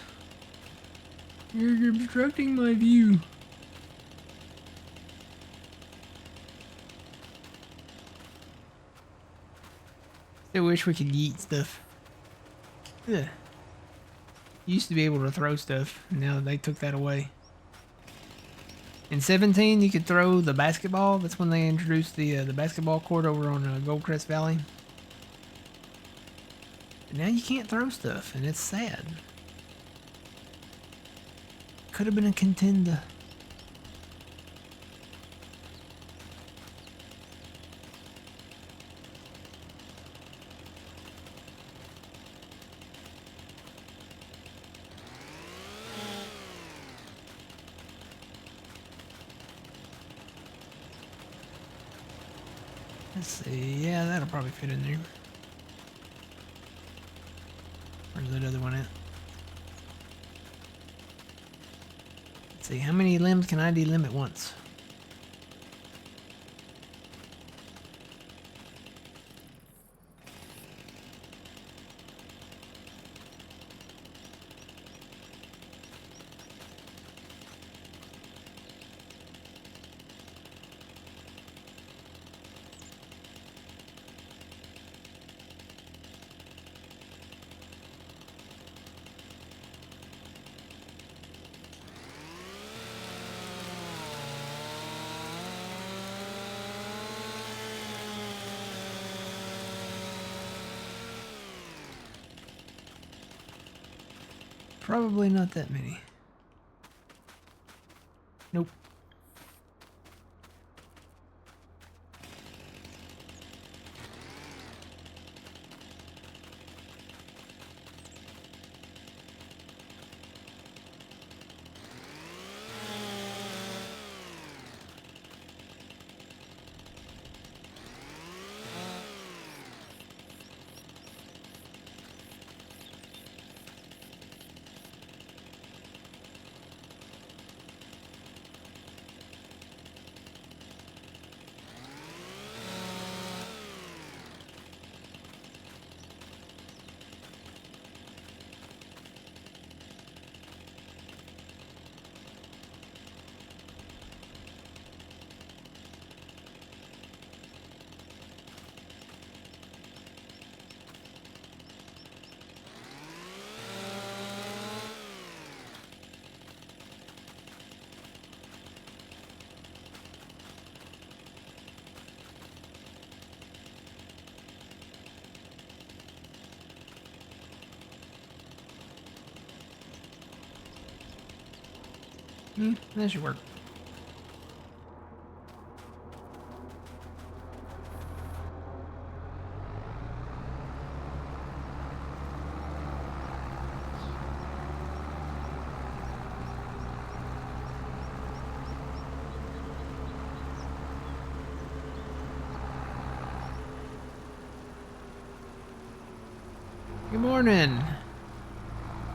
You're obstructing my view. Still wish we could yeet stuff. Ugh. Used to be able to throw stuff. Now they took that away. In 17, you could throw the basketball. That's when they introduced the basketball court over on Goldcrest Valley. But now you can't throw stuff, and it's sad. Could have been a contender. Let's see. Yeah, that'll probably fit in there. Where's that other one at? Let's see. How many limbs can I delimb at once? Probably not that many. That should work. Good morning.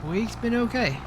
Week's been okay.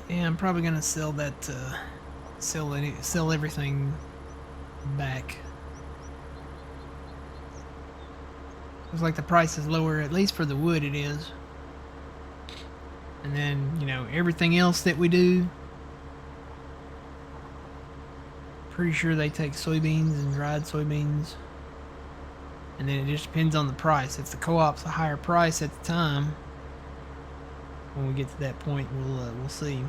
Yeah, I'm probably gonna sell that. Sell everything back. Looks like the price is lower, at least for the wood it is. And then, you know, everything else that we do, pretty sure they take soybeans and dried soybeans. And then it just depends on the price. If the co-op's a higher price at the time, when we get to that point, we'll see.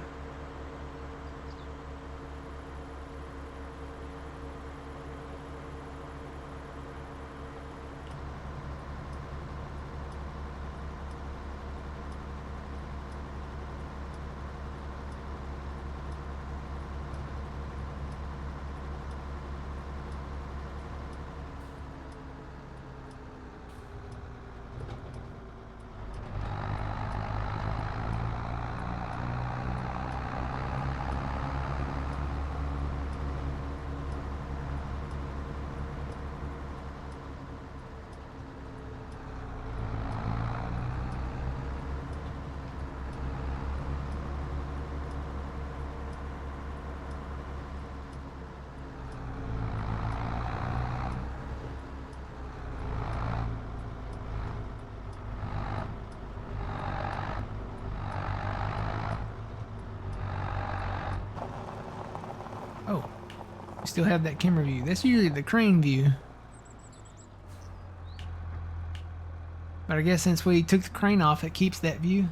Oh, we still have that camera view. That's usually the crane view. But I guess since we took the crane off, it keeps that view.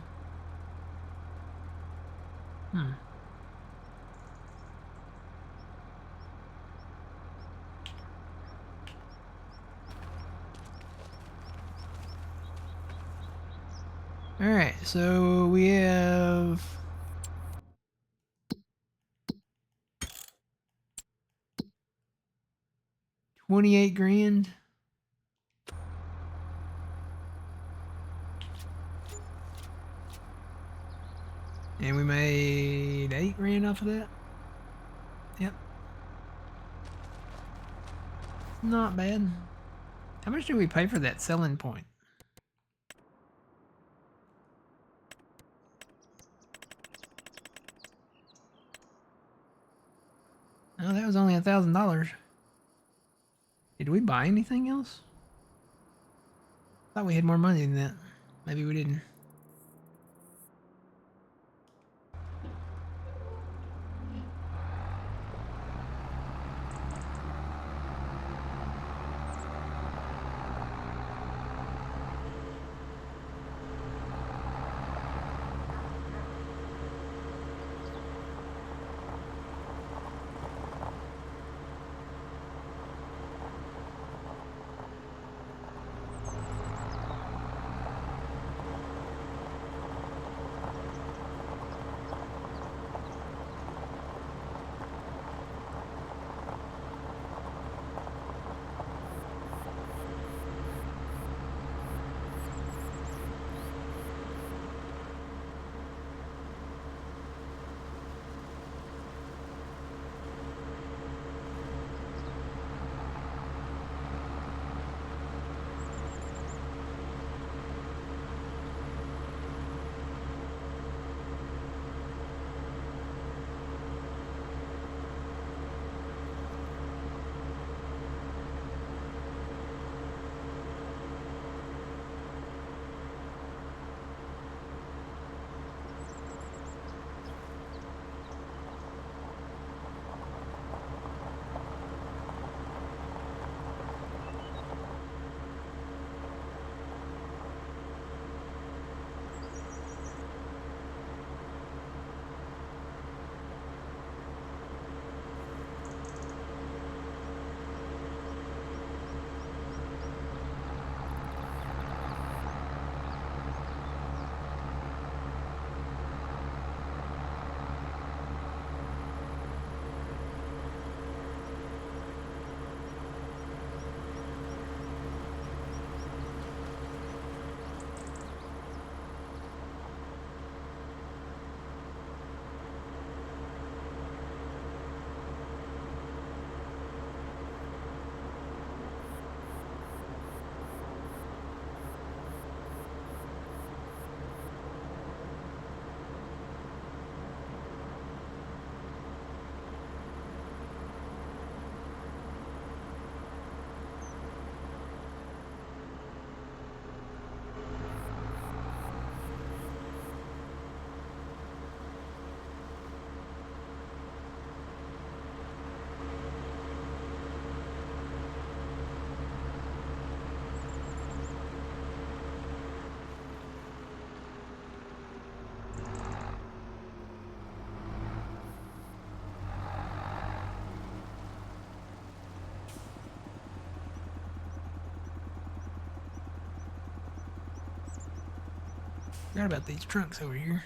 Alright, so we have 28 grand. And we made 8 grand off of that. Yep. Not bad. How much did we pay for that selling point? Oh, that was only $1,000. Did we buy anything else? Thought we had more money than that. Maybe we didn't. Forgot about these trunks over here.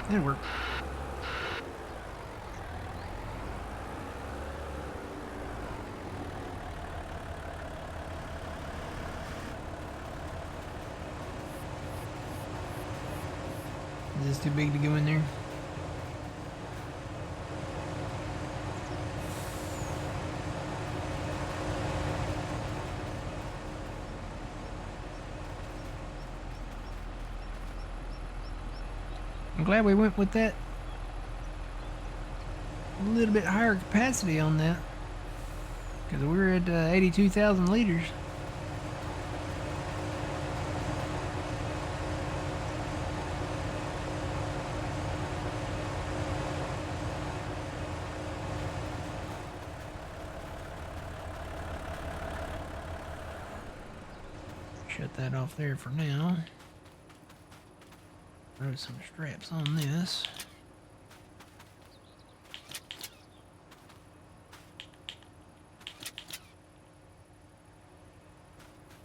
That'd work. Is this too big to go in there? I'm glad we went with that a little bit higher capacity on that, because we're at 82,000 liters. Shut that off there for now. Throw some straps on this.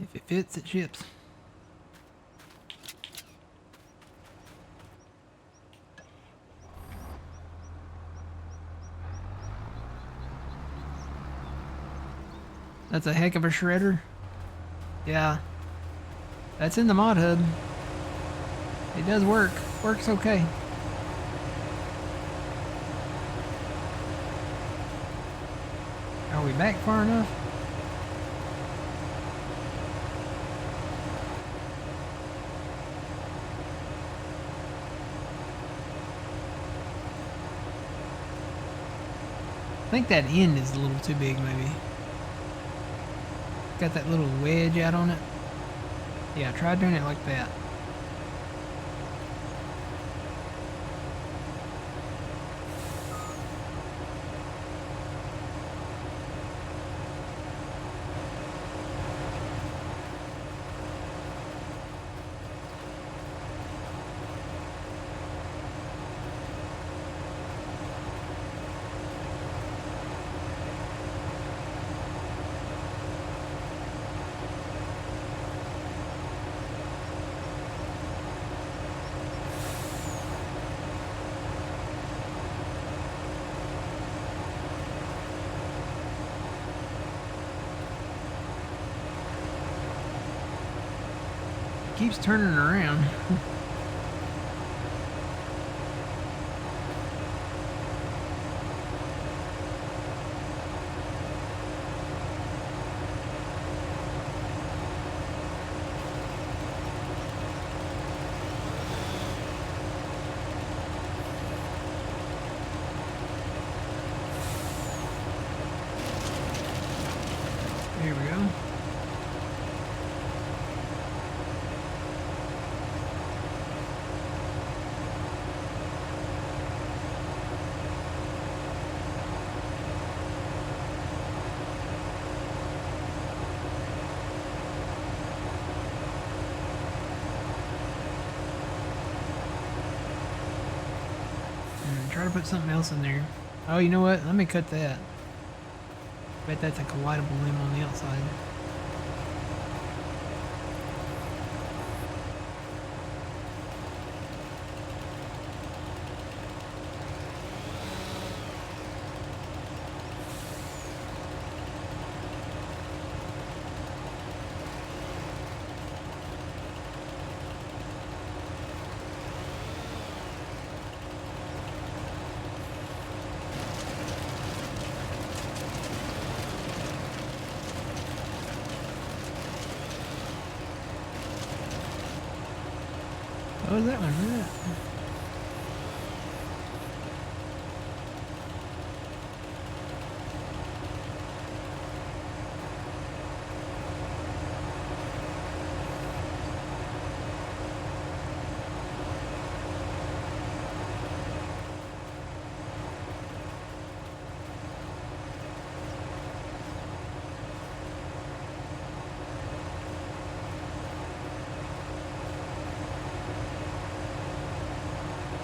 If it fits, it ships. That's a heck of a shredder. Yeah. That's in the mod hub. It does work. Works okay. Are we back far enough? I think that end is a little too big, maybe. Got that little wedge out on it. Yeah, try doing it like that. Keeps turning around. Here we go. Try to put something else in there. Oh, you know what? Let me cut that. Bet that's a collidable limb on the outside. What was that one? Look at that.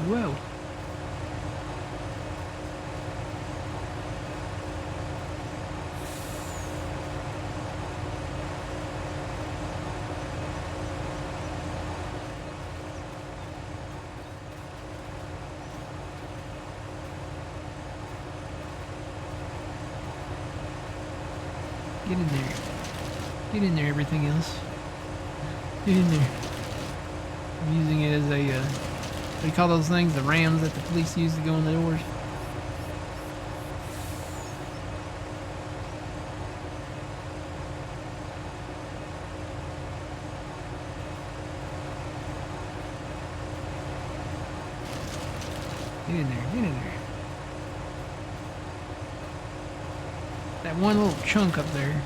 Whoa. Get in there. Get in there, everything else. Get in there. I'm using it as a What do you call those things? The rams that the police use to go in the doors? Get in there, get in there. That one little chunk up there.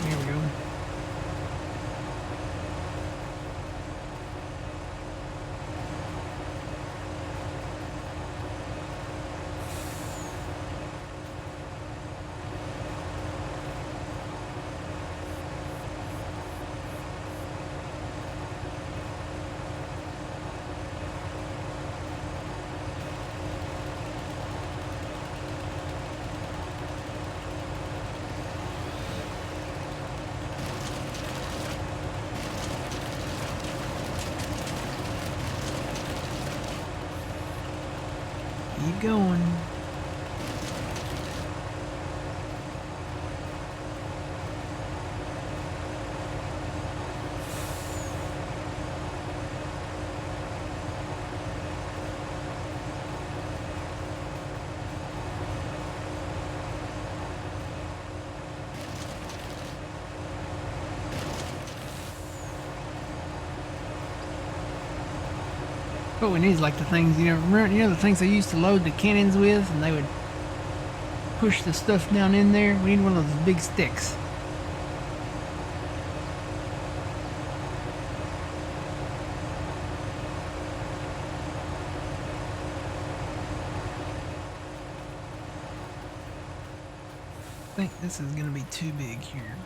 Here we go. Keep going. What we need is like the things, remember, the things they used to load the cannons with, and they would push the stuff down in there? We need one of those big sticks. I think this is going to be too big here.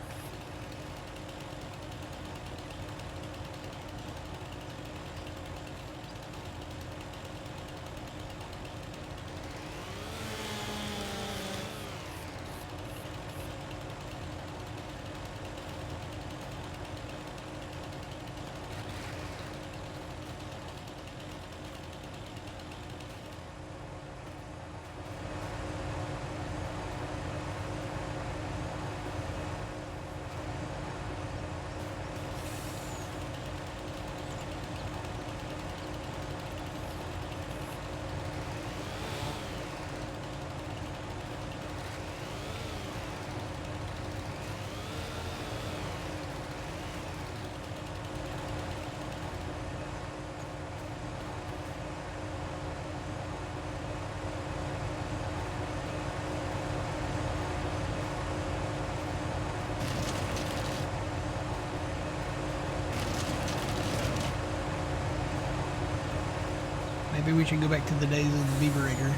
Maybe we should go back to the days of the Beaverator.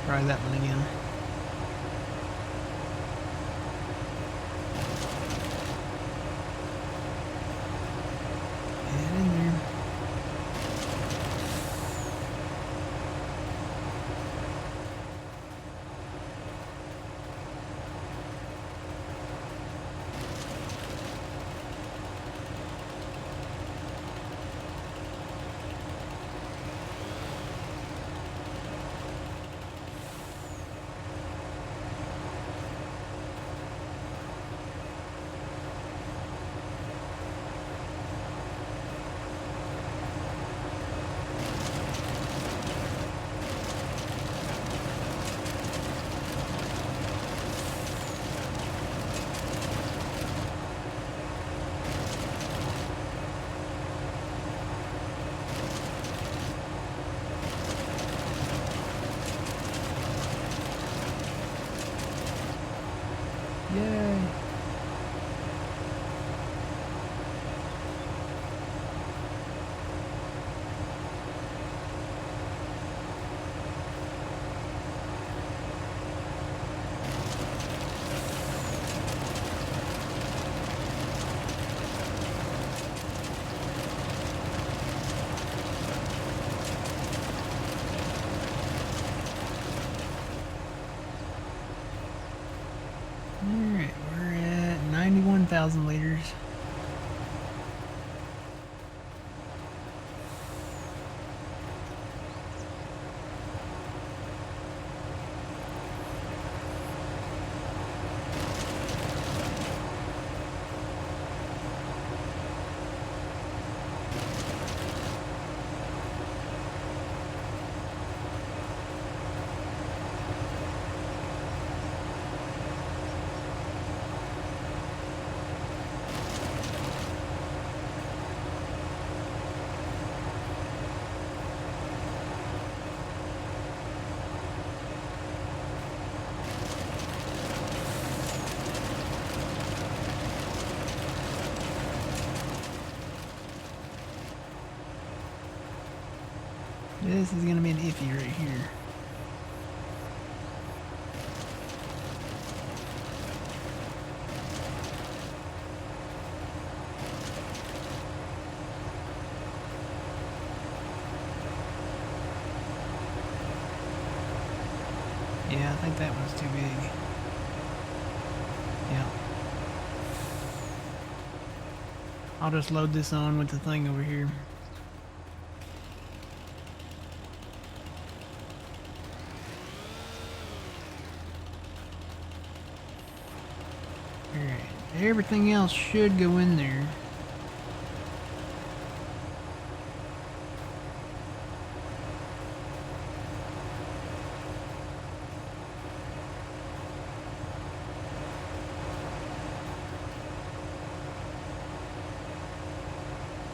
Try that one again. Get in there. Yay. Alright, we're at 91,000 liters. This is gonna be an iffy right here. Yeah, I think that one's too big. Yeah. I'll just load this on with the thing over here. Alright, everything else should go in there.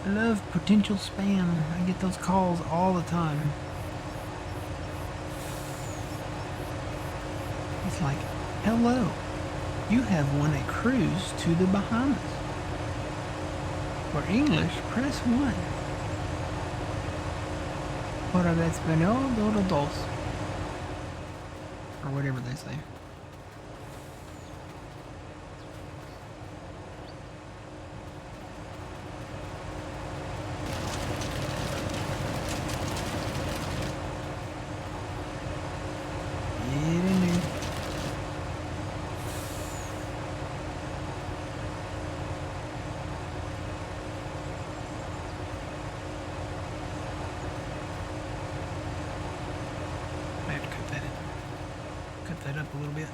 I love potential spam. I get those calls all the time. It's like, hello, you have won a cruise to the Bahamas. For English, press 1. Para el español, dolo dos. Or whatever they say. That up a little bit.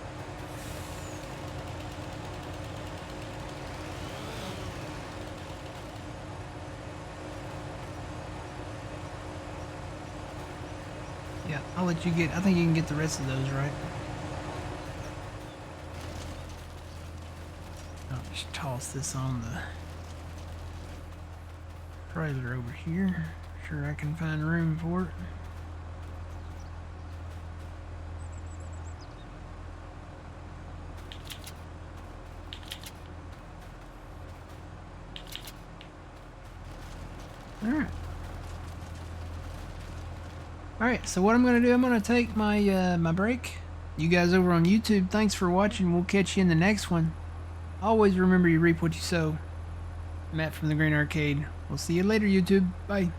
Yeah, I'll let you get, I think you can get the rest of those, right? I'll just toss this on the trailer over here. Sure I can find room for it. Alright, so what I'm going to do, I'm going to take my my break. You guys over on YouTube, thanks for watching. We'll catch you in the next one. Always remember you reap what you sow. Matt from the Green Arcade. We'll see you later, YouTube. Bye.